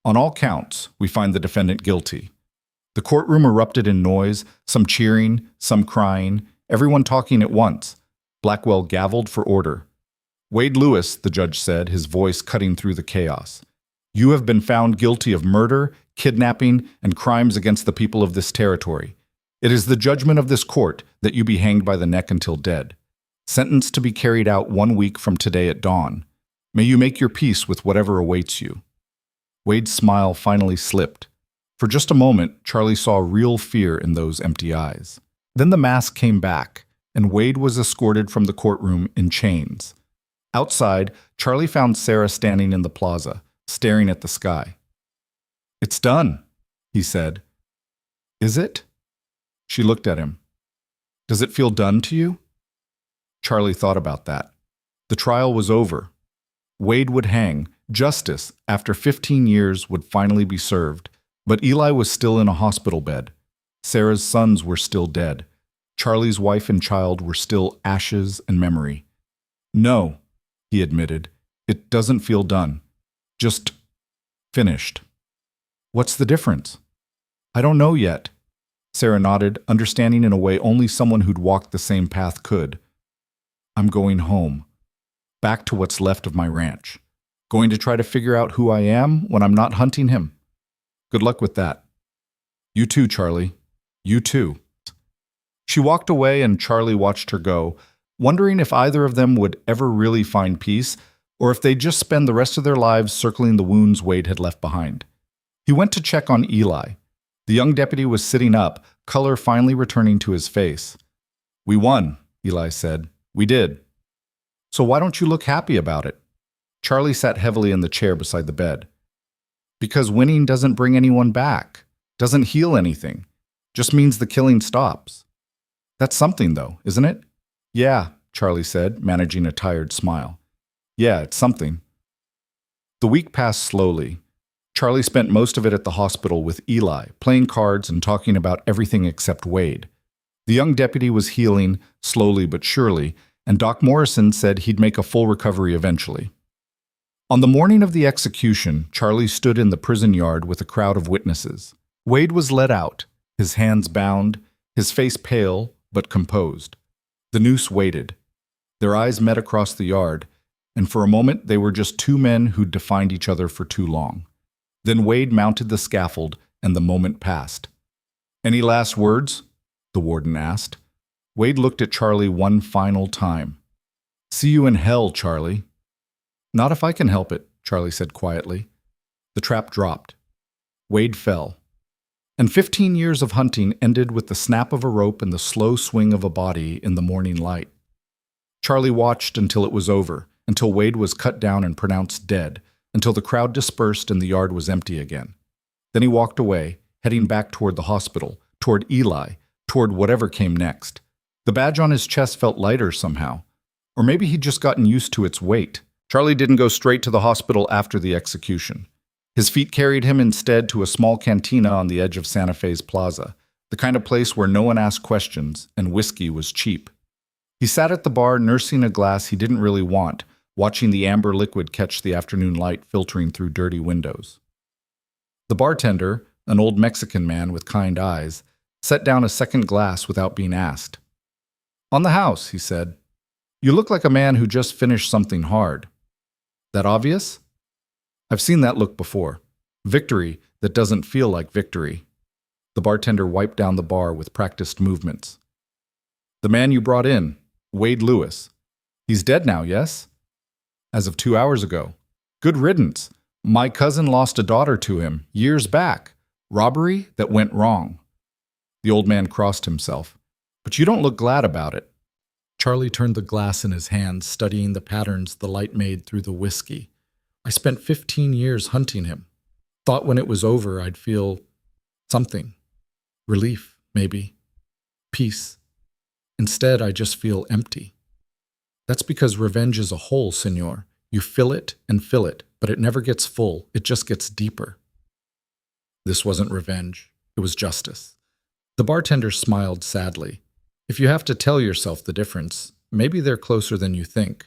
On all counts, we find the defendant guilty. The courtroom erupted in noise, some cheering, some crying, everyone talking at once. Blackwell gavelled for order. Wade Lewis, the judge said, his voice cutting through the chaos. You have been found guilty of murder, kidnapping, and crimes against the people of this territory. It is the judgment of this court that you be hanged by the neck until dead. Sentence to be carried out 1 week from today at dawn. May you make your peace with whatever awaits you. Wade's smile finally slipped. For just a moment, Charlie saw real fear in those empty eyes. Then the mask came back, and Wade was escorted from the courtroom in chains. Outside, Charlie found Sarah standing in the plaza, staring at the sky. It's done, he said. Is it? She looked at him. Does it feel done to you? Charlie thought about that. The trial was over. Wade would hang. Justice, after 15 years, would finally be served. But Eli was still in a hospital bed. Sarah's sons were still dead. Charlie's wife and child were still ashes and memory. No, he admitted, it doesn't feel done. Just finished. What's the difference? I don't know yet. Sarah nodded, understanding in a way only someone who'd walked the same path could. I'm going home. Back to what's left of my ranch. Going to try to figure out who I am when I'm not hunting him. Good luck with that. You too, Charlie. You too. She walked away and Charlie watched her go, wondering if either of them would ever really find peace or if they'd just spend the rest of their lives circling the wounds Wade had left behind. He went to check on Eli. The young deputy was sitting up, color finally returning to his face. We won, Eli said. We did. So why don't you look happy about it? Charlie sat heavily in the chair beside the bed. Because winning doesn't bring anyone back, doesn't heal anything, just means the killing stops. That's something, though, isn't it? Yeah, Charlie said, managing a tired smile. Yeah, it's something. The week passed slowly. Charlie spent most of it at the hospital with Eli, playing cards and talking about everything except Wade. The young deputy was healing, slowly but surely, and Doc Morrison said he'd make a full recovery eventually. On the morning of the execution, Charlie stood in the prison yard with a crowd of witnesses. Wade was led out, his hands bound, his face pale but composed. The noose waited. Their eyes met across the yard, and for a moment they were just two men who'd defined each other for too long. Then Wade mounted the scaffold, and the moment passed. Any last words? The warden asked. Wade looked at Charlie one final time. See you in hell, Charlie. Not if I can help it, Charlie said quietly. The trap dropped. Wade fell. And 15 years of hunting ended with the snap of a rope and the slow swing of a body in the morning light. Charlie watched until it was over, until Wade was cut down and pronounced dead, until the crowd dispersed and the yard was empty again. Then he walked away, heading back toward the hospital, toward Eli, toward whatever came next. The badge on his chest felt lighter somehow. Or maybe he'd just gotten used to its weight. Charlie didn't go straight to the hospital after the execution. His feet carried him instead to a small cantina on the edge of Santa Fe's plaza, the kind of place where no one asked questions and whiskey was cheap. He sat at the bar nursing a glass he didn't really want, watching the amber liquid catch the afternoon light filtering through dirty windows. The bartender, an old Mexican man with kind eyes, set down a second glass without being asked. On the house, he said. You look like a man who just finished something hard. That obvious? I've seen that look before. Victory that doesn't feel like victory. The bartender wiped down the bar with practiced movements. The man you brought in, Wade Lewis. He's dead now, yes? As of 2 hours ago. Good riddance. My cousin lost a daughter to him years back. Robbery that went wrong. The old man crossed himself. But you don't look glad about it. Charlie turned the glass in his hand, studying the patterns the light made through the whiskey. I spent 15 years hunting him. Thought when it was over I'd feel something. Relief, maybe. Peace. Instead, I just feel empty. That's because revenge is a hole, senor. You fill it, but it never gets full. It just gets deeper. This wasn't revenge. It was justice. The bartender smiled sadly. If you have to tell yourself the difference, maybe they're closer than you think.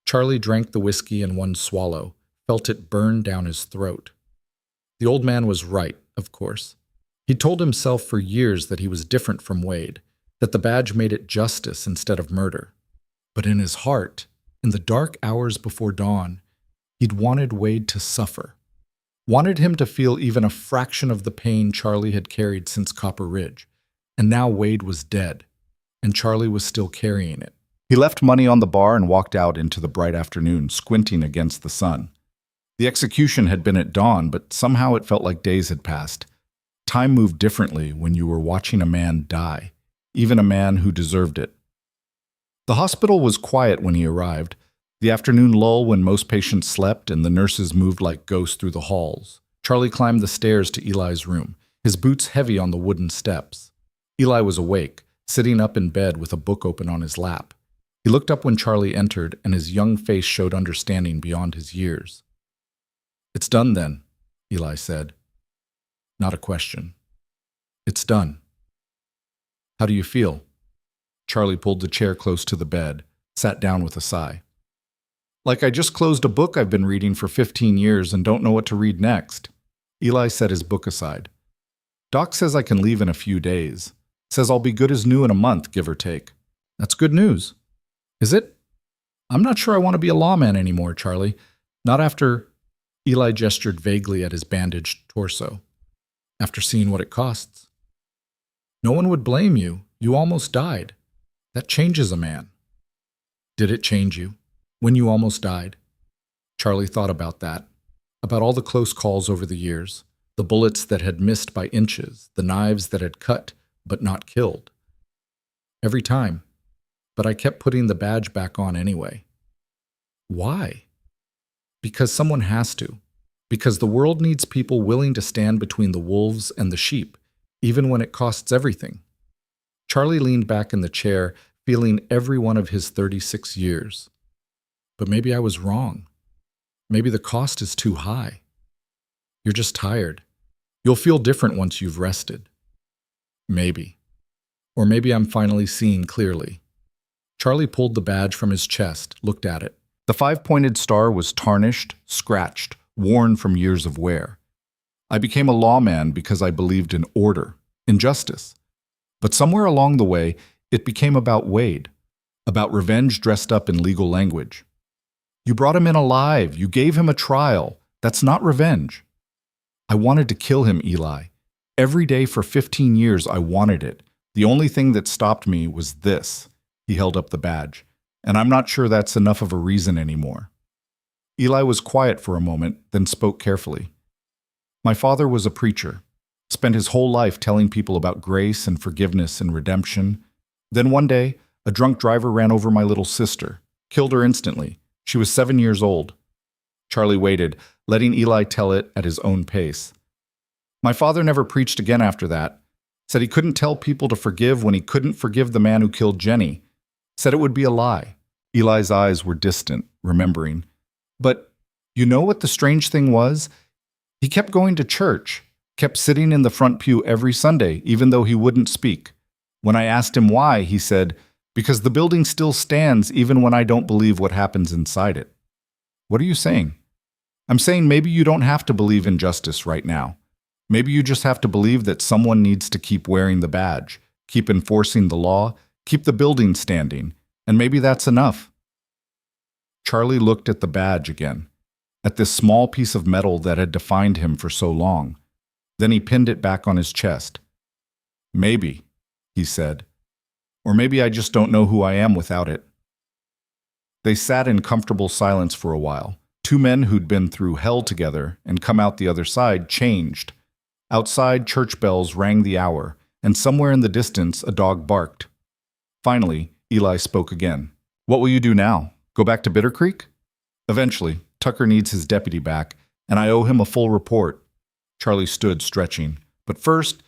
Charlie drank the whiskey in one swallow, felt it burn down his throat. The old man was right, of course. He'd told himself for years that he was different from Wade, that the badge made it justice instead of murder. But in his heart, in the dark hours before dawn, he'd wanted Wade to suffer. Wanted him to feel even a fraction of the pain Charlie had carried since Copper Ridge. And now Wade was dead, and Charlie was still carrying it. He left money on the bar and walked out into the bright afternoon, squinting against the sun. The execution had been at dawn, but somehow it felt like days had passed. Time moved differently when you were watching a man die, even a man who deserved it. The hospital was quiet when he arrived, the afternoon lull when most patients slept and the nurses moved like ghosts through the halls. Charlie climbed the stairs to Eli's room, his boots heavy on the wooden steps. Eli was awake, sitting up in bed with a book open on his lap. He looked up when Charlie entered, and his young face showed understanding beyond his years. "It's done then," Eli said. Not a question. "It's done." "How do you feel?" Charlie pulled the chair close to the bed, sat down with a sigh. "Like I just closed a book I've been reading for 15 years and don't know what to read next." Eli set his book aside. "Doc says I can leave in a few days. Says I'll be good as new in a month, give or take." "That's good news." "Is it?" "I'm not sure I want to be a lawman anymore, Charlie. Not after—" Eli gestured vaguely at his bandaged torso. "After seeing what it costs." "No one would blame you. You almost died. That changes a man." "Did it change you? When you almost died?" Charlie thought about that, about all the close calls over the years, the bullets that had missed by inches, the knives that had cut but not killed. "Every time. But I kept putting the badge back on anyway." "Why?" "Because someone has to. Because the world needs people willing to stand between the wolves and the sheep, even when it costs everything." Charlie leaned back in the chair, feeling every one of his 36 years. "But maybe I was wrong. Maybe the cost is too high. You're just tired. You'll feel different once you've rested." "Maybe. Or maybe I'm finally seeing clearly." Charlie pulled the badge from his chest, looked at it. The 5-pointed star was tarnished, scratched, worn from years of wear. "I became a lawman because I believed in order, in justice. But somewhere along the way, it became about Wade, about revenge dressed up in legal language. You brought him in alive. You gave him a trial. That's not revenge. I wanted to kill him, Eli. Every day for 15 years, I wanted it. The only thing that stopped me was this." He held up the badge. "And I'm not sure that's enough of a reason anymore." Eli was quiet for a moment, then spoke carefully. "My father was a preacher, spent his whole life telling people about grace and forgiveness and redemption. Then one day, a drunk driver ran over my little sister, killed her instantly. She was 7 years old." Charlie waited, letting Eli tell it at his own pace. "My father never preached again after that. Said he couldn't tell people to forgive when he couldn't forgive the man who killed Jenny. Said it would be a lie." Eli's eyes were distant, remembering. "But you know what the strange thing was? He kept going to church, kept sitting in the front pew every Sunday, even though he wouldn't speak. When I asked him why, he said, 'Because the building still stands even when I don't believe what happens inside it.'" "What are you saying?" "I'm saying maybe you don't have to believe in justice right now. Maybe you just have to believe that someone needs to keep wearing the badge, keep enforcing the law, keep the building standing, and maybe that's enough." Charlie looked at the badge again, at this small piece of metal that had defined him for so long. Then he pinned it back on his chest. "Maybe," he said. "Or maybe I just don't know who I am without it." They sat in comfortable silence for a while. Two men who'd been through hell together and come out the other side changed. Outside, church bells rang the hour, and somewhere in the distance a dog barked. Finally, Eli spoke again. "What will you do now? Go back to Bittercreek?" "Eventually. Tucker needs his deputy back, and I owe him a full report." Charlie stood, stretching. "But first,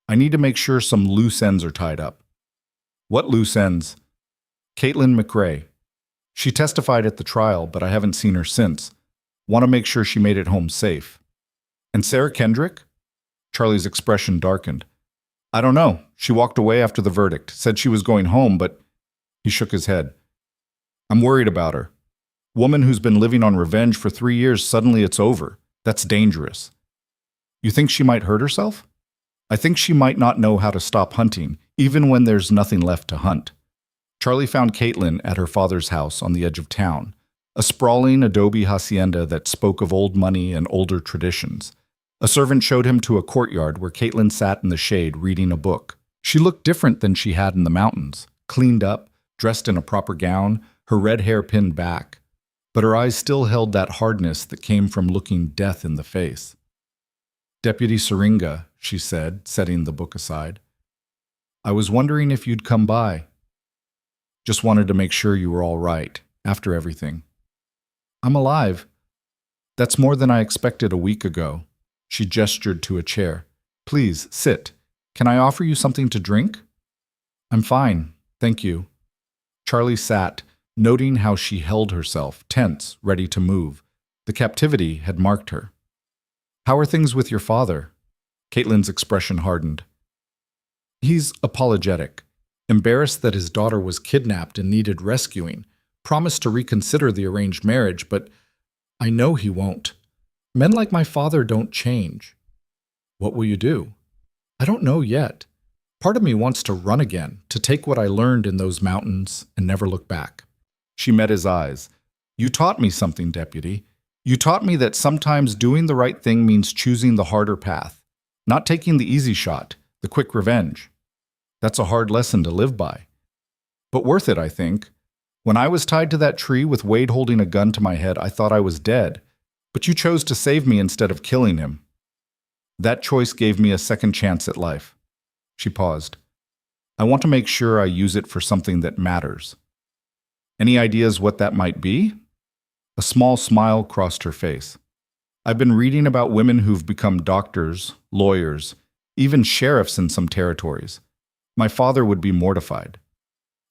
I need to make sure some loose ends are tied up." "What loose ends?" "Caitlin McRae. She testified at the trial, but I haven't seen her since. Want to make sure she made it home safe." "And Sarah Kendrick?" Charlie's expression darkened. "I don't know. She walked away after the verdict, said she was going home, but—" He shook his head. "I'm worried about her. Woman who's been living on revenge for 3 years, suddenly it's over. That's dangerous." "You think she might hurt herself?" "I think she might not know how to stop hunting, even when there's nothing left to hunt." Charlie found Caitlin at her father's house on the edge of town, a sprawling adobe hacienda that spoke of old money and older traditions. A servant showed him to a courtyard where Caitlin sat in the shade reading a book. She looked different than she had in the mountains, cleaned up, dressed in a proper gown, her red hair pinned back. But her eyes still held that hardness that came from looking death in the face. "Deputy Syringa," she said, setting the book aside. "I was wondering if you'd come by. Just wanted to make sure you were all right, after everything." "I'm alive. That's more than I expected a week ago." She gestured to a chair. "Please, sit. Can I offer you something to drink?" I'm fine, thank you. Charlie sat, noting how she held herself, tense, ready to move. The captivity had marked her. How are things with your father? Caitlin's expression hardened. He's apologetic, embarrassed that his daughter was kidnapped and needed rescuing, promised to reconsider the arranged marriage, but I know he won't. Men like my father don't change. What will you do? I don't know yet. Part of me wants to run again, to take what I learned in those mountains and never look back. She met his eyes. You taught me something, Deputy. You taught me that sometimes doing the right thing means choosing the harder path, not taking the easy shot, the quick revenge. That's a hard lesson to live by. But worth it, I think. When I was tied to that tree with Wade holding a gun to my head, I thought I was dead. But you chose to save me instead of killing him. That choice gave me a second chance at life. She paused. I want to make sure I use it for something that matters. Any ideas what that might be? A small smile crossed her face. I've been reading about women who've become doctors, lawyers, even sheriffs in some territories. My father would be mortified.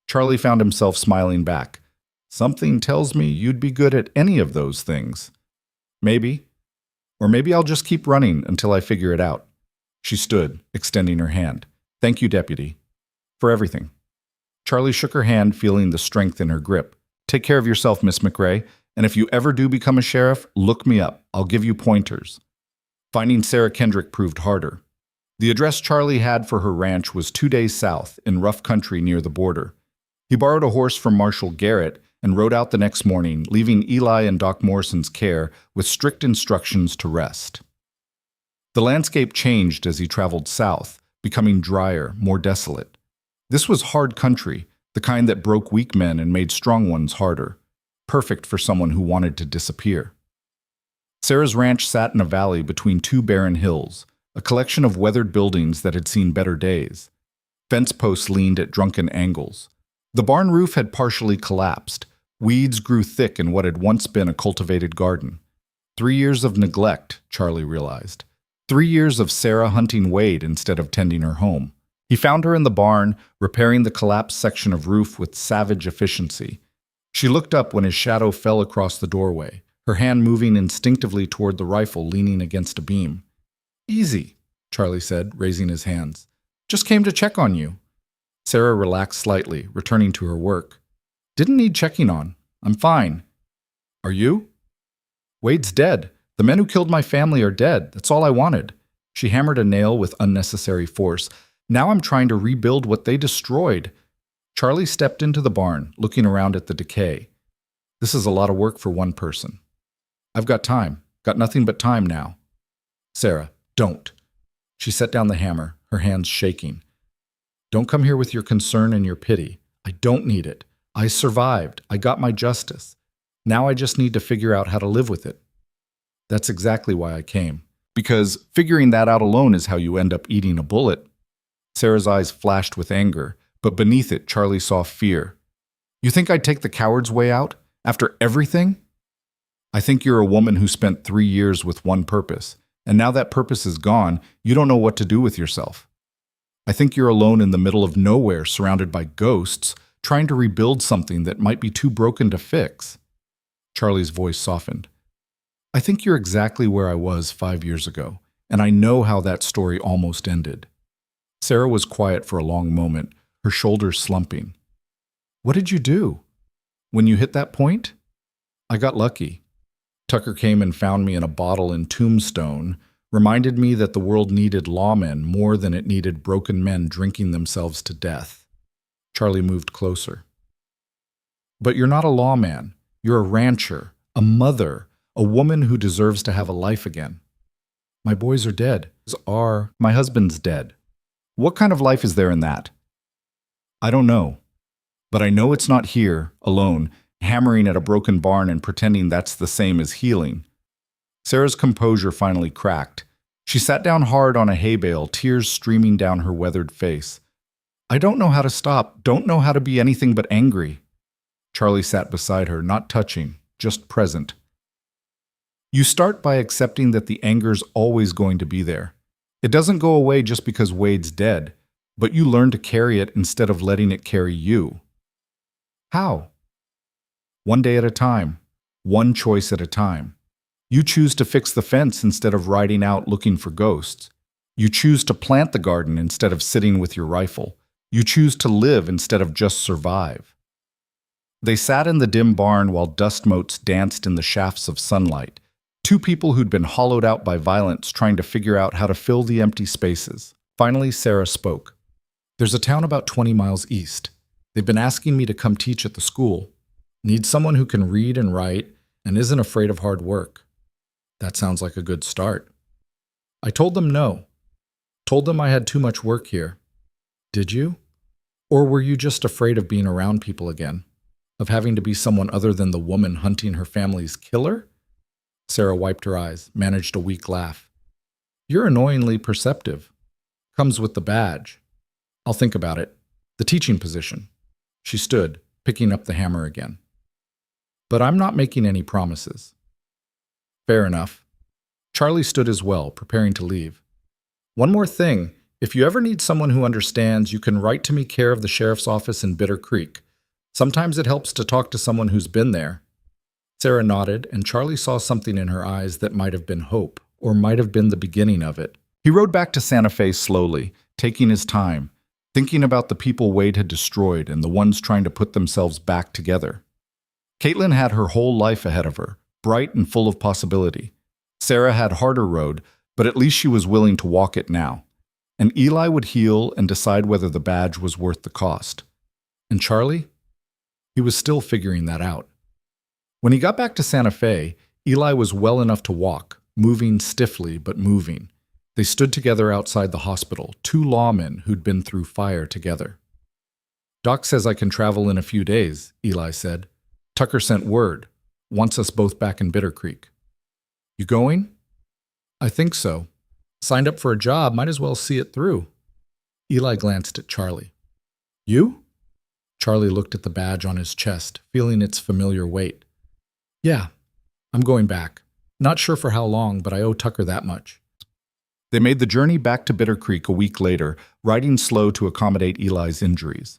Charlie found himself smiling back. Something tells me you'd be good at any of those things. Maybe. Or maybe I'll just keep running until I figure it out. She stood, extending her hand. Thank you, Deputy. For everything. Charlie shook her hand, feeling the strength in her grip. Take care of yourself, Miss McRae, and if you ever do become a sheriff, look me up. I'll give you pointers. Finding Sarah Kendrick proved harder. The address Charlie had for her ranch was 2 days south, in rough country near the border. He borrowed a horse from Marshal Garrett and rode out the next morning, leaving Eli in Doc Morrison's care with strict instructions to rest. The landscape changed as he traveled south, becoming drier, more desolate. This was hard country, the kind that broke weak men and made strong ones harder, perfect for someone who wanted to disappear. Sarah's ranch sat in a valley between two barren hills, a collection of weathered buildings that had seen better days. Fence posts leaned at drunken angles. The barn roof had partially collapsed. Weeds grew thick in what had once been a cultivated garden. 3 years of neglect, Charlie realized. 3 years of Sarah hunting Wade instead of tending her home. He found her in the barn, repairing the collapsed section of roof with savage efficiency. She looked up when his shadow fell across the doorway, her hand moving instinctively toward the rifle leaning against a beam. Easy, Charlie said, raising his hands. Just came to check on you. Sarah relaxed slightly, returning to her work. Didn't need checking on. I'm fine. Are you? Wade's dead. The men who killed my family are dead. That's all I wanted. She hammered a nail with unnecessary force. Now I'm trying to rebuild what they destroyed. Charlie stepped into the barn, looking around at the decay. This is a lot of work for one person. I've got time. Got nothing but time now. Sarah, don't. She set down the hammer, her hands shaking. Don't come here with your concern and your pity. I don't need it. I survived. I got my justice. Now I just need to figure out how to live with it. That's exactly why I came. Because figuring that out alone is how you end up eating a bullet. Sarah's eyes flashed with anger, but beneath it, Charlie saw fear. You think I'd take the coward's way out? After everything? I think you're a woman who spent 3 years with one purpose, and now that purpose is gone, you don't know what to do with yourself. I think you're alone in the middle of nowhere, surrounded by ghosts, trying to rebuild something that might be too broken to fix. Charlie's voice softened. I think you're exactly where I was 5 years ago, and I know how that story almost ended. Sarah was quiet for a long moment, her shoulders slumping. What did you do? When you hit that point? I got lucky. Tucker came and found me in a bottle in Tombstone, reminded me that the world needed lawmen more than it needed broken men drinking themselves to death. Charlie moved closer. But you're not a lawman. You're a rancher, a mother, a woman who deserves to have a life again. My boys are dead. My husband's dead. What kind of life is there in that? I don't know. But I know it's not here, alone, hammering at a broken barn and pretending that's the same as healing. Sarah's composure finally cracked. She sat down hard on a hay bale, tears streaming down her weathered face. I don't know how to stop, don't know how to be anything but angry. Charlie sat beside her, not touching, just present. You start by accepting that the anger's always going to be there. It doesn't go away just because Wade's dead. but you learn to carry it instead of letting it carry you. How? One day at a time, one choice at a time. You choose to fix the fence instead of riding out looking for ghosts. You choose to plant the garden instead of sitting with your rifle. You choose to live instead of just survive. They sat in the dim barn while dust motes danced in the shafts of sunlight, two people who'd been hollowed out by violence trying to figure out how to fill the empty spaces. Finally, Sarah spoke. There's a town about 20 miles east. They've been asking me to come teach at the school. Need someone who can read and write and isn't afraid of hard work. That sounds like a good start. I told them no. Told them I had too much work here. Did you? Or were you just afraid of being around people again? Of having to be someone other than the woman hunting her family's killer? Sarah wiped her eyes, managed a weak laugh. You're annoyingly perceptive. Comes with the badge. I'll think about it. The teaching position. She stood, picking up the hammer again. But I'm not making any promises. Fair enough. Charlie stood as well, preparing to leave. One more thing. If you ever need someone who understands, you can write to me care of the sheriff's office in Bittercreek. Sometimes it helps to talk to someone who's been there. Sarah nodded, and Charlie saw something in her eyes that might have been hope, or might have been the beginning of it. He rode back to Santa Fe slowly, taking his time, thinking about the people Wade had destroyed and the ones trying to put themselves back together. Caitlin had her whole life ahead of her, bright and full of possibility. Sarah had harder road, but at least she was willing to walk it now. And Eli would heal and decide whether the badge was worth the cost. And Charlie? He was still figuring that out. When he got back to Santa Fe, Eli was well enough to walk, moving stiffly but moving. They stood together outside the hospital, two lawmen who'd been through fire together. Doc says I can travel in a few days, Eli said. Tucker sent word. Wants us both back in Bittercreek. You going? I think so. Signed up for a job, might as well see it through. Eli glanced at Charlie. You? Charlie looked at the badge on his chest, feeling its familiar weight. Yeah, I'm going back. Not sure for how long, but I owe Tucker that much. They made the journey back to Bittercreek a week later, riding slow to accommodate Eli's injuries.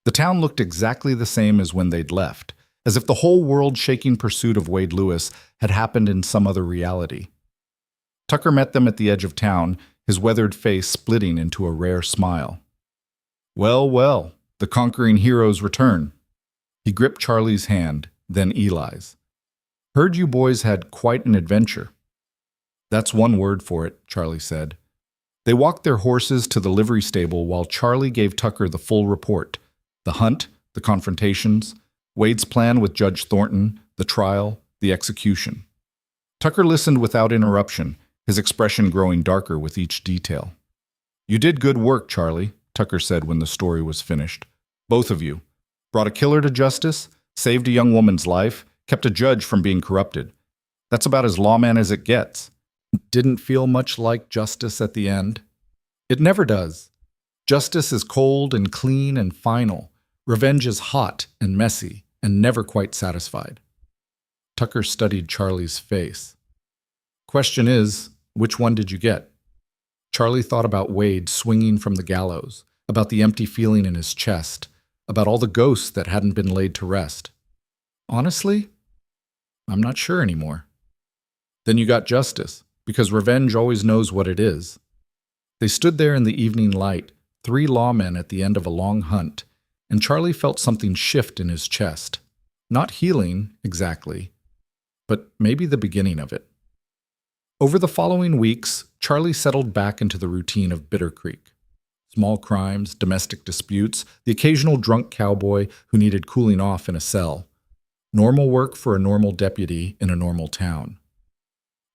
The town looked exactly the same as when they'd left, as if the whole world-shaking pursuit of Wade Lewis had happened in some other reality. Tucker met them at the edge of town, his weathered face splitting into a rare smile. Well, well, the conquering heroes return. He gripped Charlie's hand, then Eli's. Heard you boys had quite an adventure. That's one word for it, Charlie said. They walked their horses to the livery stable while Charlie gave Tucker the full report. The hunt, the confrontations, Wade's plan with Judge Thornton, the trial, the execution. Tucker listened without interruption, his expression growing darker with each detail. You did good work, Charlie, Tucker said when the story was finished. Both of you. Brought a killer to justice, saved a young woman's life, kept a judge from being corrupted. That's about as lawman as it gets. Didn't feel much like justice at the end. It never does. Justice is cold and clean and final. Revenge is hot and messy and never quite satisfied. Tucker studied Charlie's face. Question is, which one did you get? Charlie thought about Wade swinging from the gallows, about the empty feeling in his chest, about all the ghosts that hadn't been laid to rest. Honestly, I'm not sure anymore. Then you got justice, because revenge always knows what it is. They stood there in the evening light, three lawmen at the end of a long hunt, and Charlie felt something shift in his chest. Not healing, exactly, but maybe the beginning of it. Over the following weeks, Charlie settled back into the routine of Bittercreek. Small crimes, domestic disputes, the occasional drunk cowboy who needed cooling off in a cell. Normal work for a normal deputy in a normal town.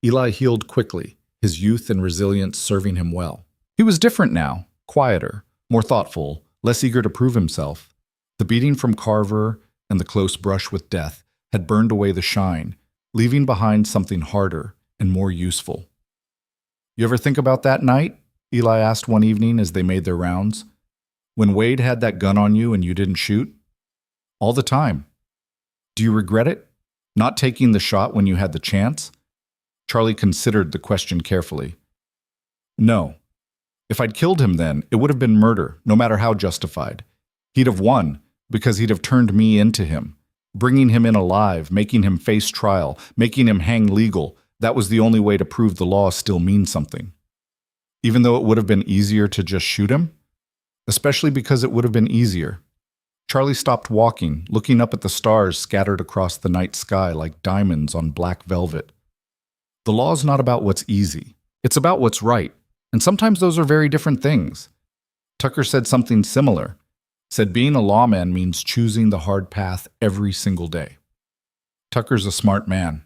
Eli healed quickly, his youth and resilience serving him well. He was different now, quieter, more thoughtful, less eager to prove himself. The beating from Carver and the close brush with death had burned away the shine, leaving behind something harder and more useful. You ever think about that night? Eli asked one evening as they made their rounds. When Wade had that gun on you and you didn't shoot? All the time. Do you regret it? Not taking the shot when you had the chance? Charlie considered the question carefully. No. If I'd killed him then, it would have been murder, no matter how justified. He'd have won, because he'd have turned me into him. Bringing him in alive, making him face trial, making him hang legal, that was the only way to prove the law still means something. Even though it would have been easier to just shoot him? Especially because it would have been easier. Charlie stopped walking, looking up at the stars scattered across the night sky like diamonds on black velvet. The law's not about what's easy. It's about what's right. And sometimes those are very different things. Tucker said something similar. Said being a lawman means choosing the hard path every single day. Tucker's a smart man.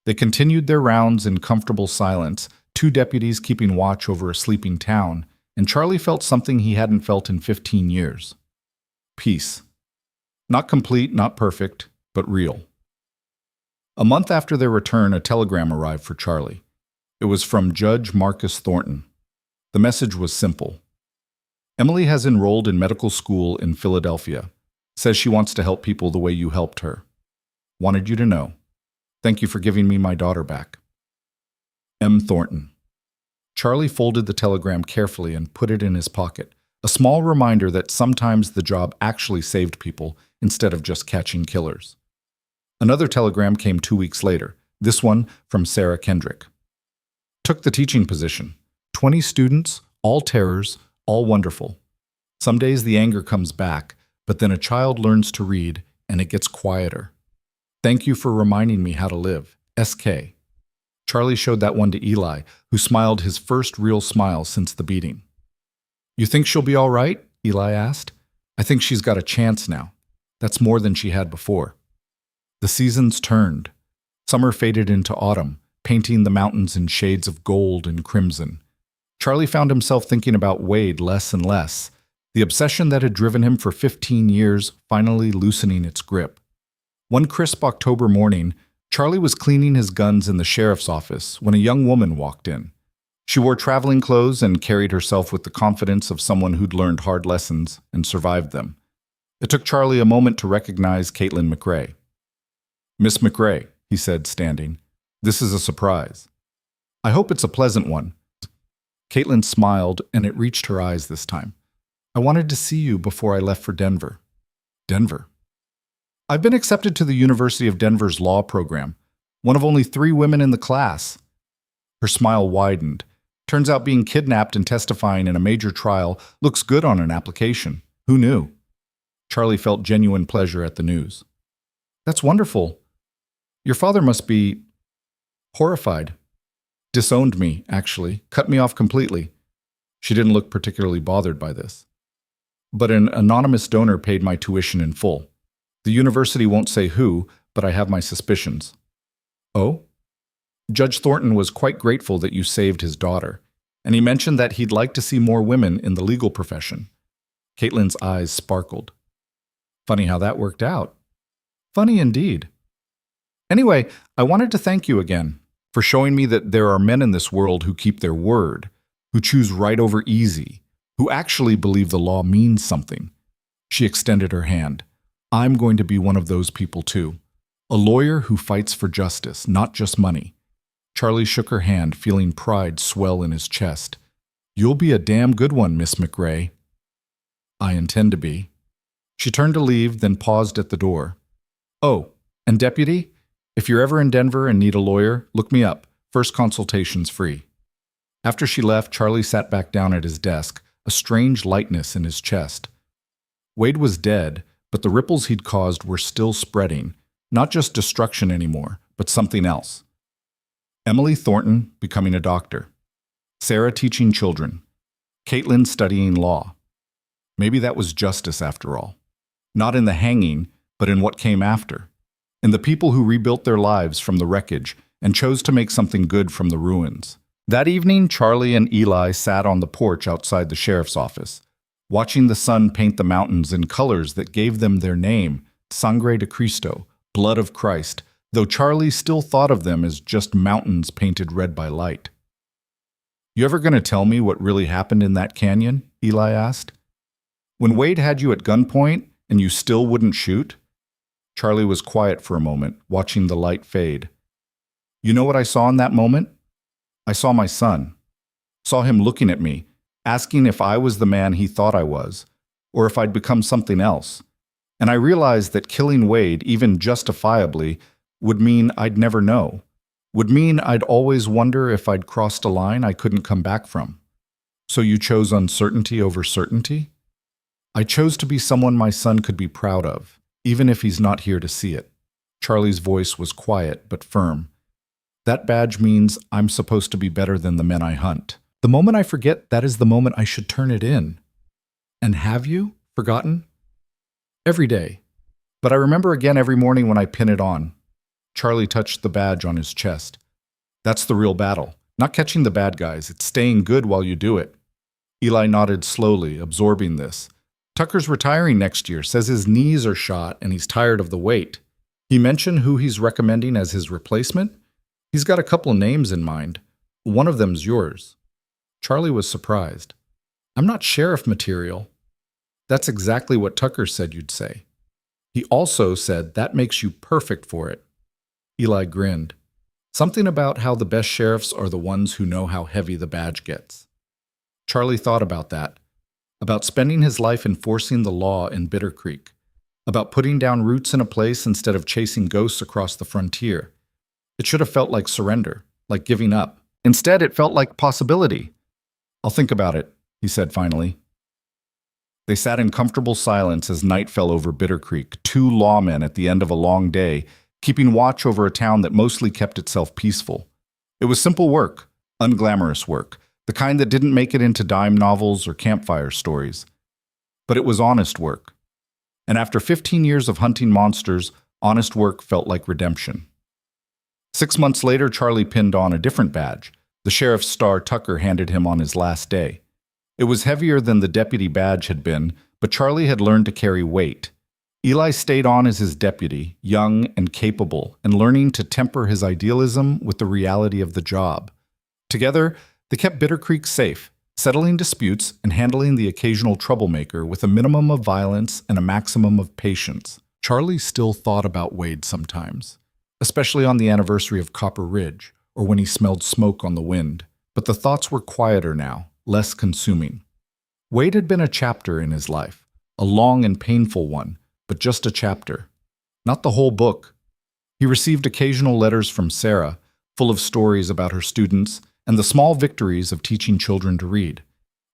They continued their rounds in comfortable silence, 2 deputies keeping watch over a sleeping town, and Charlie felt something he hadn't felt in 15 years. Peace. Not complete, not perfect, but real. A month after their return, a telegram arrived for Charlie. It was from Judge Marcus Thornton. The message was simple. Emily has enrolled in medical school in Philadelphia. Says she wants to help people the way you helped her. Wanted you to know. Thank you for giving me my daughter back. M. Thornton. Charlie folded the telegram carefully and put it in his pocket, a small reminder that sometimes the job actually saved people instead of just catching killers. Another telegram came 2 weeks later, this one from Sarah Kendrick. Took the teaching position. 20 students, all terrors, all wonderful. Some days the anger comes back, but then a child learns to read and it gets quieter. Thank you for reminding me how to live. S.K. Charlie showed that one to Eli, who smiled his first real smile since the beating. You think she'll be all right? Eli asked. I think she's got a chance now. That's more than she had before. The seasons turned. Summer faded into autumn, painting the mountains in shades of gold and crimson. Charlie found himself thinking about Wade less and less, the obsession that had driven him for 15 years finally loosening its grip. One crisp October morning, Charlie was cleaning his guns in the sheriff's office when a young woman walked in. She wore traveling clothes and carried herself with the confidence of someone who'd learned hard lessons and survived them. It took Charlie a moment to recognize Caitlin McRae. Miss McRae, he said, standing, this is a surprise. I hope it's a pleasant one. Caitlin smiled, and it reached her eyes this time. I wanted to see you before I left for Denver. Denver. I've been accepted to the University of Denver's law program, one of only 3 women in the class. Her smile widened. Turns out being kidnapped and testifying in a major trial looks good on an application. Who knew? Charlie felt genuine pleasure at the news. That's wonderful. Your father must be horrified. Disowned me, actually. Cut me off completely. She didn't look particularly bothered by this. But an anonymous donor paid my tuition in full. The university won't say who, but I have my suspicions. Oh? Judge Thornton was quite grateful that you saved his daughter, and he mentioned that he'd like to see more women in the legal profession. Caitlin's eyes sparkled. Funny how that worked out. Funny indeed. Anyway, I wanted to thank you again for showing me that there are men in this world who keep their word, who choose right over easy, who actually believe the law means something. She extended her hand. I'm going to be one of those people too. A lawyer who fights for justice, not just money. Charlie shook her hand, feeling pride swell in his chest. You'll be a damn good one, Miss McRae. I intend to be. She turned to leave, then paused at the door. Oh, and deputy, if you're ever in Denver and need a lawyer, look me up. First consultation's free. After she left, Charlie sat back down at his desk, a strange lightness in his chest. Wade was dead, but the ripples he'd caused were still spreading, not just destruction anymore, but something else. Emily Thornton becoming a doctor. Sarah teaching children. Caitlin studying law. Maybe that was justice after all. Not in the hanging, but in what came after. In the people who rebuilt their lives from the wreckage and chose to make something good from the ruins. That evening, Charlie and Eli sat on the porch outside the sheriff's office, watching the sun paint the mountains in colors that gave them their name, Sangre de Cristo, blood of Christ, though Charlie still thought of them as just mountains painted red by light. You ever going to tell me what really happened in that canyon? Eli asked. When Wade had you at gunpoint and you still wouldn't shoot? Charlie was quiet for a moment, watching the light fade. You know what I saw in that moment? I saw my son. Saw him looking at me, asking if I was the man he thought I was, or if I'd become something else. And I realized that killing Wade, even justifiably, would mean I'd never know, would mean I'd always wonder if I'd crossed a line I couldn't come back from. So you chose uncertainty over certainty? I chose to be someone my son could be proud of, even if he's not here to see it. Charlie's voice was quiet but firm. That badge means I'm supposed to be better than the men I hunt. The moment I forget, that is the moment I should turn it in. And have you forgotten? Every day. But I remember again every morning when I pin it on. Charlie touched the badge on his chest. That's the real battle. Not catching the bad guys, it's staying good while you do it. Eli nodded slowly, absorbing this. Tucker's retiring next year, says his knees are shot and he's tired of the wait. He mentioned who he's recommending as his replacement? He's got a couple names in mind. One of them's yours. Charlie was surprised. I'm not sheriff material. That's exactly what Tucker said you'd say. He also said that makes you perfect for it. Eli grinned. Something about how the best sheriffs are the ones who know how heavy the badge gets. Charlie thought about that, about spending his life enforcing the law in Bittercreek, about putting down roots in a place instead of chasing ghosts across the frontier. It should have felt like surrender, like giving up. Instead, it felt like possibility. I'll think about it, he said finally. They sat in comfortable silence as night fell over Bittercreek, two lawmen at the end of a long day, keeping watch over a town that mostly kept itself peaceful. It was simple work, unglamorous work, the kind that didn't make it into dime novels or campfire stories. But it was honest work. And after 15 years of hunting monsters, honest work felt like redemption. 6 months later, Charlie pinned on a different badge, the sheriff's star Tucker handed him on his last day. It was heavier than the deputy badge had been, but Charlie had learned to carry weight. Eli stayed on as his deputy, young and capable, and learning to temper his idealism with the reality of the job. Together, they kept Bittercreek safe, settling disputes and handling the occasional troublemaker with a minimum of violence and a maximum of patience. Charlie still thought about Wade sometimes, especially on the anniversary of Copper Ridge, or when he smelled smoke on the wind. But the thoughts were quieter now, less consuming. Wade had been a chapter in his life, a long and painful one, but just a chapter, not the whole book. He received occasional letters from Sarah, full of stories about her students and the small victories of teaching children to read.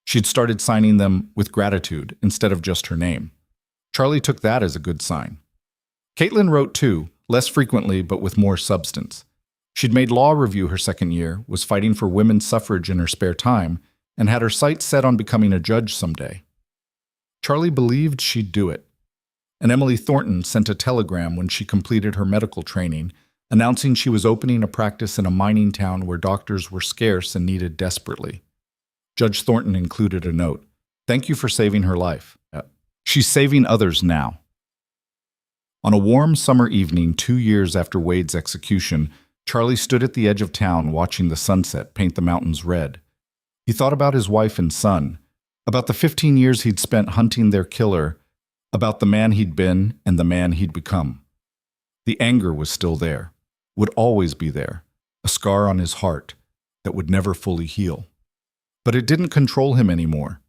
She'd started signing them with gratitude instead of just her name. Charlie took that as a good sign. Caitlin wrote too, less frequently but with more substance. She'd made law review her second year, was fighting for women's suffrage in her spare time, and had her sights set on becoming a judge someday. Charlie believed she'd do it. And Emily Thornton sent a telegram when she completed her medical training, announcing she was opening a practice in a mining town where doctors were scarce and needed desperately. Judge Thornton included a note. Thank you for saving her life. She's saving others now. On a warm summer evening 2 years after Wade's execution, Charlie stood at the edge of town watching the sunset paint the mountains red. He thought about his wife and son, about the 15 years he'd spent hunting their killer, about the man he'd been and the man he'd become. The anger was still there, would always be there, a scar on his heart that would never fully heal. But it didn't control him anymore,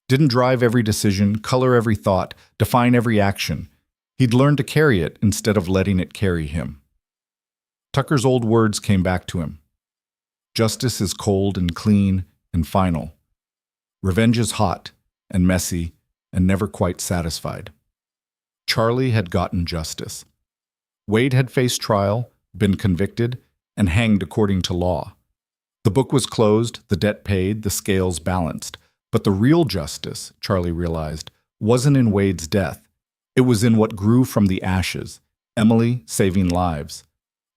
didn't drive every decision, color every thought, define every action. He'd learned to carry it instead of letting it carry him. Tucker's old words came back to him. Justice is cold and clean and final. Revenge is hot and messy and never quite satisfied. Charlie had gotten justice. Wade had faced trial, been convicted, and hanged according to law. The book was closed, the debt paid, the scales balanced. But the real justice, Charlie realized, wasn't in Wade's death. It was in what grew from the ashes. Emily saving lives.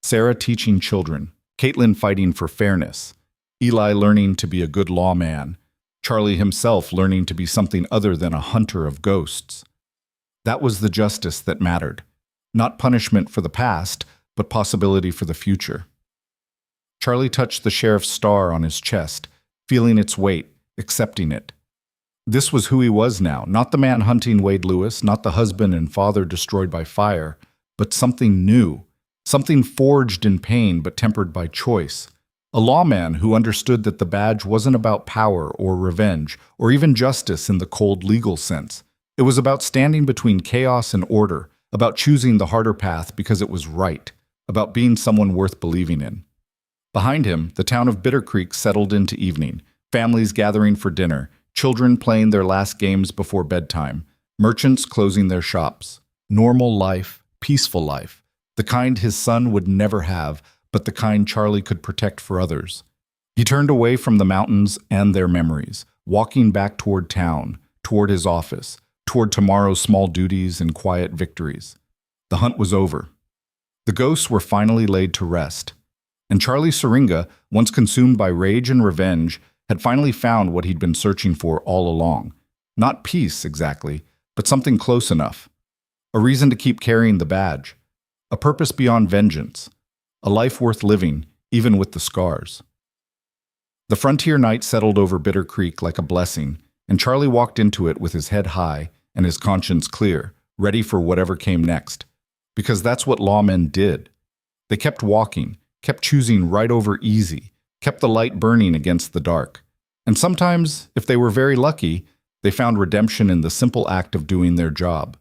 Sarah teaching children. Caitlin fighting for fairness. Eli learning to be a good lawman. Charlie himself learning to be something other than a hunter of ghosts. That was the justice that mattered. Not punishment for the past, but possibility for the future. Charlie touched the sheriff's star on his chest, feeling its weight, accepting it. This was who he was now, not the man hunting Wade Lewis, not the husband and father destroyed by fire, but something new, something forged in pain but tempered by choice, A lawman who understood that the badge wasn't about power or revenge, or even justice in the cold legal sense. It was about standing between chaos and order, about choosing the harder path because it was right, about being someone worth believing in. Behind him, the town of Bittercreek settled into evening, families gathering for dinner, children playing their last games before bedtime, merchants closing their shops. Normal life, peaceful life, the kind his son would never have, but the kind Charlie could protect for others. He turned away from the mountains and their memories, walking back toward town, toward his office, toward tomorrow's small duties and quiet victories. The hunt was over. The ghosts were finally laid to rest. And Charlie Syringa, once consumed by rage and revenge, had finally found what he'd been searching for all along. Not peace, exactly, but something close enough. A reason to keep carrying the badge. A purpose beyond vengeance. A life worth living, even with the scars. The frontier night settled over Bittercreek like a blessing, and Charlie walked into it with his head high and his conscience clear, ready for whatever came next. Because that's what lawmen did. They kept walking, kept choosing right over easy, kept the light burning against the dark. And sometimes, if they were very lucky, they found redemption in the simple act of doing their job.